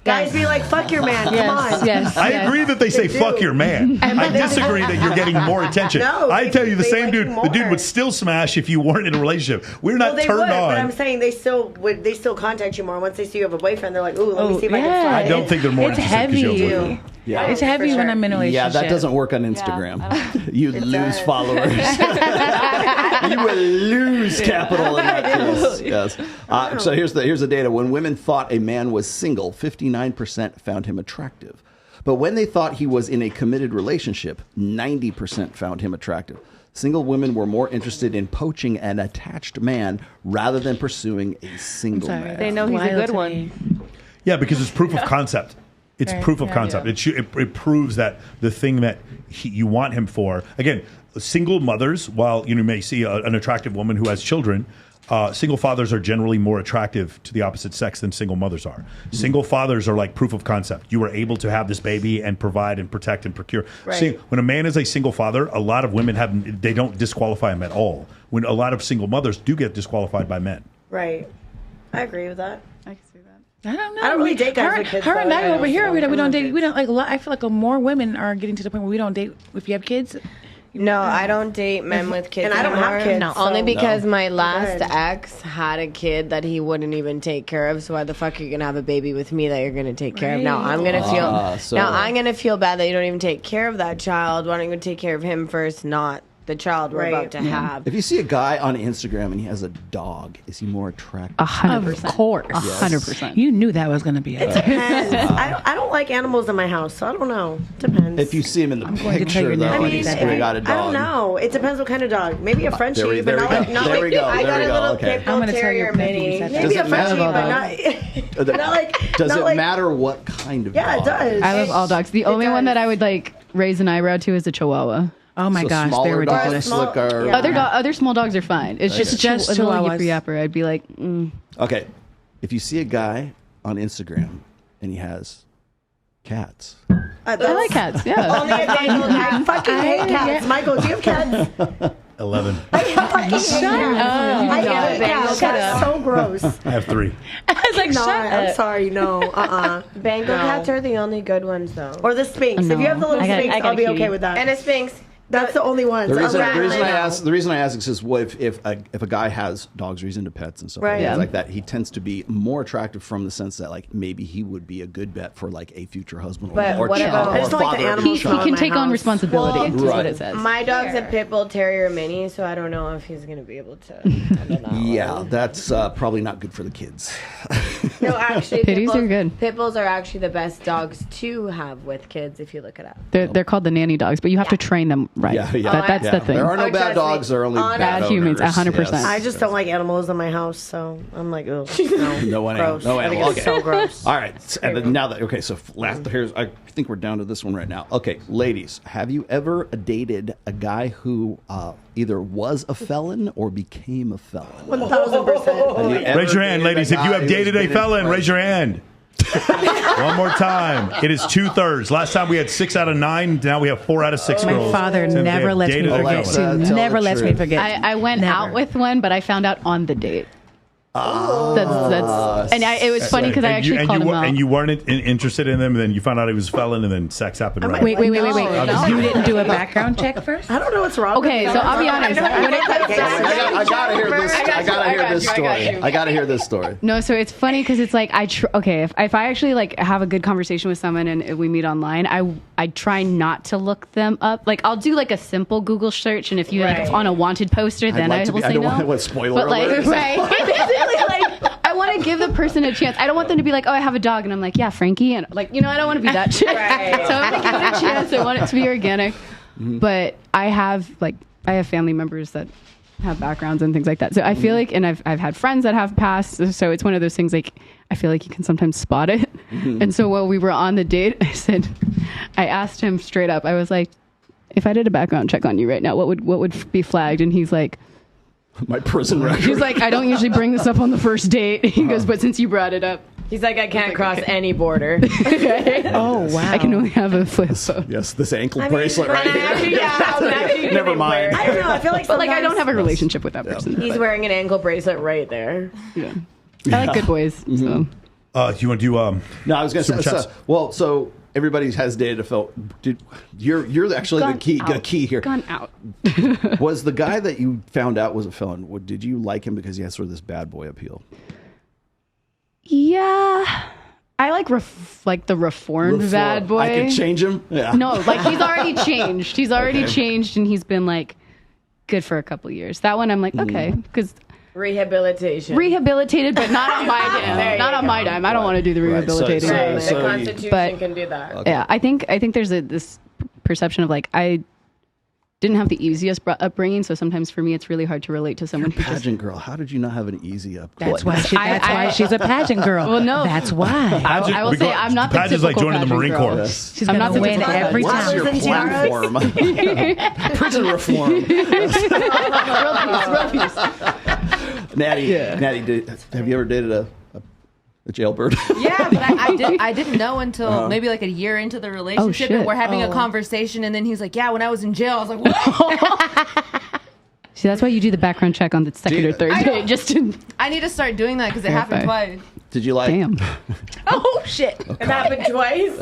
Guys be like, fuck your man. Come on. I agree that they say fuck your man. I disagree that you're getting more attention. No, I tell you, the same like dude, more. the dude would still smash if you weren't in a relationship. We're not They turned would, on. but I'm saying they still contact you more. Once they see you have a boyfriend, they're like, ooh, let me see if I can yeah. fly. I don't think they're more It's interested 'cause you have a heavy. boyfriend. Yeah. It's heavy when I'm in a relationship. Yeah, that doesn't work on Instagram. You lose followers. You will lose capital in that case. Yes. So here's the data. When women thought a man was single, 59% found him attractive. But when they thought he was in a committed relationship, 90% found him attractive. Single women were more interested in poaching an attached man rather than pursuing a single man. They know he's a good one. Yeah, because it's proof of concept. It's Right. proof of Yeah. concept. It proves that the thing that you want him for. Again, single mothers, while you may see an attractive woman who has children, single fathers are generally more attractive to the opposite sex than single mothers are. Single fathers are like proof of concept. You were able to have this baby and provide and protect and procure. Right. When a man is a single father, a lot of women they don't disqualify him at all. When a lot of single mothers do get disqualified by men. Right. I agree with that. I can see that. I don't know. I don't really date guys with kids, Her and though. I over here, we don't date. kids. We don't like. I feel like more women are getting to the point where we don't date if you have kids. No, I don't date men with kids. And I don't have anymore. kids, No, so- only because No. my last Good. ex had a kid that he wouldn't even take care of. So why the fuck are you gonna have a baby with me that you're gonna take care of? Now I'm gonna feel bad that you don't even take care of that child. Why don't you take care of him first, not the child we're about to have? If you see a guy on Instagram and he has a dog, is he more attractive? 100%. Of course, 100%. You knew that was going to be it. Depends. I don't like animals in my house, so I don't know. Depends. If you see him in the going to tell picture, you though, now what he's he got a dog. I don't know. It depends what kind of dog. Maybe a Frenchie, There we but not go. like There we go. I got There we a go. little Okay. pit I'm bull gonna tell terrier your mini. nephews Maybe a that. Frenchie, Love all but not like. Does not it like, matter what kind of Yeah, dog? it does. I love all dogs. The only one that I would like raise an eyebrow to is a Chihuahua. Oh my So gosh, smaller they're dogs, ridiculous. slicker. Yeah. Other small dogs are fine. It's just Just a little Chihuahuas. yippy yapper. I'd be like, Okay, if you see a guy on Instagram and he has cats, I like cats. Yeah. Only if I fucking hate cats. Michael, do you have cats? 11. I fucking hate cats. I hate cats. Shut That's so gross. I have 3. I was like, No, shut I'm up. sorry. No. Bengal cats are the only good ones, though. Or the Sphinx. If you have the little I got- Sphinx, I got I'll be a okay kitty. with that. And a Sphinx. That's the only ones. the reason Otherwise, I ask is what if a guy has dogs or he's into pets and stuff Right. Yeah. like that, he tends to be more attractive from the sense that like maybe he would be a good bet for like a future husband But or what child about- or I just don't like the father of a animals He child. can my take on house. responsibility. Well, is what right. it says. My dog's a pit bull terrier mini, so I don't know if he's gonna be able to handle that Yeah, one. that's probably not good for the kids. No, actually, Pitties are good. Pit bulls are actually the best dogs to have with kids if you look it up. They're called the nanny dogs, but you have to train them Right. Yeah. That's the thing. There are no bad dogs. There are only bad humans. 100%. Yes. I just don't like animals in my house, so I'm like, ugh, No one. gross. No I think animal. it's so gross. All right. And then now that so here's I think we're down to this one right now. Okay, ladies, have you ever dated a guy who either was a felon or became a felon? 1,000%. Raise your hand, ladies. If you have dated a felon, raise your hand. One more time. It is 2/3. Last time we had 6 out of 9. Now we have 4 out of 6 My girls. father never lets me forget. Never lets me forget. I went out with one, but I found out on the date. That's and it was funny because I actually called him out. And you weren't interested in him, and then you found out he was a felon, and then sex happened. Right. Wait. No. You didn't do a background check first? I don't know what's wrong. Okay, so I'll be honest. I gotta hear this. I gotta hear this story. I gotta hear this story. No, so it's funny because it's like if I actually like have a good conversation with someone and we meet online, I try not to look them up. Like I'll do like a simple Google search, and if you like on a wanted poster, then I will say no. I don't want spoiler alert. I want to give the person a chance. I don't want them to be like, oh, I have a dog, and I'm like, yeah, Frankie, and like, I don't want to be that chick. So I want to give it a chance. I want it to be organic. But I have family members that have backgrounds and things like that. So I feel like, and I've had friends that have passed. So it's one of those things like I feel like you can sometimes spot it. And so while we were on the date, I asked him straight up. I was like, if I did a background check on you right now, what would be flagged? And he's like, my prison record. He's like, I don't usually bring this up on the first date. He goes, but since you brought it up. He's like, I can't cross any border. Oh, wow. I can only have a flip phone. Yes, this ankle bracelet right here. Never mind. I don't know. I feel like I don't have a relationship with that person. He's wearing an ankle bracelet right there. Yeah. I like good boys. So. Do you want to do No, I was going to say, so everybody has dated a felon. You're actually the key here. Gone out. Was the guy that you found out was a felon, did you like him because he has sort of this bad boy appeal? Yeah. I like the reformed bad boy. I can change him? Yeah. No, like he's already changed. He's already changed, and he's been like good for a couple years. That one I'm like, okay, because rehabilitated, but not on my dime. Not on my dime. I don't want to do the rehabilitating. Right. The Constitution can do that. Okay. Yeah, I think there's this perception of like I didn't have the easiest upbringing, so sometimes for me it's really hard to relate to someone. Pageant girl, how did you not have an easy upbringing? That's why she's a pageant girl. Well, no, that's why. I will say I'm not the typical pageant's like joining the Marine Corps. Yes. She's going to win every time. What's your platform? Prison reform. Real piece. Natty, have you ever dated a jailbird? Yeah, but I didn't know until maybe like a year into the relationship, and we're having a conversation, and then he's like, "Yeah, when I was in jail," I was like, "What?" See, that's why you do the background check on the second or third date. I need to start doing that because it happened twice. Did you like? Damn. Oh shit! It happened twice.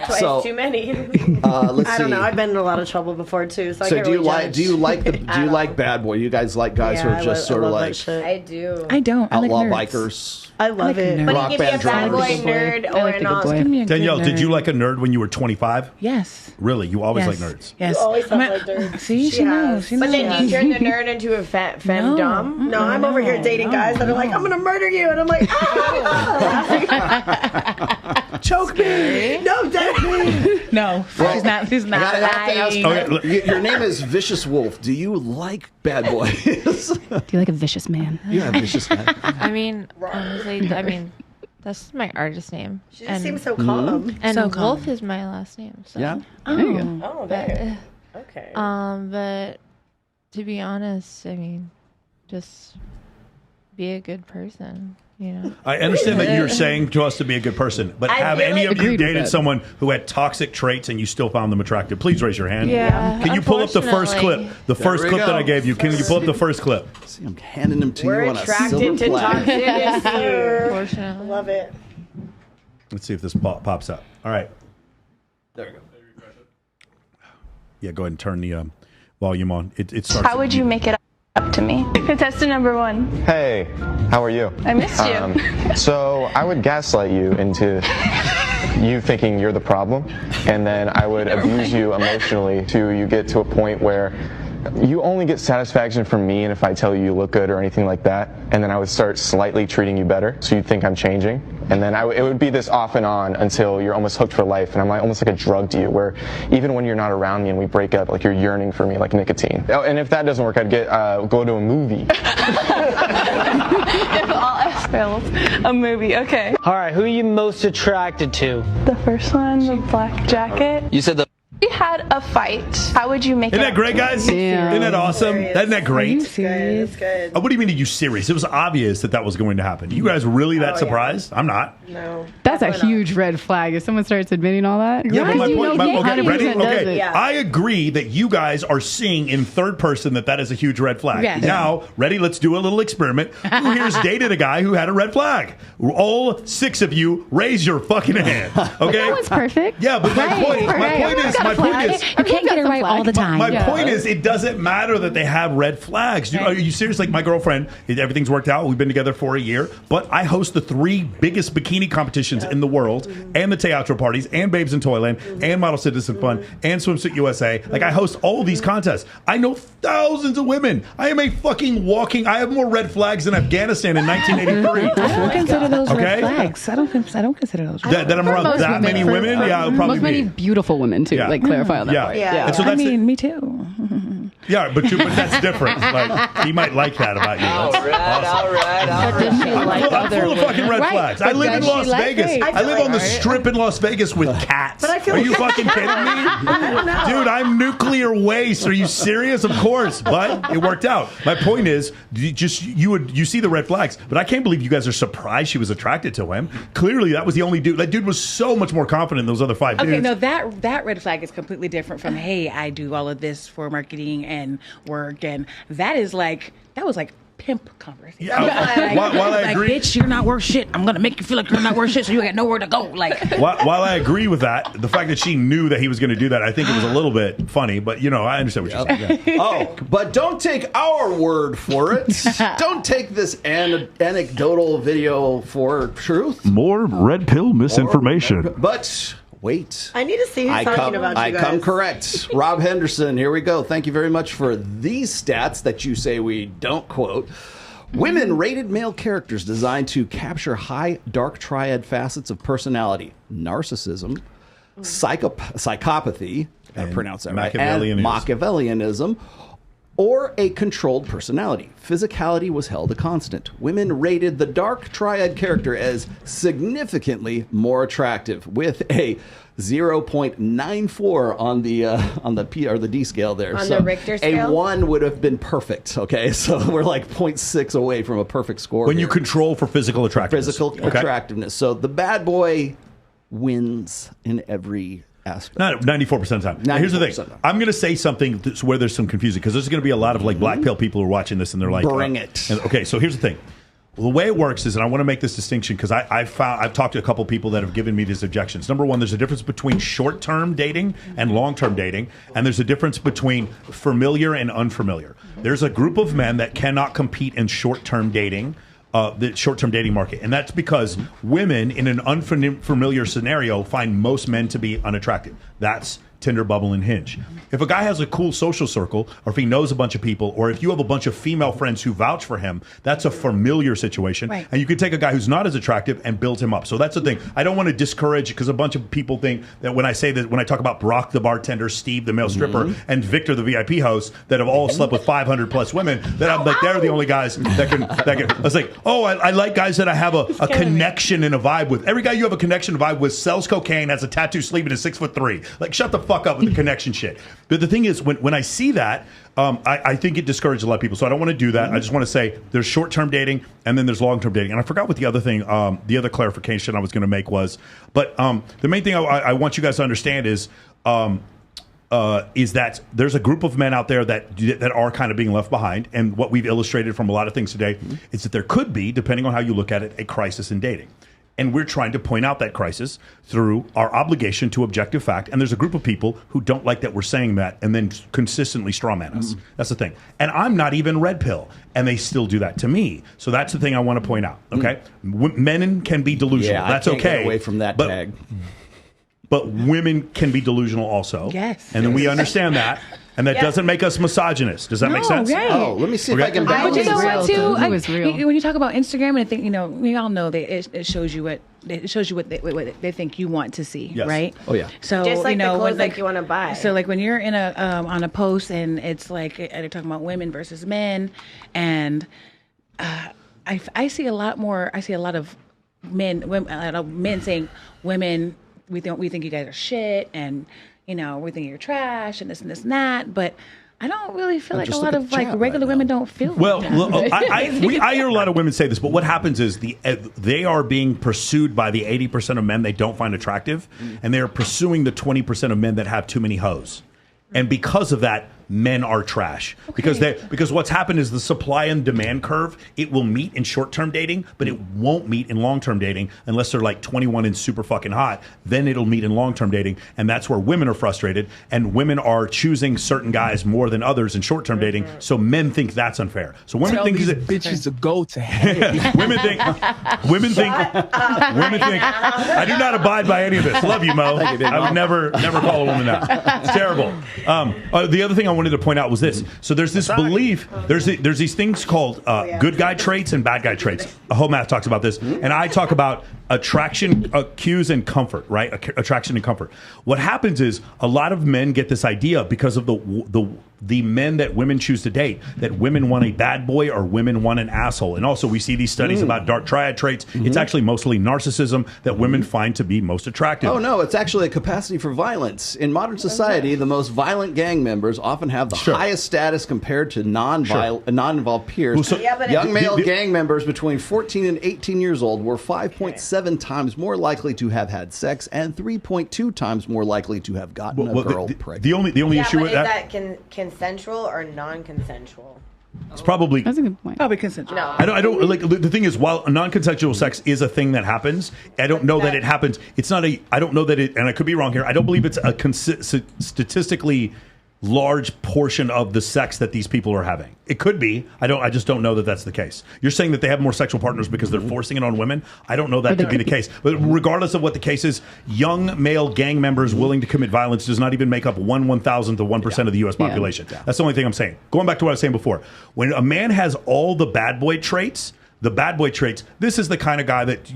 Twice too many. Let's see. I don't know. I've been in a lot of trouble before too. So I can't do you really like? judge. Do you like bad boy? You guys like guys who are just sort of like I do. I don't. I outlaw like bikers? I love it. But Rock you give me a band bad boy drummers. nerd or not. Danielle, did you like a nerd when you were 25? Yes. Really? You always like nerds? Yes. You always have like nerds. See, she knows. But then do you turn the nerd into a femdom? No, I'm over here dating guys that are like, I'm gonna murder you, and I'm like, choke me. No, dead me. No, she's not I have to ask, lying. your name is Vicious Wolf. Do you like bad boys? Do you like a vicious man? Yeah, vicious man. I mean, honestly, that's my artist name. She just seems so calm. And So Wolf calm. is my last name. So. Yeah. There you go. Oh, there. Okay. But to be honest, I mean, just be a good person. You know. I understand that you're saying to us to be a good person, but have any of you dated someone who had toxic traits and you still found them attractive? Please raise your hand. Yeah. Can you pull up the first clip? The first clip that I gave you. Can you pull up the first clip? See, I'm handing them to We're you on a attracted silver to platter. toxicity. Unfortunately. Love it. Let's see if this pops up. All right. There we go. Yeah, go ahead and turn the volume on. It starts. How would you make it up to me? Contestant number 1. Hey, how are you? I missed you. So I would gaslight you into you thinking you're the problem, and then I would abuse you emotionally till you get to a point where you only get satisfaction from me and if I tell you look good or anything like that, and then I would start slightly treating you better, so you'd think I'm changing, and then it would be this off and on until you're almost hooked for life, and I'm like almost like a drug to you, where even when you're not around me and we break up, like you're yearning for me like nicotine. Oh, and if that doesn't work, I'd go to a movie. If all else fails, a movie. Okay. All right, who are you most attracted to? The first one, the black jacket. You said the. We had a fight. How would you make it? Isn't that great, guys? Isn't that awesome? Isn't that great? Are you serious? Good. What do you mean, are you serious? It was obvious that was going to happen. You guys really that surprised? I'm not. No. That's a huge red flag. If someone starts admitting all that, Yeah, but my point. Okay, ready? Okay, Yeah. I agree that you guys are seeing in third person that is a huge red flag. Yes. Now, ready? Let's do a little experiment. Who here's dated a guy who had a red flag? All 6 of you, raise your fucking hand. Okay. That was perfect. Yeah, but my point is. You can't get it right all the time. My point is, it doesn't matter that they have red flags. Are you serious? Like my girlfriend, everything's worked out. We've been together for a year, but I host the 3 biggest bikini competitions in the world, and the teatro parties, and Babes in Toyland, and Model Citizen Fun, and Swimsuit USA. Like I host all of these contests. I know thousands of women. I am a fucking walking. I have more red flags than Afghanistan in 1983. I don't consider those red flags. I don't consider those. That I'm around that many women. Yeah, it'll probably many be. beautiful women too. Yeah. Like clarify on that Yeah. part. Yeah. And so that's me too. Yeah, but that's different. Like he might like that about you. That's awesome. I'm full of fucking red flags. I live in Las Vegas. I live on the strip in Las Vegas with cats. But I feel Are you fucking kidding me? Dude, I'm nuclear waste. Are you serious? Of course. But it worked out. My point is, you see the red flags, but I can't believe you guys are surprised she was attracted to him. Clearly, that was the only dude. That dude was so much more confident than those other 5 dudes. Okay, no, that red flag is completely different from, hey, I do all of this for marketing and work, and that was like pimp conversation. Yeah. While I agree, bitch, you're not worth shit. I'm gonna make you feel like you're not worth shit, so you got nowhere to go. Like, while I agree with that, the fact that she knew that he was going to do that, I think it was a little bit funny. But I understand what you're saying. Yeah. Oh, but don't take our word for it. Don't take this anecdotal video for truth. More red pill misinformation. But wait. I need to see who's talking about you guys. I come correct. Rob Henderson, here we go. Thank you very much for these stats that you say we don't quote. Women rated male characters designed to capture high dark triad facets of personality: narcissism, psychopathy, I pronounce that right, and Machiavellianism, or a controlled personality. Physicality was held a constant. Women rated the dark triad character as significantly more attractive, with a 0.94 on the P or the D scale there. On the Richter scale? A 1 would have been perfect. Okay, so we're like 0.6 away from a perfect score. When you control for physical attractiveness. Attractiveness. So the bad boy wins in every aspect. Not 94% of the time. Now, here's the thing. I'm going to say something where there's some confusion, because there's going to be a lot of like black pill people who are watching this and they're like, bring it. Okay, so here's the thing. Well, the way it works is, and I want to make this distinction because I've talked to a couple people that have given me these objections. Number one, there's a difference between short-term dating and long-term dating, and there's a difference between familiar and unfamiliar. There's a group of men that cannot compete in short-term dating, the short-term dating market, and that's because women in an unfamiliar scenario find most men to be unattractive. That's Tinder, Bumble, and Hinge. If a guy has a cool social circle, or if he knows a bunch of people, or if you have a bunch of female friends who vouch for him, that's a familiar situation. Right. And you can take a guy who's not as attractive and build him up. So that's the thing. I don't want to discourage, because a bunch of people think that when I talk about Brock the bartender, Steve the male stripper, and Victor the VIP host that have all slept with 500 plus women, that I'm like, they're the only guys that can. I was like, I like guys that I have a connection and a vibe with. Every guy you have a connection and vibe with sells cocaine, has a tattoo sleeve, and is 6'3". Like, shut the fuck up with the connection shit. But the thing is, when I see that, I think it discourages a lot of people. So I don't want to do that. I just want to say there's short-term dating and then there's long-term dating. And I forgot what the other thing, the other clarification I was going to make was. But the main thing I want you guys to understand is that there's a group of men out there that are kind of being left behind. And what we've illustrated from a lot of things today is that there could be, depending on how you look at it, a crisis in dating. And we're trying to point out that crisis through our obligation to objective fact. And there's a group of people who don't like that we're saying that and then consistently strawman us. That's the thing. And I'm not even red pill. And they still do that to me. So that's the thing I want to point out. Okay? Men can be delusional. Yeah, that's I can't okay. get away from that tag. but women can be delusional also. Yes. And then we understand that. And that doesn't make us misogynist. Does that make sense? Right. Oh, let me see if I can balance But you know what, too? was real. When you talk about Instagram, and I think, we all know that it shows you what they think you want to see, Yes. right? Oh, yeah. So just like the clothes like you want to buy. So like when you're in a on a post and it's like they're talking about women versus men, and I see a lot more. I see a lot of men saying women. We think you guys are shit, and we think you're trash, and this and that. But I don't really feel like a lot of regular women don't feel. Well, like that. I hear a lot of women say this, but what happens is they are being pursued by the 80% of men they don't find attractive, and they are pursuing the 20% of men that have too many hoes, and because of that, men are trash. Okay. Because what's happened is the supply and demand curve, it will meet in short-term dating, but it won't meet in long-term dating unless they're like 21 and super fucking hot. Then it'll meet in long-term dating, and that's where women are frustrated, and women are choosing certain guys more than others in short-term dating, so men think that's unfair. So women think these bitches to go to hell. women think I do not abide by any of this. Love you, Mo. I would never call a woman that. It's terrible. The other thing I wanted to point out was this. So there's this belief, there's these things called good guy traits and bad guy traits. Homath talks about this, and I talk about attraction, cues, and comfort, right? Attraction and comfort. What happens is a lot of men get this idea because of the men that women choose to date, that women want a bad boy or women want an asshole. And also we see these studies about dark triad traits. It's actually mostly narcissism that women find to be most attractive. Oh, no, it's actually a capacity for violence. In modern society, the most violent gang members often have the highest status compared to non-involved peers. Well, so- Young male gang members between 14 and 18 years old were 5.7 times more likely to have had sex and 3.2 times more likely to have gotten a girl pregnant. The only issue with that... consensual or non-consensual? It's probably... That's a good point. Probably consensual. No. I don't like the thing is, while non-consensual sex is a thing that happens, I don't know that it happens. It's not I don't know that it, and I could be wrong here. I don't believe it's a statistically large portion of the sex that these people are having. It could be. I just don't know that that's the case. You're saying that they have more sexual partners because they're forcing it on women. I don't know that to be the case. But regardless of what the case is, young male gang members willing to commit violence does not even make up 1/1000th of 1% of the U.S. population. Yeah. That's the only thing I'm saying. Going back to what I was saying before, when a man has all the bad boy traits. This is the kind of guy that,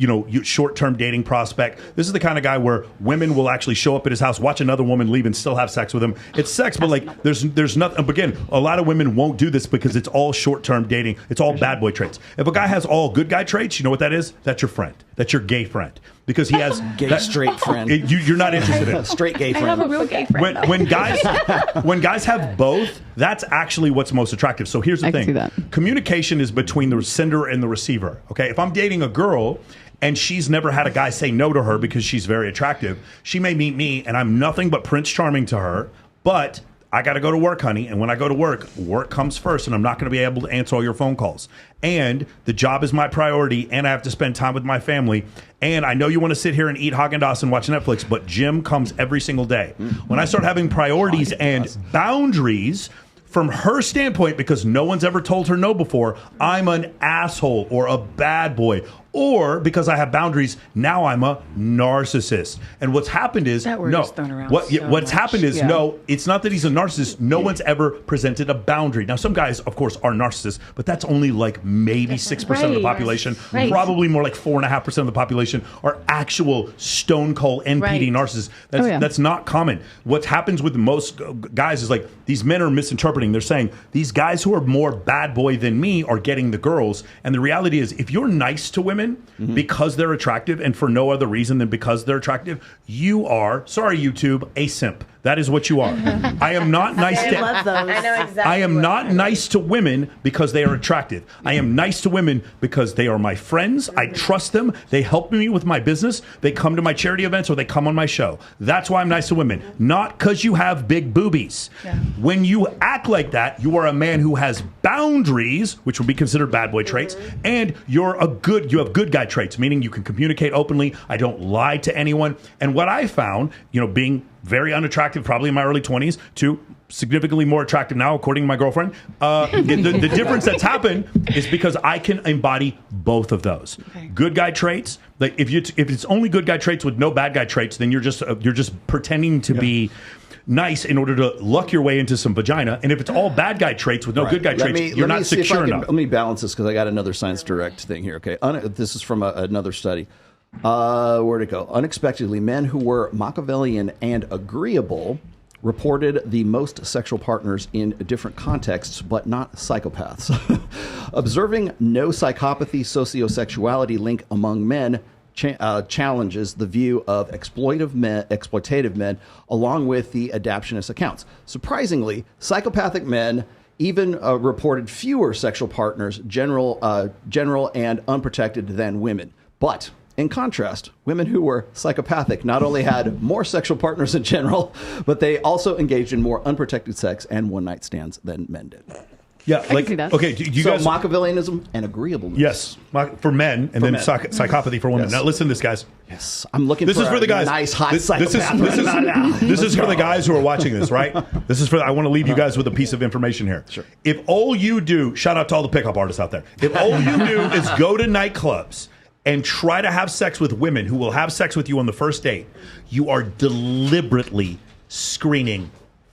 short-term dating prospect. This is the kind of guy where women will actually show up at his house, watch another woman leave and still have sex with him. It's sex, but there's nothing. Again, a lot of women won't do this because it's all short-term dating. It's all bad boy traits. If a guy has all good guy traits, you know what that is? That's your friend. That's your gay friend. Because he has straight friend. You're not interested in straight gay friend. I have a real gay friend. When guys have both, that's actually what's most attractive. So here's the I can thing: see that. communication is between the sender and the receiver. Okay, if I'm dating a girl and she's never had a guy say no to her because she's very attractive, she may meet me and I'm nothing but Prince Charming to her, but I got to go to work, honey. And when I go to work comes first, and I'm not going to be able to answer all your phone calls. And the job is my priority, and I have to spend time with my family. And I know you want to sit here and eat Haagen-Dazs and watch Netflix, but gym comes every single day. When I start having priorities and boundaries from her standpoint, because no one's ever told her no before, I'm an asshole or a bad boy. Or because I have boundaries, now I'm a narcissist. And what's happened is That word is thrown around what's so much. happened is Yeah. no, it's not that he's a narcissist. No one's ever presented a boundary. Now, some guys, of course, are narcissists, but that's only like maybe 6% of the Right. population. Right. Probably more like 4.5% of the population are actual stone cold NPD Right. narcissists. That's not common. What happens with most guys is like these men are misinterpreting. They're saying these guys who are more bad boy than me are getting the girls. And the reality is, if you're nice to women because they're attractive and for no other reason than because they're attractive, you are, sorry YouTube, a simp. That is what you are. I am not nice I to love those. I know exactly. I am what not you're nice to women because they are attractive. I am nice to women because they are my friends. I trust them. They help me with my business. They come to my charity events or they come on my show. That's why I'm nice to women. Not because you have big boobies. Yeah. When you act like that, you are a man who has boundaries, which would be considered bad boy traits, and you have good guy traits, meaning you can communicate openly. I don't lie to anyone. And what I found, being very unattractive, probably in my early 20s, to significantly more attractive now, according to my girlfriend. The difference that's happened is because I can embody both of those. Good guy traits. Like if it's only good guy traits with no bad guy traits, then you're just pretending to be nice in order to luck your way into some vagina. And if it's all bad guy traits with no good guy traits, you're not secure enough. Let me balance this because I got another Science Direct thing here. Okay, this is from another study. Where'd it go? Unexpectedly, men who were Machiavellian and agreeable reported the most sexual partners in different contexts, but not psychopaths. Observing no psychopathy sociosexuality link among men challenges the view of exploitative men, along with the adaptionist accounts. Surprisingly, psychopathic men even reported fewer sexual partners, general and unprotected, than women. But in contrast, women who were psychopathic not only had more sexual partners in general, but they also engaged in more unprotected sex and one-night stands than men did. Yeah, okay. Do you guys Machiavellianism and agreeableness? Yes, for men, and then psychopathy for women. Yes. Now listen to this, guys. Yes, I'm looking. This for is for the guys. Nice hot This is for the guys who are watching this, right? This is for. I want to leave you guys with a piece of information here. Sure. If all you do, shout out to all the pickup artists out there. If all you do is go to nightclubs and try to have sex with women who will have sex with you on the first date, you are deliberately screening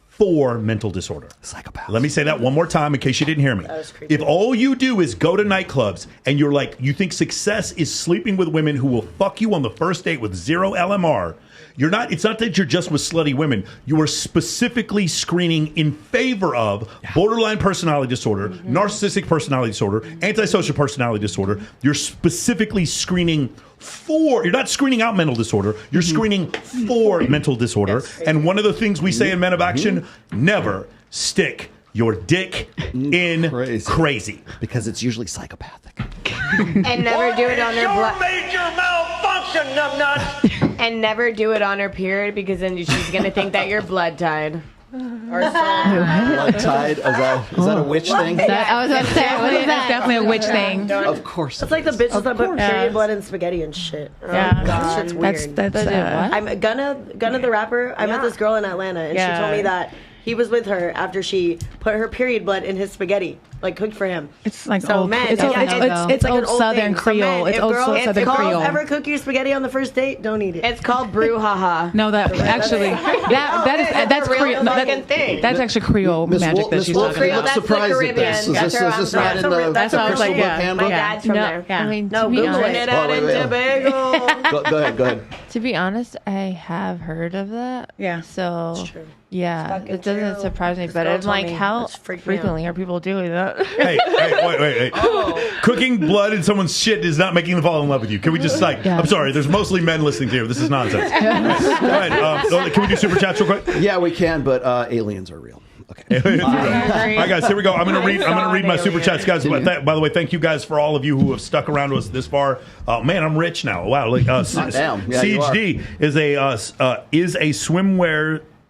for mental disorder. Psychopath. Let me say that one more time in case you didn't hear me. If all you do is go to nightclubs and you think success is sleeping with women who will fuck you on the first date with 0 LMR, it's not that you're just with slutty women. You are specifically screening in favor of borderline personality disorder, narcissistic personality disorder, antisocial personality disorder. You're specifically screening for, you're not screening out mental disorder, you're screening for mental disorder. And one of the things we say in Men of Action, never stick your dick in crazy. Because it's usually psychopathic. And never do it on their blood. Major malfunction, numbnut. And never do it on her period, because then she's going to think that you're blood tied. Or blood tied? Is that a witch thing? I was about to say, that's definitely a witch thing. Of course. It's like the bitches that put period blood in spaghetti and shit. Yeah. That shit's weird. That's I'm Gunna the rapper. I met this girl in Atlanta, and she told me that he was with her after she put her period blood in his spaghetti, like cooked for him. It's like so old, men, it's like old an Southern thing. Creole. So it's old Southern if Creole. girls ever cook you spaghetti on the first date, don't eat it. It's called brouhaha. No, that's Creole. That's actually Creole magic that she's talking about. That's surprised at this. Is this not in the That's why I was like, My dad's from there. I mean, No, Google it out in Tobago. Go ahead. To be honest, I have heard of that. Yeah. So, yeah, it doesn't surprise me. But I'm like, how frequently are people doing that? Hey, wait. Cooking blood in someone's shit is not making them fall in love with you. Can we just I'm sorry, there's mostly men listening to you. This is nonsense. Go ahead. Can we do super chats real quick? Yeah, we can, but aliens are real. Okay. All right, guys, here we go. I'm gonna read my super chats, guys. By the way, thank you guys for all of you who have stuck around with us this far. Man, I'm rich now. Wow. Siege D is a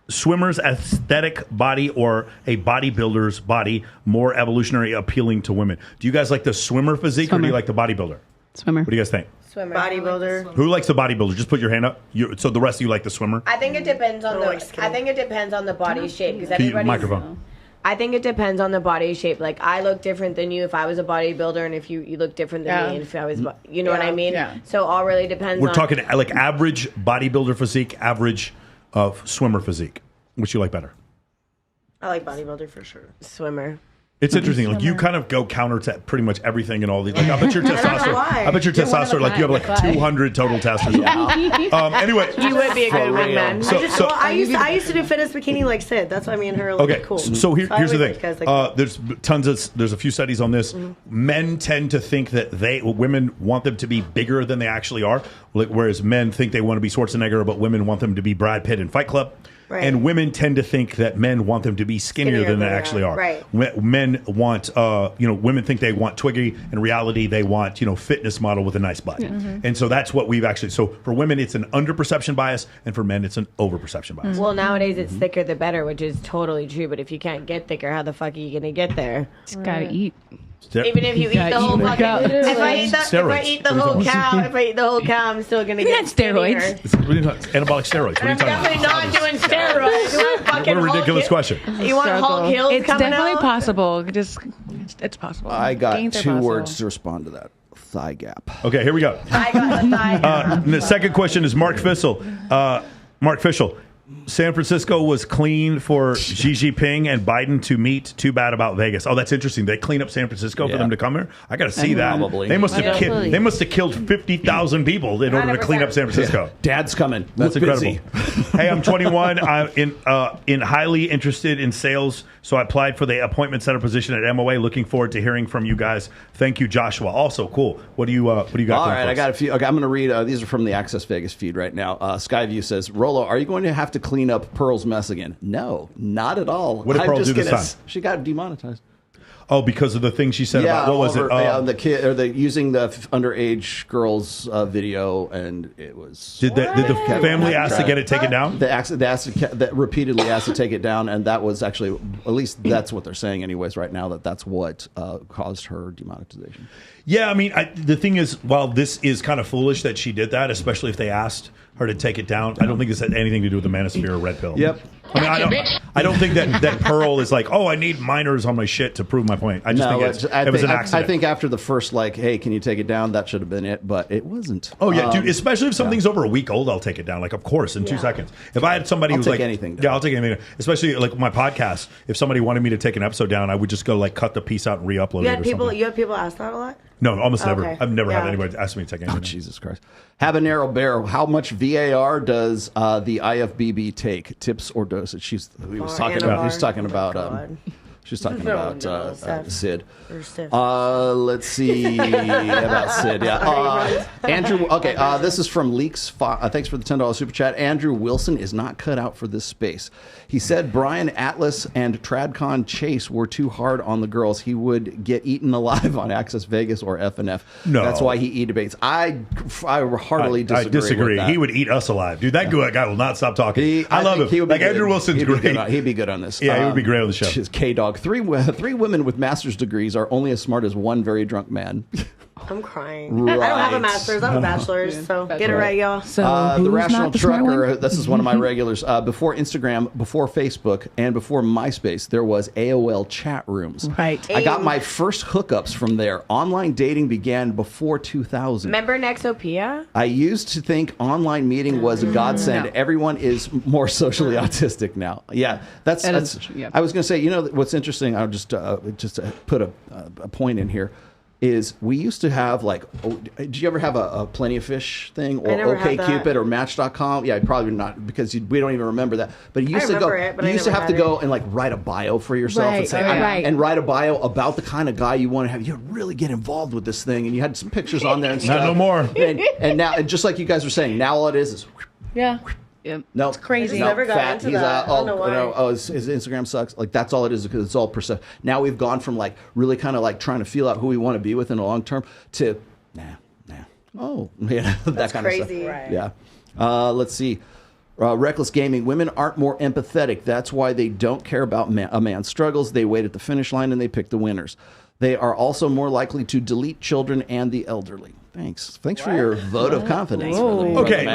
swimmer's aesthetic body or a bodybuilder's body more evolutionary appealing to women? Do you guys like the swimmer physique or do you like the bodybuilder? Swimmer. What do you guys think? Swimmer. Bodybuilder. Who likes the bodybuilder? Just put your hand up. So the rest of you like the swimmer? I think it depends on the body shape, because Microphone. I think it depends on the body shape. Like, I look different than you if I was a bodybuilder, and if you look different than me if I was, you know what I mean? Yeah. So all really depends. We're talking like average bodybuilder physique, average swimmer physique. Which you like better? I like bodybuilder for sure. Swimmer. It's interesting. Like, you kind of go counter to pretty much everything and all these. Like, I bet your testosterone. Like, you have like 200 total testosterone. Anyway, you would be a good wingman. I used to do fitness bikini like Sid. That's why me and her are like cool. So here's the thing. Like There's a few studies on this. Men tend to think that women want them to be bigger than they actually are, whereas men think they want to be Schwarzenegger, but women want them to be Brad Pitt in Fight Club. Right. And women tend to think that men want them to be skinnier than they actually are. Right. Men want, women think they want Twiggy. In reality, they want, fitness model with a nice butt. Yeah. And so that's what we've actually. So for women, it's an under-perception bias, and for men, it's an over-perception bias. Well, nowadays it's thicker the better, which is totally true. But if you can't get thicker, how the fuck are you gonna get there? Just gotta eat. Even if you eat the whole fucking, if I eat the whole cow, I'm still gonna get steroids. Anabolic steroids. What are you I'm talking about? definitely not doing steroids. You want fucking What a ridiculous question. You want Hulk Hills It's coming definitely out? possible. It's possible. I got Gains are 2 possible. words to respond to that. Thigh gap. Okay, here we go. I got the thigh gap. The second question is Mark Fissel. Mark Fishel. San Francisco was clean for Xi Jinping and Biden to meet. Too bad about Vegas. Oh, that's interesting. They clean up San Francisco for them to come here. I got to see that. Probably. They must have killed 50,000 people in order to clean up San Francisco. Yeah. Dad's coming. That's We're incredible. Hey, I'm 21. I'm in highly interested in sales, so I applied for the appointment center position at MOA. Looking forward to hearing from you guys. Thank you, Joshua. Also, cool. What do you got? All right, I got a few. Okay, I'm going to read. These are from the Access Vegas feed right now. Skyview says, Rollo, are you going to have to clean up Pearl's mess again? No, not at all. What did Pearl do this time? She got demonetized. Oh, because of the thing she said about what was it? The kid or the using the underage girls video, and it was. Did the family ask to get it taken down? They repeatedly asked to take it down, and that was actually, at least that's what they're saying, anyways, right now. That's what caused her demonetization. Yeah, I mean, the thing is, while this is kind of foolish that she did that, especially if they asked her to take it down, I don't think this had anything to do with the Manosphere or Red Pill. Yep. I mean, I don't think that Pearl is like, oh, I need minors on my shit to prove my point. I just think it was an accident. I think after the first, hey, can you take it down? That should have been it, but it wasn't. Oh, yeah, dude, especially if something's over a week old, I'll take it down. Like, of course, in 2 seconds. If I had somebody who's like... anything. Yeah, I'll take anything. Especially, like, my podcast, if somebody wanted me to take an episode down, I would just go, cut the piece out and re-upload it or something. You have people ask that a lot? No, almost never. Okay. I've never had anybody ask me to take anything. Oh, Jesus Christ. Habanero Bear, how much VAR does the IFBB take? Tips or dosage? She was talking about Sid. Let's see about Sid. Yeah, Andrew. Okay, this is from Leaks. Thanks for the $10 super chat. Andrew Wilson is not cut out for this space. He said Brian Atlas and TradCon Chase were too hard on the girls. He would get eaten alive on Access Vegas or FNF. No, that's why he e-debates. I heartily disagree. I disagree. With that. He would eat us alive, dude. That guy will not stop talking. I love him. Like good. Andrew Wilson's great. He'd be good on this. Yeah, he would be great on the show. K-Dog. Three women with master's degrees are only as smart as one very drunk man. I'm crying. Right. I don't have a master's. I have a bachelor's. So get it right, y'all. So the Rational Trucker. This is one of my regulars. Before Instagram, before Facebook, and before MySpace, there was AOL chat rooms. Right. I got my first hookups from there. Online dating began before 2000. Remember Nexopia? I used to think online meeting was a godsend. No. Everyone is more socially autistic now. Yeah, that's. I was going to say, what's interesting? I'll just put a point in here. Is we used to have did you ever have a Plenty of Fish thing or OkCupid or Match.com? Yeah, probably not because we don't even remember that. But you used to go. You used to have to go and write a bio for yourself and say and write a bio about the kind of guy you want to have. You really get involved with this thing, and you had some pictures on there and stuff. Not no more. And now, and just like you guys were saying, now all it is. Yeah. No, it's crazy. Never got fat. into He's that. I don't know why. His Instagram sucks. That's all it is because it's all percent. Now we've gone from really kind of trying to feel out who we want to be with in the long term to oh yeah, that kind crazy. of stuff. Right. Yeah. Let's see. Reckless Gaming. Women aren't more empathetic. That's why they don't care about a man's struggles. They wait at the finish line and they pick the winners. They are also more likely to delete children and the elderly. Thanks for your vote of confidence. Okay,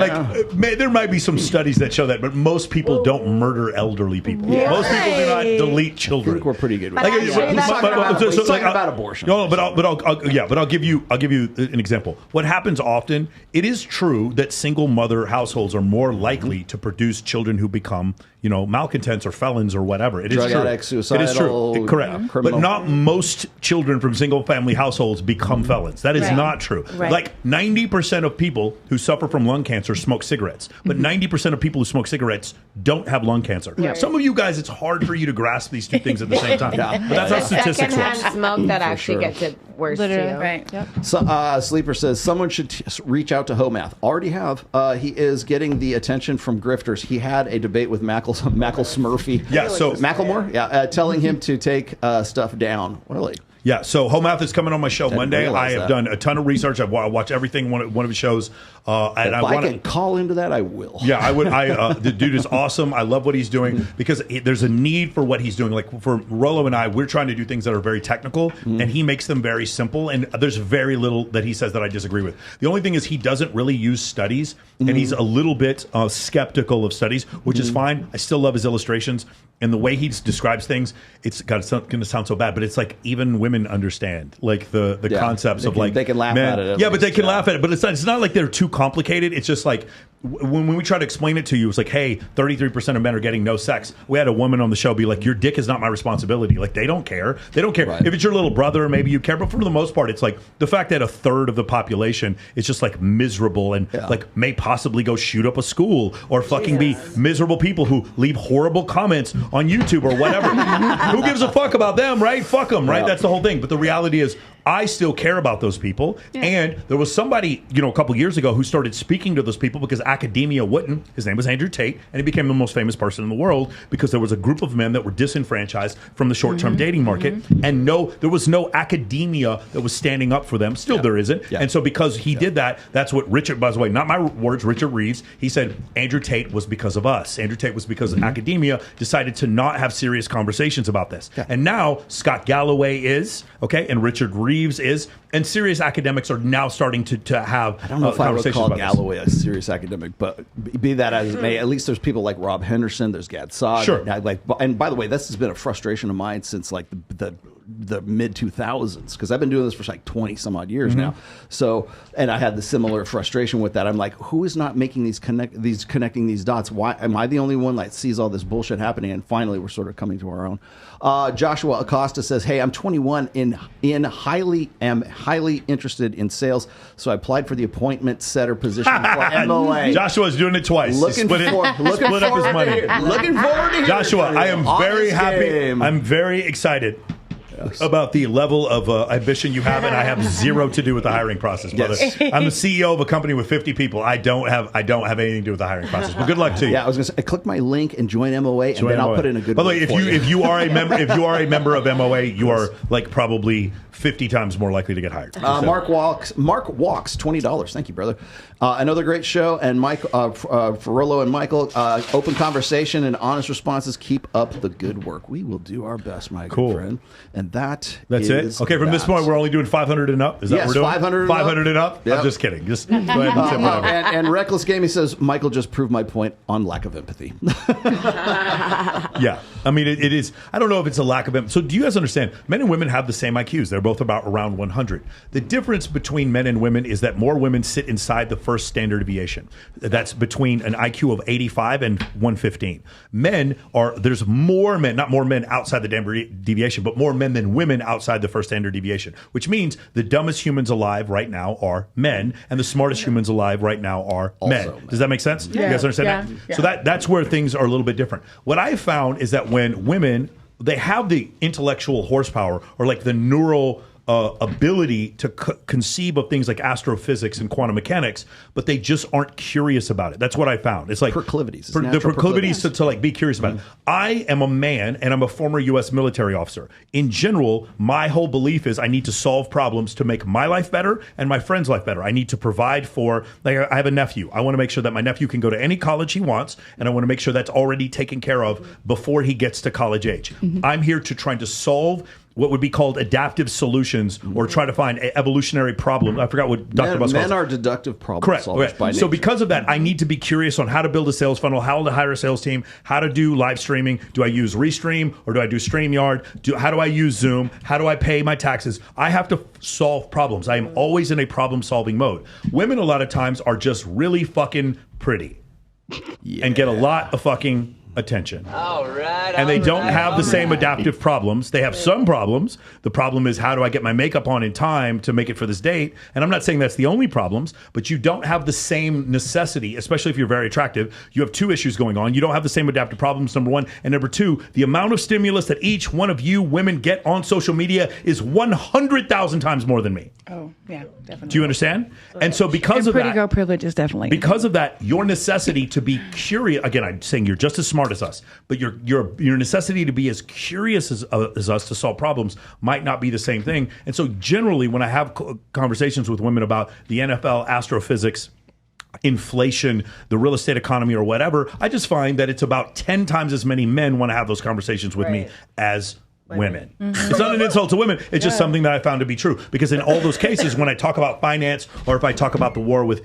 there might be some studies that show that, but most people don't murder elderly people. Yeah. Most people do not delete children. I think we're pretty good with that. Talking about abortion. No, but I'll give you an example. What happens often? It is true that single mother households are more likely to produce children who become malcontents or felons or whatever. It is Drug true. Addicts, suicidal, it is true. Correct. But not most children from single family households become felons. That is not true. Right. 90% of people who suffer from lung cancer smoke cigarettes, but 90% of people who smoke cigarettes don't have lung cancer. Right. Some of you guys, it's hard for you to grasp these two things at the same time. But that's how statistics work. Secondhand smoke that actually gets it worse too. Right. Yep. So, Sleeper says someone should reach out to Homath. Already have. He is getting the attention from grifters. He had a debate with Mackle Smurfy. Yeah. So Macklemore. Yeah. Telling him to take stuff down. Really. Yeah, so Home Math is coming on my show Monday. I have that. done a ton of research. I've watched everything one of his shows. And if I can call into that, I will. Yeah, I would. The dude is awesome. I love what he's doing because there's a need for what he's doing. Like for Rollo and I, we're trying to do things that are very technical, and he makes them very simple. And there's very little that he says that I disagree with. The only thing is he doesn't really use studies, and he's a little bit skeptical of studies, which is fine. I still love his illustrations. And the way he describes things, it's going to sound so bad, but it's like even women understand like the concepts of like they can laugh at it. Yeah, but they can laugh at it. But it's not like they're too complicated. It's just like when we try to explain it to you, it's like, hey, 33% of men are getting no sex. We had a woman on the show be like, your dick is not my responsibility. Like they don't care. They don't care if it's your little brother. Maybe you care, but for the most part, it's like the fact that a third of the population is just like miserable and like may possibly go shoot up a school or fucking be miserable people who leave horrible comments on YouTube or whatever. Who gives a fuck about them, right? Fuck them, right? That's the whole thing. But the reality is, I still care about those people. And there was somebody, a couple years ago who started speaking to those people because academia wouldn't. His name was Andrew Tate, and he became the most famous person in the world because there was a group of men that were disenfranchised from the short-term dating market. And there was no academia that was standing up for them. Still there isn't. And so because he did that, that's what Richard, by the way, not my words, Richard Reeves, he said Andrew Tate was because of us. Andrew Tate was because academia decided to not have serious conversations about this. And now Scott Galloway is, and Richard Reeves is, and serious academics are now starting to have I don't know if I would call Galloway this. a serious academic, but be that as it may, at least there's people like Rob Henderson, there's Gad Saad. Sure. And by the way, this has been a frustration of mine since like the mid 2000s, because I've been doing this for like 20 some odd years now. So, and I had the similar frustration with that. I'm like, who is not making connecting these dots? Why am I the only one that sees all this bullshit happening? And finally, we're sort of coming to our own. Joshua Acosta says, "Hey, I'm 21 am highly interested in sales, so I applied for the appointment setter position for MOA." Joshua's doing it twice. Looking split up his money. Looking forward to hearing Joshua, I am very happy. Game. I'm very excited about the level of ambition you have, and I have zero to do with the hiring process, brother. I'm the CEO of a company with 50 people. I don't have anything to do with the hiring process. But good luck to you. Yeah, I was going to say, click my link and join MOA, and then I'll put in a good. By the way, if you are a member of MOA, you are like probably 50 times more likely to get hired. Mark walks $20. Thank you, brother. Another great show, and Mike for Rollo and Michael, open conversation and honest responses. Keep up the good work. We will do our best, my good friend. And that's it. Okay, from this point, we're only doing 500 and up. Is that what we're doing? 500 and up. Yep. I'm just kidding. Just go ahead and say whatever. And Reckless Gaming says Michael just proved my point on lack of empathy. Yeah, I mean it is. I don't know if it's a lack of empathy. So do you guys understand? Men and women have the same IQs. They're both about around 100. The difference between men and women is that more women sit inside the first standard deviation. That's between an IQ of 85 and 115. There's more men, not more men outside the deviation, but more men than women outside the first standard deviation, which means the dumbest humans alive right now are men, and the smartest humans alive right now are men. Does that make sense? Yeah. You guys understand that? Yeah. So that's where things are a little bit different. What I found is that when women, they have the intellectual horsepower or like the neural ability to conceive of things like astrophysics and quantum mechanics, but they just aren't curious about it. That's what I found. It's like proclivities. The proclivities to like be curious about it. I am a man and I'm a former U.S. military officer. In general, my whole belief is I need to solve problems to make my life better and my friend's life better. I need to provide for, like I have a nephew. I want to make sure that my nephew can go to any college he wants, and I want to make sure that's already taken care of before he gets to college age. I'm here to try to solve what would be called adaptive solutions, or try to find evolutionary problems. I forgot what Dr. Buss calls it. Men are deductive problem solvers by nature. So because of that, I need to be curious on how to build a sales funnel, how to hire a sales team, how to do live streaming. Do I use Restream or do I do StreamYard? How do I use Zoom? How do I pay my taxes? I have to solve problems. I am always in a problem-solving mode. Women a lot of times are just really fucking pretty and get a lot of fucking attention. And they don't have the same adaptive problems. They have some problems. The problem is, how do I get my makeup on in time to make it for this date? And I'm not saying that's the only problems, but you don't have the same necessity, especially if you're very attractive. You have two issues going on. You don't have the same adaptive problems, number one. And number two, the amount of stimulus that each one of you women get on social media is 100,000 times more than me. Oh, yeah, definitely. Do you understand? And so because of pretty that, girl privilege is definitely. because of that, your necessity to be curious, again, I'm saying you're just as smart smart as us, but your necessity to be as curious as us to solve problems might not be the same thing. And so generally, when I have conversations with women about the NFL, astrophysics, inflation, the real estate economy, or whatever, I just find that it's about 10 times as many men want to have those conversations with me as women. It's not an insult to women. It's just something that I found to be true. Because in all those cases, when I talk about finance, or if I talk about the war with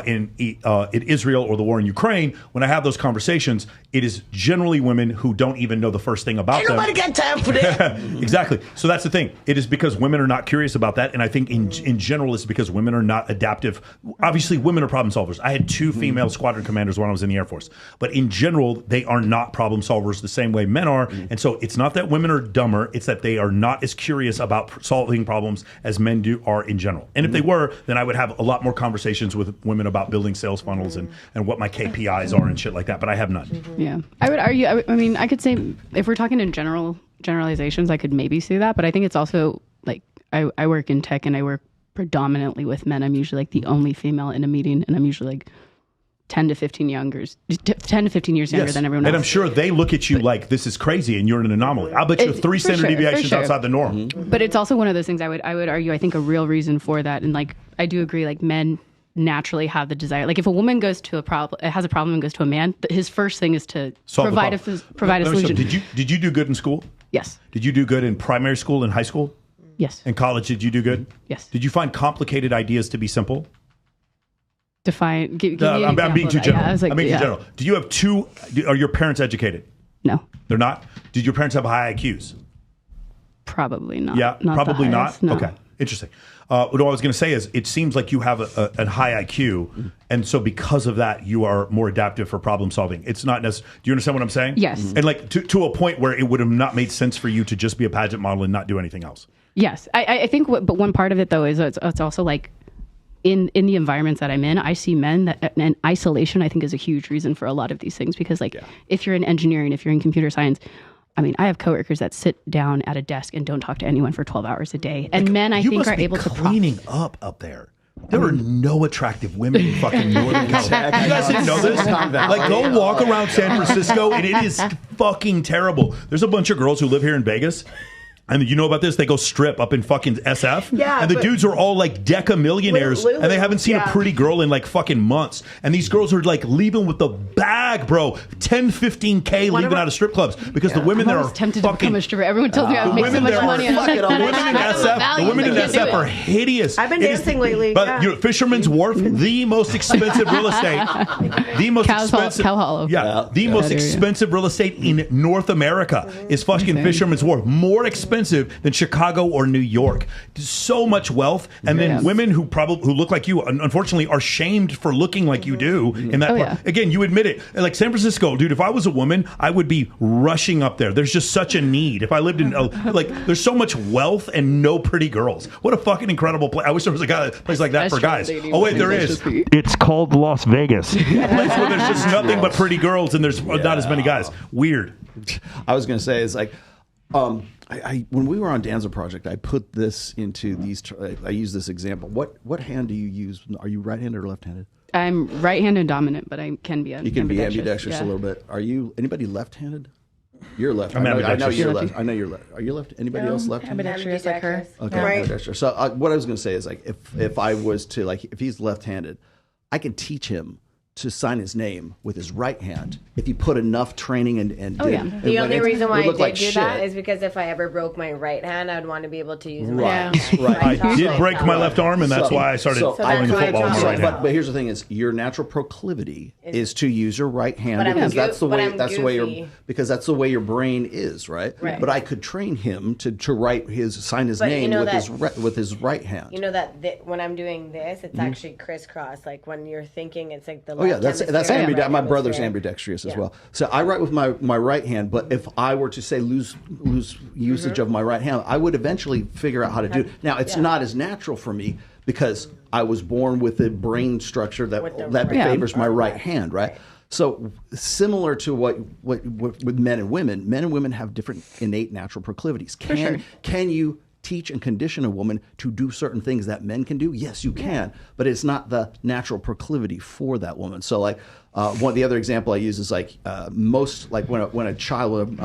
in Israel or the war in Ukraine, when I have those conversations, it is generally women who don't even know the first thing about them. Nobody got time for that. Exactly. So that's the thing. It is because women are not curious about that, and I think in general, it's because women are not adaptive. Obviously, women are problem solvers. I had 2 female squadron commanders when I was in the Air Force, but in general, they are not problem solvers the same way men are. And so it's not that women are dumber. It's that they are not as curious about solving problems as men are in general. And if they were, then I would have a lot more conversations with women about building sales funnels and what my KPIs are and shit like that. But I have none. Yeah. I would argue, I mean, I could say if we're talking in generalizations, I could maybe say that. But I think it's also like I work in tech and I work predominantly with men. I'm usually like the only female in a meeting, and I'm usually like 10 to 15 years younger than everyone else. And I'm sure they look at you like this is crazy and you're an anomaly. I'll bet you 3 standard deviations outside the norm. But it's also one of those things I would argue, I think a real reason for that. And like, I do agree, like men naturally have the desire. Like if a woman has a problem and goes to a man, his first thing is to provide a solution. Did you do good in school? Yes. Did you do good in primary school and high school? Yes. In college, did you do good? Yes. Did you find complicated ideas to be simple? Define. I'm being too general. Yeah, I'm being too general. Do you have are your parents educated? No. They're not? Did your parents have high IQs? Probably not. Yeah, not probably not? No. Okay, interesting. What I was going to say is it seems like you have a high IQ, and so because of that, you are more adaptive for problem solving. It's not necessarily. Do you understand what I'm saying? Yes. And like to a point where it would have not made sense for you to just be a pageant model and not do anything else. Yes. I think, but one part of it though is it's also like, in the environments that I'm in, I see men and isolation, I think, is a huge reason for a lot of these things. Because like, if you're in engineering, if you're in computer science, I mean, I have coworkers that sit down at a desk and don't talk to anyone for 12 hours a day. And men, I think, are able to cleaning up there. There are no attractive women in fucking Northern California. You guys didn't know this? Like, go walk around San Francisco, and it is fucking terrible. There's a bunch of girls who live here in Vegas. And you know about this? They go strip up in fucking SF. Yeah, and the dudes are all like deca millionaires. And they haven't seen a pretty girl in like fucking months. And these girls are like leaving with the bag, bro. 10, 15K leaving out of strip clubs. Because the women there are tempted to become a stripper. Everyone tells me I would make so much money. The women in SF are hideous. I've been dancing lately. But Fisherman's Wharf, the most expensive real estate. The most expensive. Cow Hollow. Yeah. The most expensive real estate in North America is fucking Fisherman's Wharf. More expensive than Chicago or New York. So much wealth, and then women who look like you, unfortunately, are shamed for looking like you do. In that again, you admit it. Like San Francisco, dude. If I was a woman, I would be rushing up there. There's just such a need. If I lived in like, there's so much wealth and no pretty girls. What a fucking incredible place. I wish there was a place like that for guys. Oh wait, there is. It's called Las Vegas. A place where there's just nothing but pretty girls and there's not as many guys. Weird. I was going to say is like. When we were on Danza Project, I put this into these. I use this example. What hand do you use? Are you right-handed or left-handed? I'm right-handed dominant, but I can be ambidextrous. You can be ambidextrous a little bit. Are you anybody left-handed? You're left. I'm I know ambidextrous. you're left. I know you're left. Are you left? Anybody else left-handed? Ambidextrous like her. Okay, Right. ambidextrous. So what I was going to say is like if I was to like if he's left-handed, I can teach him to sign his name with his right hand if you put enough training and The only reason why I did like do that shit. is because if I ever broke my right hand, I would want to be able to use my Right. I did break my left arm, and that's why I started playing football with my right hand. But here's the thing: is your natural proclivity is to use your right hand But because that's the way goofy. your brain is, right? Right. But I could train him to sign his name with his right hand. You know that when I'm doing this, it's actually crisscross. Like when you're thinking, it's like the Oh yeah, left that's hemisphere, ambidextrous. right My brother's hemisphere. ambidextrous as well. So I write with my right hand, but if I were to say lose usage of my right hand, I would eventually figure out how to do it. Now it's not as natural for me because I was born with a brain structure that favors my right hand, right? So similar to what with men and women have different innate natural proclivities. Can you teach and condition a woman to do certain things that men can do? Yes, you can, but it's not the natural proclivity for that woman. So like one the other example I use is like most like when a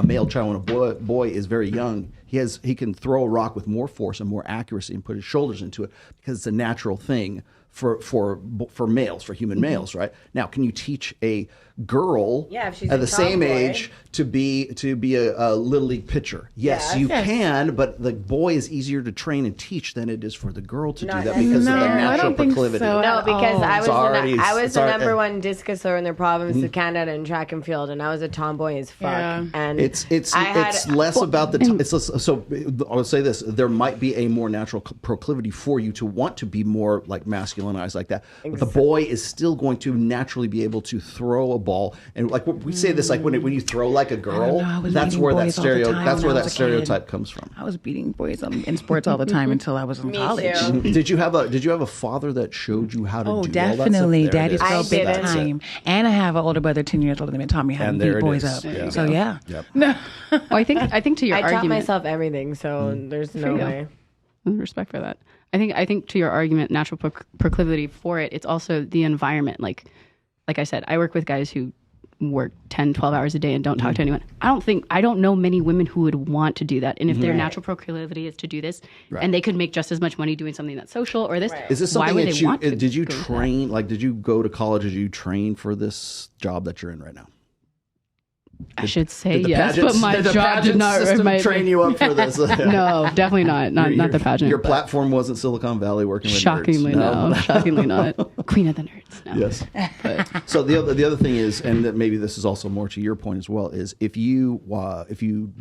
male child, when a boy is very young, he can throw a rock with more force and more accuracy and put his shoulders into it because it's a natural thing for males, for human males, right? Now, can you teach a girl if she's at a the same tomboy. age to be a little league pitcher? Yes, you can, but the boy is easier to train and teach than it is for the girl to do that because of the natural proclivity. No, because I was the number one one discus thrower in the province of Canada in track and field, and I was a tomboy as fuck. Yeah. And it's less about the so I would say this: there might be a more natural proclivity for you to want to be more like masculinized like that. But the boy is still going to naturally be able to throw a ball, and like we say this, like when you throw like a girl, that's where that stereotype comes from. I was beating boys in sports all the time until I was in college. Did you have a father that showed you how to do all that stuff? Definitely. There it Daddy's is. girl big time. And I have an older brother 10 years older than me that taught me how to beat boys up. Yeah. So yeah. Yep. Well, I think to your I argument, taught myself everything, so there's no way. Respect for that. I think to your argument, natural proclivity for it, it's also the environment. Like I said, I work with guys who work 10, 12 hours a day and don't talk to anyone. I don't know many women who would want to do that. And if their natural proclivity is to do this, and they could make just as much money doing something that's social or this, is this something why would that they want to did you go train, like did you go to college, did you train for this job that you're in right now? I should say yes, but my job did not train you up for this. No, definitely not. Not the pageant. Your platform wasn't Silicon Valley working with shockingly nerds. No, shockingly not. Queen of the nerds. No. Yes. But. So the other thing is, and that maybe this is also more to your point as well, is if you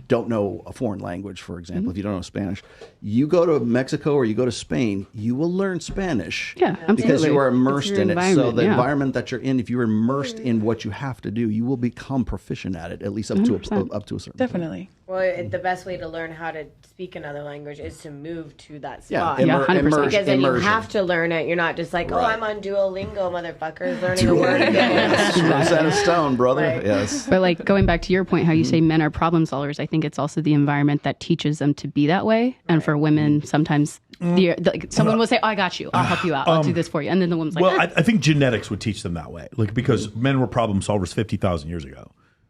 don't know a foreign language, for example, if you don't know Spanish, you go to Mexico or you go to Spain, you will learn Spanish. Yeah, absolutely. Because you are immersed in it. So the yeah. environment that you're in, if you're immersed in what you have to do, you will become proficient at least up to a certain Definitely. point. Well, the best way to learn how to speak another language is to move to that Yeah, spot. immersion. Because then you have to learn it. You're not just like, I'm on Duolingo, motherfuckers, learning a word. Set of stone, brother. Yes. But like going back to your point, how you say men are problem solvers, I think it's also the environment that teaches them to be that way. And for women, sometimes someone will say, "Oh, I got you. I'll help you out. I'll do this for you." And then the woman's like, "Well, I think genetics would teach them that way, like because men were problem solvers 50,000 years ago."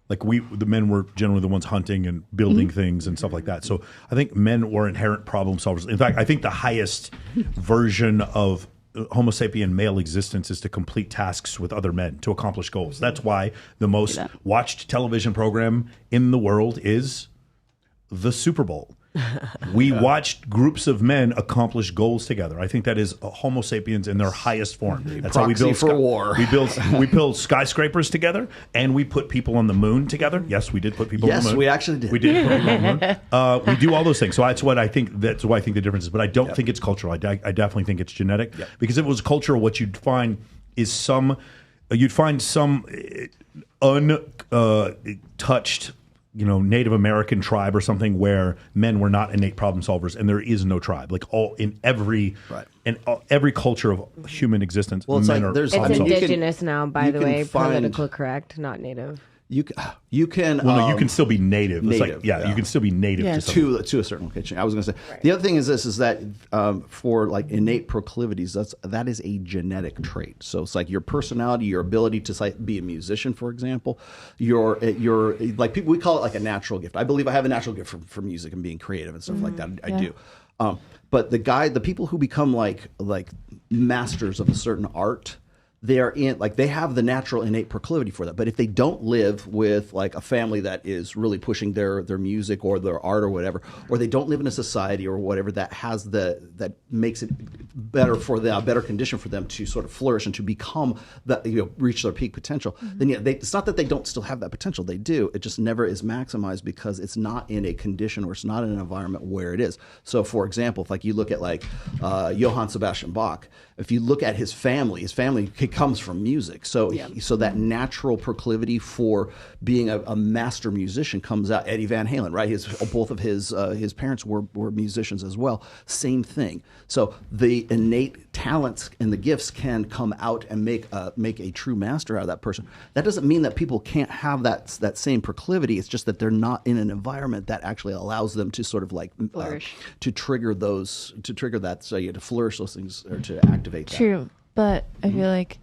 Like the men were generally the ones hunting and building things and stuff like that. So I think men were inherent problem solvers. In fact, I think the highest version of Homo sapien male existence is to complete tasks with other men to accomplish goals. That's why the most watched television program in the world is the Super Bowl. We watched groups of men accomplish goals together. I think that is Homo sapiens in their highest form. That's how we build for war. We build skyscrapers together, and we put people on the moon together. Yes, we did put people on the moon. Yes, we actually did. We did put people on the moon. We do all those things. So that's what I think. That's why I think the difference is. But I don't think it's cultural. I definitely think it's genetic. Because if it was cultural, what you'd find is some untouched, Native American tribe or something where men were not innate problem solvers, and there is no tribe. Like every culture of human existence, men are it's problem solvers. indigenous now, by the way, political correct, not native. You can. Well, no, you can still be native. It's Native, like, you can still be native to a certain location. I was going to say the other thing is this: is that for like innate proclivities, that is a genetic trait. So it's like your personality, your ability to be a musician, for example. Your like people, we call it like a natural gift. I believe I have a natural gift for music and being creative and stuff like that. I do. But the people who become like masters of a certain art, they have the natural innate proclivity for that. But if they don't live with like a family that is really pushing their music or their art or whatever, or they don't live in a society or whatever that has that makes it better for them, a better condition for them to sort of flourish and to become reach their peak potential, then it's not that they don't still have that potential. They do. It just never is maximized because it's not in a condition or it's not in an environment where it is. So for example, if like you look at like Johann Sebastian Bach, if you look at his family it comes from music. So so that natural proclivity for being a master musician comes out. Eddie Van Halen, right? Both of his parents were musicians as well. Same thing. So the innate talents and the gifts can come out and make a true master out of that person. That doesn't mean that people can't have that same proclivity. It's just that they're not in an environment that actually allows them to sort of like to trigger that, so to flourish those things or to activate that. True, but I feel like,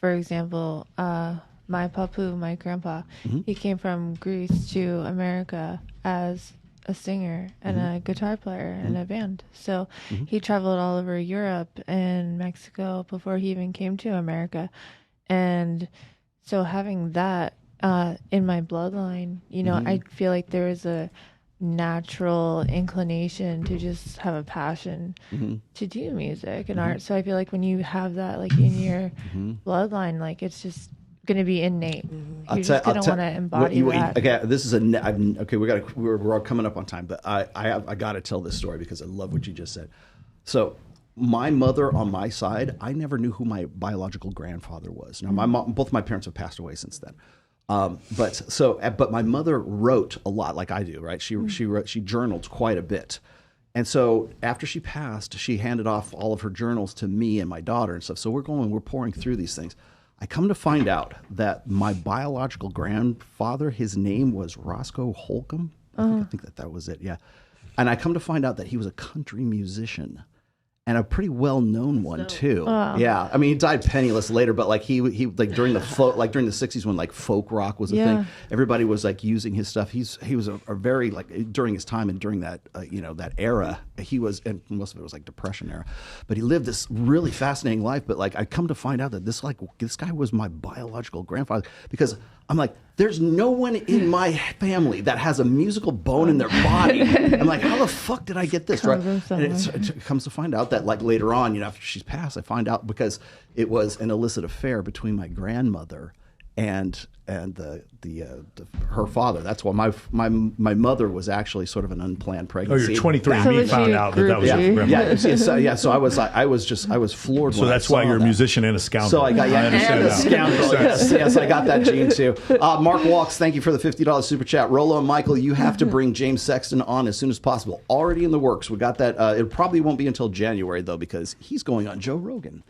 for example, my papu, my grandpa, he came from Greece to America as a singer and a guitar player in a band. So he traveled all over Europe and Mexico before he even came to America. And so having that in my bloodline, I feel like there is a natural inclination to just have a passion to do music and art. So I feel like when you have that like in your bloodline, like it's just going to be innate. You're just going to want to embody that. Okay, this is we're coming up on time, but I got to tell this story because I love what you just said. So my mother on my side, I never knew who my biological grandfather was. Now both my parents have passed away since then. But my mother wrote a lot, like I do, right? She journaled quite a bit, and so after she passed, she handed off all of her journals to me and my daughter and stuff. So we're pouring through these things. I come to find out that my biological grandfather, his name was Roscoe Holcomb. I think that was it. Yeah, and I come to find out that he was a country musician. And a pretty well-known one too. Yeah, I mean, he died penniless later, but like he like during the '60s when like folk rock was a thing, everybody was like using his stuff. He was a very like during his time and during that that era, and most of it was like Depression era, but he lived this really fascinating life. But like I come to find out that this guy was my biological grandfather, because I'm like, there's no one in my family that has a musical bone in their body. I'm like, how the fuck did I get this? Right? And it comes to find out that like later on, after she's passed, I find out because it was an illicit affair between my grandmother and her father. That's why my mother was actually sort of an unplanned pregnancy. Oh, you're 23 and me found out that was your grandmother. So I was floored. So that's why you're a musician and a scoundrel. So I got and a scoundrel. Yes, I got that gene too. Mark Walks, thank you for the $50 super chat. Rollo and Michael, you have to bring James Sexton on as soon as possible. Already in the works. We got that. It probably won't be until January though, because he's going on Joe Rogan.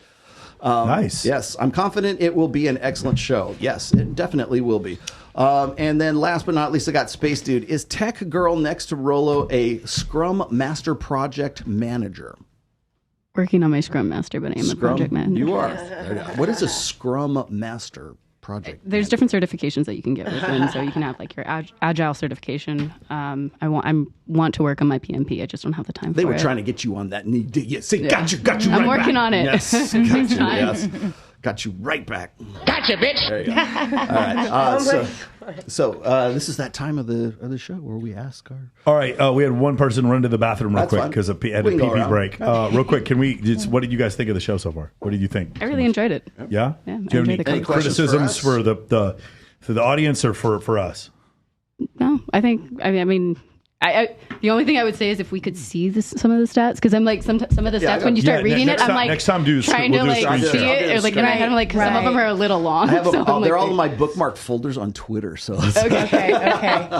Nice. Yes, I'm confident it will be an excellent show. Yes, it definitely will be. And then last but not least, I got Space Dude. Is Tech Girl next to Rollo a Scrum Master Project Manager? Working on my Scrum Master, but I am a project manager. You are. What is a Scrum Master Project? There's different certifications that you can get within. So you can have like your Agile certification. I want to work on my PMP. I just don't have the time. They were trying to get you on that. Got you. I'm working on it. Yes, got you. Yes. Got you right back. Gotcha, bitch. There you go. All right. So this is that time of the show where we ask our. All right. We had one person run to the bathroom real quick because of had a pee break. Real quick, can we? What did you guys think of the show so far? What did you think? I really enjoyed it. Yeah. Yeah. Do you have any criticisms for the audience or for us? No, I mean. The only thing I would say is if we could see some of the stats, because I'm like some of the stats when you start reading it, I'm like next time trying to like see it, or like in my head I'm like some of them are a little long. They're all in my bookmarked folders on Twitter. So okay.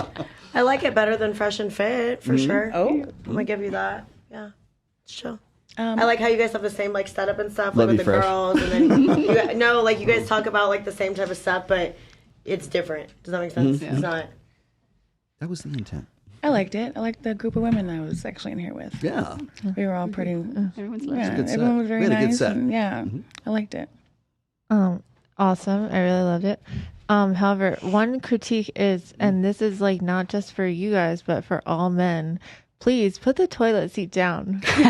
I like it better than Fresh and Fit for sure. I'm gonna give you that. Yeah, it's chill. I like how you guys have the same like setup and stuff, like with the girls, and then you guys talk about like the same type of stuff, but it's different. Does that make sense? It's not. That was the intent. I liked it. I liked the group of women that I was actually in here with. Yeah. We were all pretty. Everyone's everyone was very nice. And, I liked it. Awesome. I really loved it. However, one critique is, and this is like not just for you guys, but for all men, please put the toilet seat down in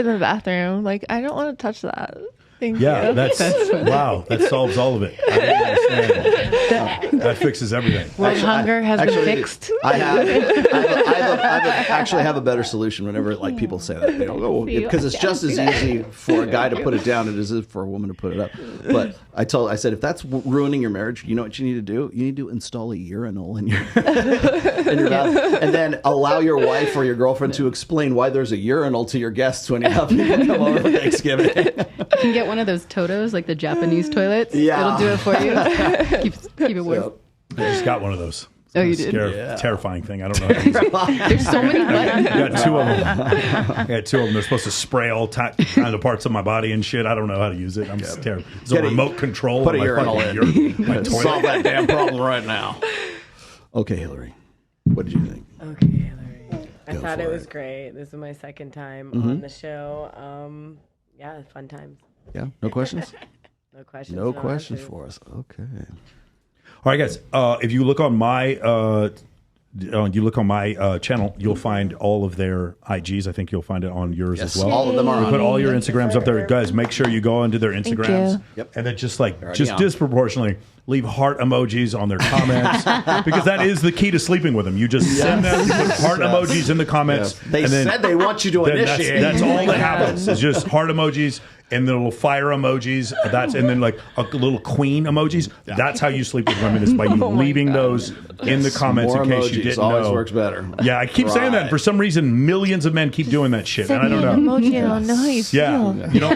the bathroom. Like, I don't want to touch that. Thank Yeah, you. that's wow. That solves all of it. I didn't understand. That fixes everything. World hunger has been fixed. I actually have a better solution whenever like people say that. They don't go because it's just as easy for a guy to put it down as it is for a woman to put it up. But I said if that's ruining your marriage, you know what you need to do? You need to install a urinal in your in your bathroom, and then allow your wife or your girlfriend to explain why there's a urinal to your guests when you have people come over for Thanksgiving. You can get one of those Totos, like the Japanese toilets. Yeah. It'll do it for you. keep it warm. I just got one of those. Oh, you did? Terrifying thing. I don't know how to use it. There's so many buttons. I got two of them. They're supposed to spray all kind of parts of my body and shit. I don't know how to use it. I'm just terrible. It's a remote control. Put a urinal in. My toilet. Solve that damn problem right now. Okay, Hillary. What did you think? Okay, Hillary. I thought it was great. This is my second time on the show. Yeah, fun times. Yeah, no questions? No questions. No questions for us. Okay. All right, guys. If you look on my channel, you'll find all of their IGs. I think you'll find it on yours as well. All of them are we on. put all your Instagrams up there, guys. Make sure you go into their Instagrams, and then just disproportionately leave heart emojis on their comments because that is the key to sleeping with them. You just send them, you put heart emojis in the comments. Yes. They said they want you to initiate. That's all that happens. It's just heart emojis and the little fire emojis. And then like a little queen emojis. Yeah. That's how you sleep with women is by you leaving those in the comments in case you didn't know. Always works better. Yeah, I keep saying that. And for some reason, millions of men keep doing that shit, and I don't know. Emoji, I don't know how you feel. Yeah, you know,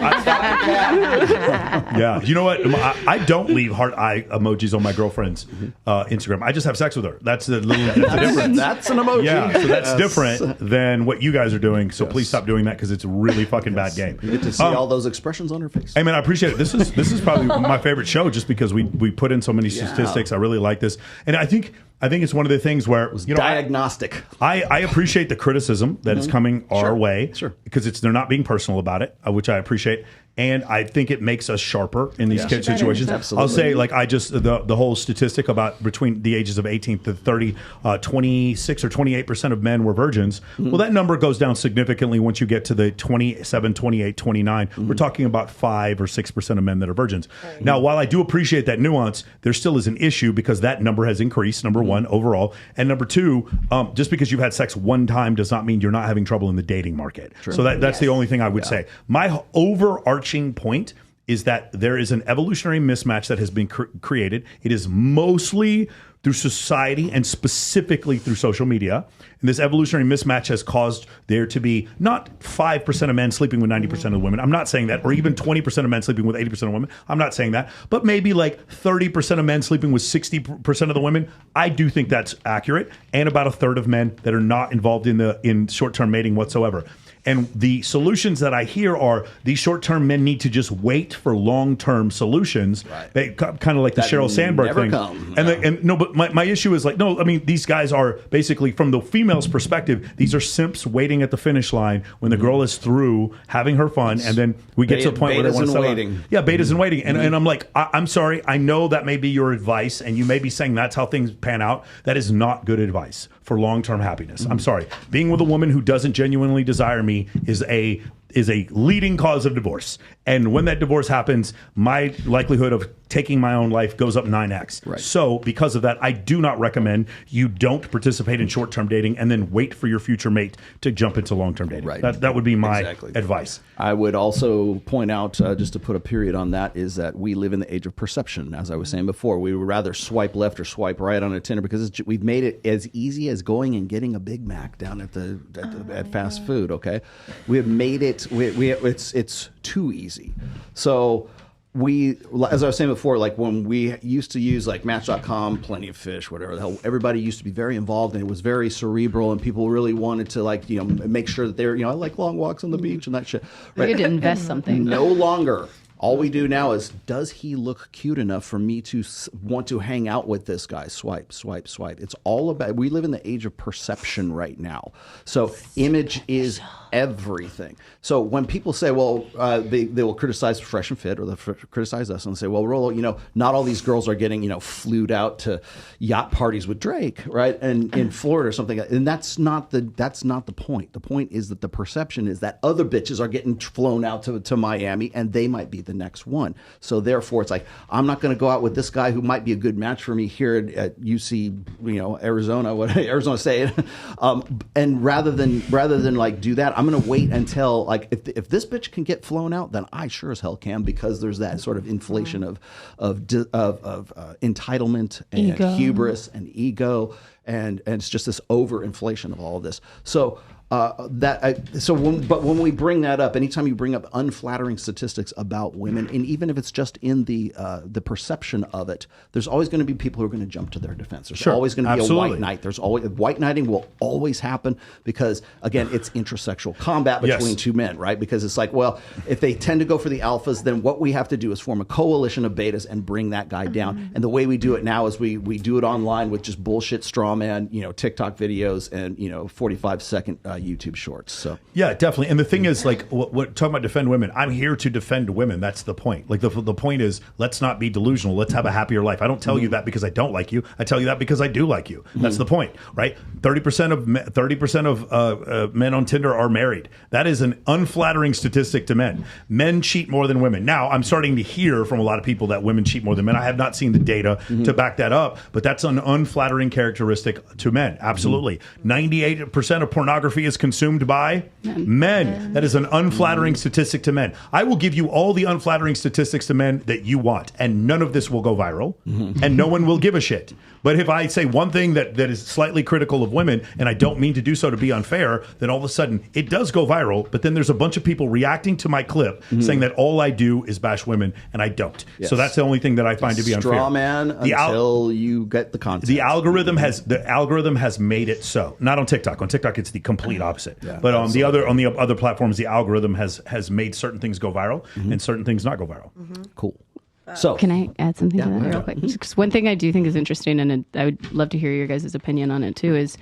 yeah, you know what? I don't leave heart eye emojis on my girlfriend's Instagram. I just have sex with her. That's the difference. That's an emoji. Yeah, so that's different than what you guys are doing. So please stop doing that because it's a really fucking bad game. You get to see all those expressions on her face. Hey man, I appreciate it. This is probably my favorite show just because we put in so many statistics. I really like this, and I think it's one of the things where diagnostic. I appreciate the criticism that is coming our way, because they're not being personal about it, which I appreciate, and I think it makes us sharper in these situations. Absolutely. I'll say the whole statistic about between the ages of 18 to 30, 26 or 28% of men were virgins. Well, that number goes down significantly once you get to the 27, 28, 29. We're talking about 5 or 6% of men that are virgins. Now, while I do appreciate that nuance, there still is an issue because that number has increased. Number one, overall, and number two, just because you've had sex one time does not mean you're not having trouble in the dating market. So that's the only thing I would say. My overarching point is that there is an evolutionary mismatch that has been created. It is mostly through society and specifically through social media. And this evolutionary mismatch has caused there to be not 5% of men sleeping with 90% of women. I'm not saying that. Or even 20% of men sleeping with 80% of women. I'm not saying that. But maybe like 30% of men sleeping with 60% of the women. I do think that's accurate. And about a third of men that are not involved in short-term mating whatsoever. And the solutions that I hear are these short-term men need to just wait for long-term solutions, kind of like the Sheryl Sandberg thing. But my issue is these guys are basically, from the female's perspective, these are simps waiting at the finish line when the girl is through having her fun, and then we get to the point where they want to settle. Yeah, betas and waiting. And I'm like, I'm sorry, I know that may be your advice, and you may be saying that's how things pan out. That is not good advice for long-term happiness. I'm sorry. Being with a woman who doesn't genuinely desire me is a leading cause of divorce. And when that divorce happens, my likelihood of taking my own life goes up 9x. Right. So because of that, I do not recommend you don't participate in short-term dating and then wait for your future mate to jump into long-term dating. Right. That would be my advice. I would also point out, just to put a period on that, is that we live in the age of perception. As I was saying before, we would rather swipe left or swipe right on a Tinder because we've made it as easy as going and getting a Big Mac down at fast food. Okay, we have made it. It's too easy. So as I was saying before, like when we used to use like Match.com, Plenty of Fish, whatever the hell, everybody used to be very involved and it was very cerebral and people really wanted to make sure that they're, I like long walks on the beach and that shit. Right? You had to invest something. No longer. All we do now is, does he look cute enough for me to want to hang out with this guy? Swipe, swipe, swipe. It's all about, we live in the age of perception right now. So image is everything. So when people say, well, they will criticize Fresh and Fit or they'll criticize us and say, well, Rollo, not all these girls are getting, flued out to yacht parties with Drake, right? And in Florida or something. And that's not the point. The point is that the perception is that other bitches are getting flown out to Miami and they might be the next one. So therefore, it's like, I'm not going to go out with this guy who might be a good match for me here at UC, Arizona, Arizona State. And rather than like do that, I'm going to wait until like if this bitch can get flown out, then I sure as hell can, because there's that sort of inflation of entitlement and ego. hubris and ego, and it's just this overinflation of all of this. So. When we bring that up, anytime you bring up unflattering statistics about women, and even if it's just in the perception of it, there's always going to be people who are going to jump to their defense. There's always going to be a white knight. There's always white knighting will always happen because, again, it's intersexual combat between two men, right? Because it's like, well, if they tend to go for the alphas, then what we have to do is form a coalition of betas and bring that guy down. And the way we do it now is we do it online with just bullshit straw man, TikTok videos and 45-second YouTube shorts. So yeah, definitely. And the thing is, like, what talking about defend women, I'm here to defend women. That's the point. Like the point is, let's not be delusional. Let's have a happier life. I don't tell you that because I don't like you. I tell you that because I do like you. That's the point, right? 30% of men on Tinder are married. That is an unflattering statistic to men. Men cheat more than women. Now, I'm starting to hear from a lot of people that women cheat more than men. I have not seen the data to back that up, but that's an unflattering characteristic to men. Absolutely. 98% of pornography is consumed by men. That is an unflattering statistic to men. I will give you all the unflattering statistics to men that you want, and none of this will go viral, and no one will give a shit. But if I say one thing that is slightly critical of women, and I don't mean to do so to be unfair, then all of a sudden it does go viral, but then there's a bunch of people reacting to my clip saying that all I do is bash women, and I don't. Yes. So that's the only thing that I find to be unfair. Straw man until you get the content. The algorithm has made it so. Not on TikTok. On TikTok, it's the complete opposite. Yeah, but on the other platforms, the algorithm has made certain things go viral and certain things not go viral. Cool. So can I add something to that real quick? Because one thing I do think is interesting, and I would love to hear your guys' opinion on it too, is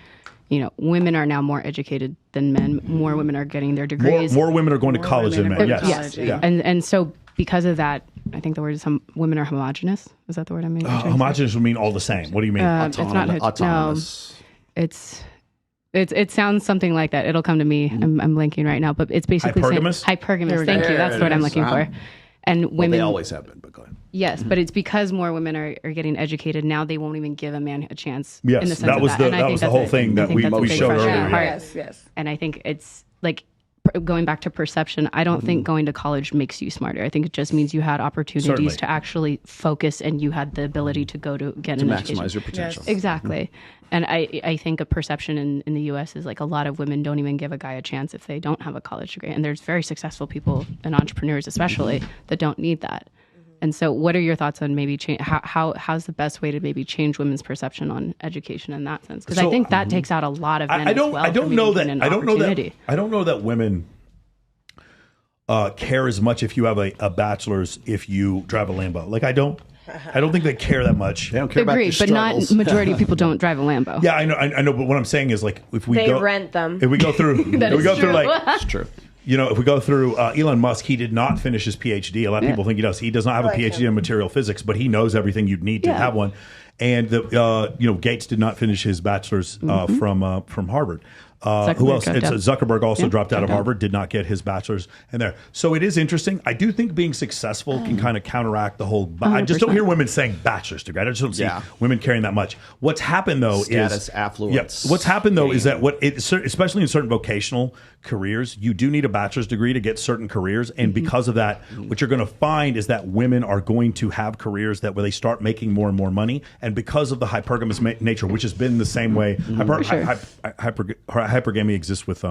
women are now more educated than men. More women are getting their degrees. More women are going to college than men. Yes. Yeah. And so because of that, I think the word is women are homogenous. Is that the word I mean? Homogenous would mean all the same. What do you mean? Autonomous. No, it sounds something like that. It'll come to me. I'm blanking right now, but it's basically hypergamous. Hypergamous. Thank you. That's the word I'm looking for. And women, they always have been, but go ahead. Yes, but it's because more women are getting educated now. They won't even give a man a chance. Yes, in the sense that was of that. that was the whole thing that we showed earlier. Yes. And I think it's like going back to perception. I don't think going to college makes you smarter. I think it just means you had opportunities to actually focus, and you had the ability to go to get an education. Maximize your potential. Yes. Exactly. And I think a perception in the U.S. is like a lot of women don't even give a guy a chance if they don't have a college degree. And there's very successful people and entrepreneurs especially that don't need that. And so what are your thoughts on maybe how's the best way to maybe change women's perception on education in that sense? Because I think that takes out a lot of men I don't know that women care as much if you have a bachelor's if you drive a Lambo. Like I don't think they care that much. They don't care about your struggles. But not majority of people don't drive a Lambo. Yeah, I know. But what I'm saying is, like, if we rent them. If we go through, it's true. If we go through Elon Musk, he did not finish his PhD. A lot of people think he does. He does not have a PhD in material physics, but he knows everything you'd need to have one. And Gates did not finish his bachelor's from Harvard. Who else? Zuckerberg also dropped out of Harvard, did not get his bachelor's in there. So it is interesting. I do think being successful can kind of counteract the whole. I just don't hear women saying bachelor's degree. I just don't see women caring that much. What's happened though is affluence. What's happened though is that especially in certain vocational careers, you do need a bachelor's degree to get certain careers, and because of that, what you're going to find is that women are going to have careers where they start making more and more money, and because of the hypergamous nature, which has been the same way, hypergamy exists with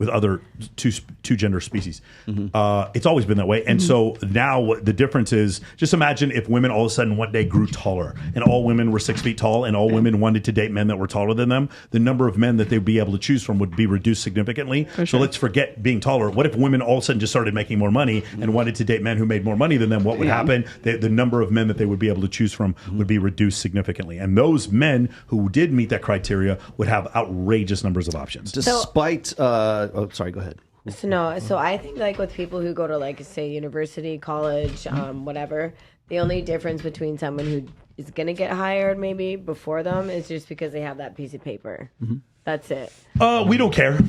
other two gender species. It's always been that way. And so now what the difference is, just imagine if women all of a sudden one day grew taller and all women were 6 feet tall and all women wanted to date men that were taller than them, the number of men that they'd be able to choose from would be reduced significantly. So let's forget being taller. What if women all of a sudden just started making more money and wanted to date men who made more money than them? What would happen? The number of men that they would be able to choose from would be reduced significantly. And those men who did meet that criteria would have outrageous numbers of options. Despite... sorry, go ahead. So I think like with people who go to like say university, college, whatever, the only difference between someone who is going to get hired maybe before them is just because they have that piece of paper. That's it. We don't care.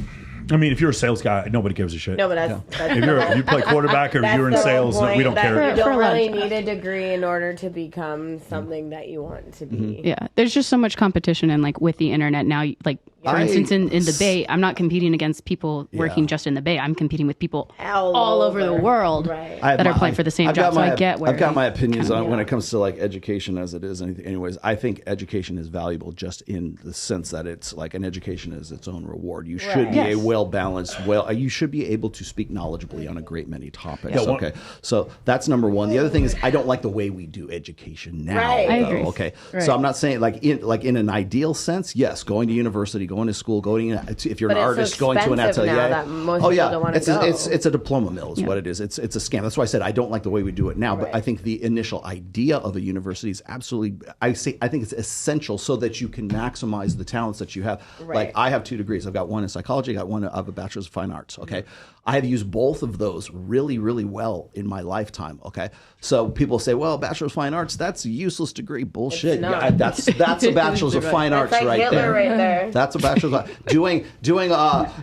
I mean, if you're a sales guy, nobody gives a shit. No, but if you play quarterback or you're in sales, we don't care. You don't really need a degree in order to become something that you want to be. Yeah, there's just so much competition, and like with the internet now, like for instance, in the Bay, I'm not competing against people working just in the Bay. I'm competing with people all over the world that are playing for the same job. So I get where I've got my opinions on when it comes to like education as it is. Anyways, I think education is valuable just in the sense that it's like an education is its own reward. You should be a well-balanced, you should be able to speak knowledgeably on a great many topics. Okay, so that's number one. The other thing is I don't like the way we do education now. I agree. Okay, so I'm not saying like in an ideal sense, yes, going to university, going to school, if you're an artist, going to an atelier. It's a diploma mill is what it is. It's a scam. That's why I said I don't like the way we do it now. But I think the initial idea of a university is absolutely. I think it's essential so that you can maximize the talents that you have. Like I have 2 degrees. I've got one in psychology. I have a bachelor's of fine arts. Okay, I have used both of those really, really well in my lifetime. Okay, so people say, "Well, bachelor's of fine arts, that's a useless degree." Bullshit. Yeah, that's a bachelor's of fine arts like right Hitler there. right there. That's a bachelor's of doing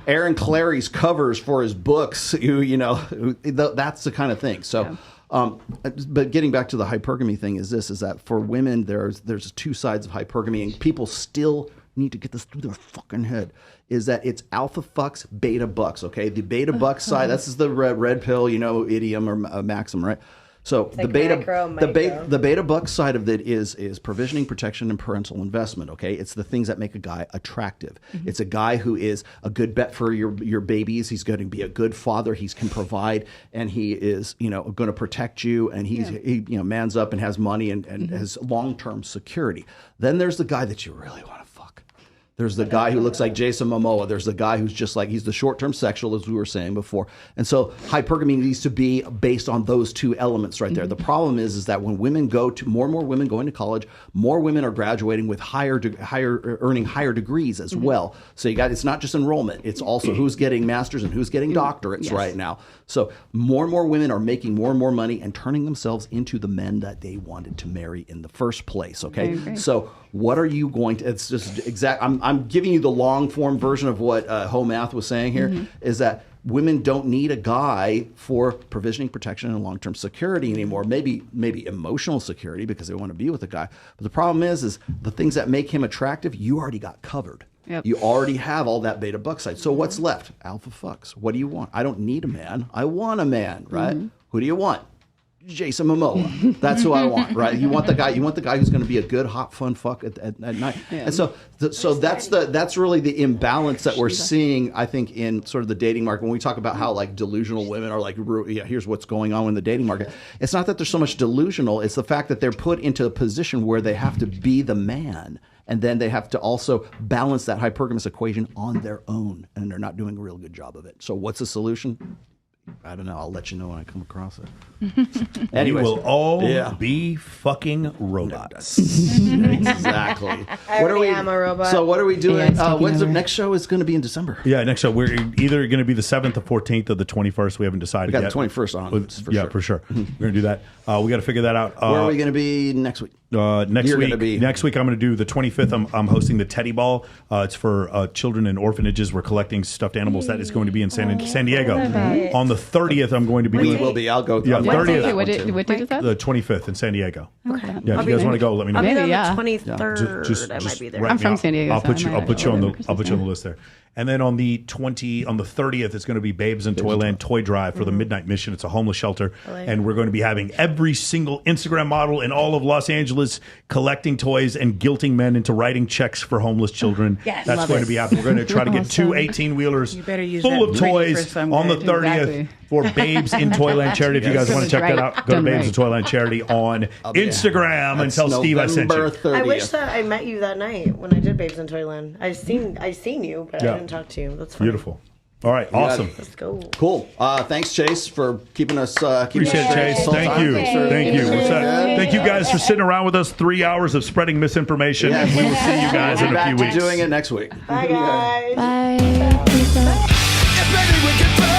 Aaron Clary's covers for his books. That's the kind of thing. So. But getting back to the hypergamy thing is that for women there's 2 sides of hypergamy, and people still need to get this through their fucking head, is that it's alpha fucks, beta bucks. Okay, the beta buck side, this is the red pill, idiom or maxim, right? So the beta buck side of it is provisioning, protection, and parental investment. Okay, it's the things that make a guy attractive. It's a guy who is a good bet for your babies. He's going to be a good father. He can provide, and he is going to protect you. And he mans up and has money and has long-term security. Then there's the guy that you really want to fuck. There's the guy who looks like Jason Momoa. There's the guy who's just like, he's the short-term sexual, as we were saying before. And so hypergamy needs to be based on those 2 elements right there. The problem is that when women more and more women go into college, more women are graduating with earning higher degrees as well. So it's not just enrollment. It's also who's getting masters and who's getting doctorates right now. So more and more women are making more and more money and turning themselves into the men that they wanted to marry in the first place. Okay. So what are you going to, it's just exact. I'm giving you the long form version of what Ho Math was saying here, is that women don't need a guy for provisioning, protection, and long-term security anymore. Maybe emotional security because they want to be with a guy. But the problem is the things that make him attractive, you already got covered. Yep. You already have all that beta buck side. So what's left? Alpha fucks. What do you want? I don't need a man. I want a man, right? Who do you want? Jason Momoa. That's who I want, right? You want the guy who's going to be a good, hot, fun fuck at night. Yeah. And so that's really the imbalance that we're seeing, I think, in sort of the dating market. When we talk about how like delusional women are like, here's what's going on in the dating market. It's not that they're so much delusional. It's the fact that they're put into a position where they have to be the man. And then they have to also balance that hypergamous equation on their own. And they're not doing a real good job of it. So what's the solution? I don't know. I'll let you know when I come across it. Anyways, we will all be fucking robots. Exactly. I'm a robot. So what are we doing? When's the next show? Is going to be in December. Yeah, next show. We're either going to be the 7th, the 14th, or the 21st. We haven't decided yet. We got the 21st on. For sure. We're going to do that. We got to figure that out. Where are we going to be next week? Next week I'm going to do the 25th. I'm hosting the Teddy Ball. It's for children in orphanages. We're collecting stuffed animals. That is going to be in San Diego. On the 30th, I'm going to be. We will be. I'll go. Yeah, 30th. What date is that? The 25th in San Diego. Okay. Yeah, if you guys want to go, let me know. I'll be there on the 23rd. I might be there. I'm from San Diego. I'll put you on the list there. And then on the 30th, it's going to be Babes in Toyland Toy Drive for the Midnight Mission. It's a homeless shelter. And we're going to be having every single Instagram model in all of Los Angeles collecting toys and guilting men into writing checks for homeless children. Yes, that's going to be happening. We're going to try to get 2 18-wheelers full of toys on the 30th for Babes in Toyland Charity. If you guys want to check that out, go to Babes in Toyland Charity on Instagram and tell Steve I sent you. 30th. I wish that I met you that night when I did Babes in Toyland. I seen you, but I didn't talk to you. That's funny. Beautiful. All right, awesome. Let's go. Cool. Thanks, Chase, for keeping us. Appreciate it, Chase. Thank you. Thank you guys for sitting around with us. 3 hours of spreading misinformation, and we will see you guys in a few weeks. Doing it next week. Bye, guys. Bye. Peace out.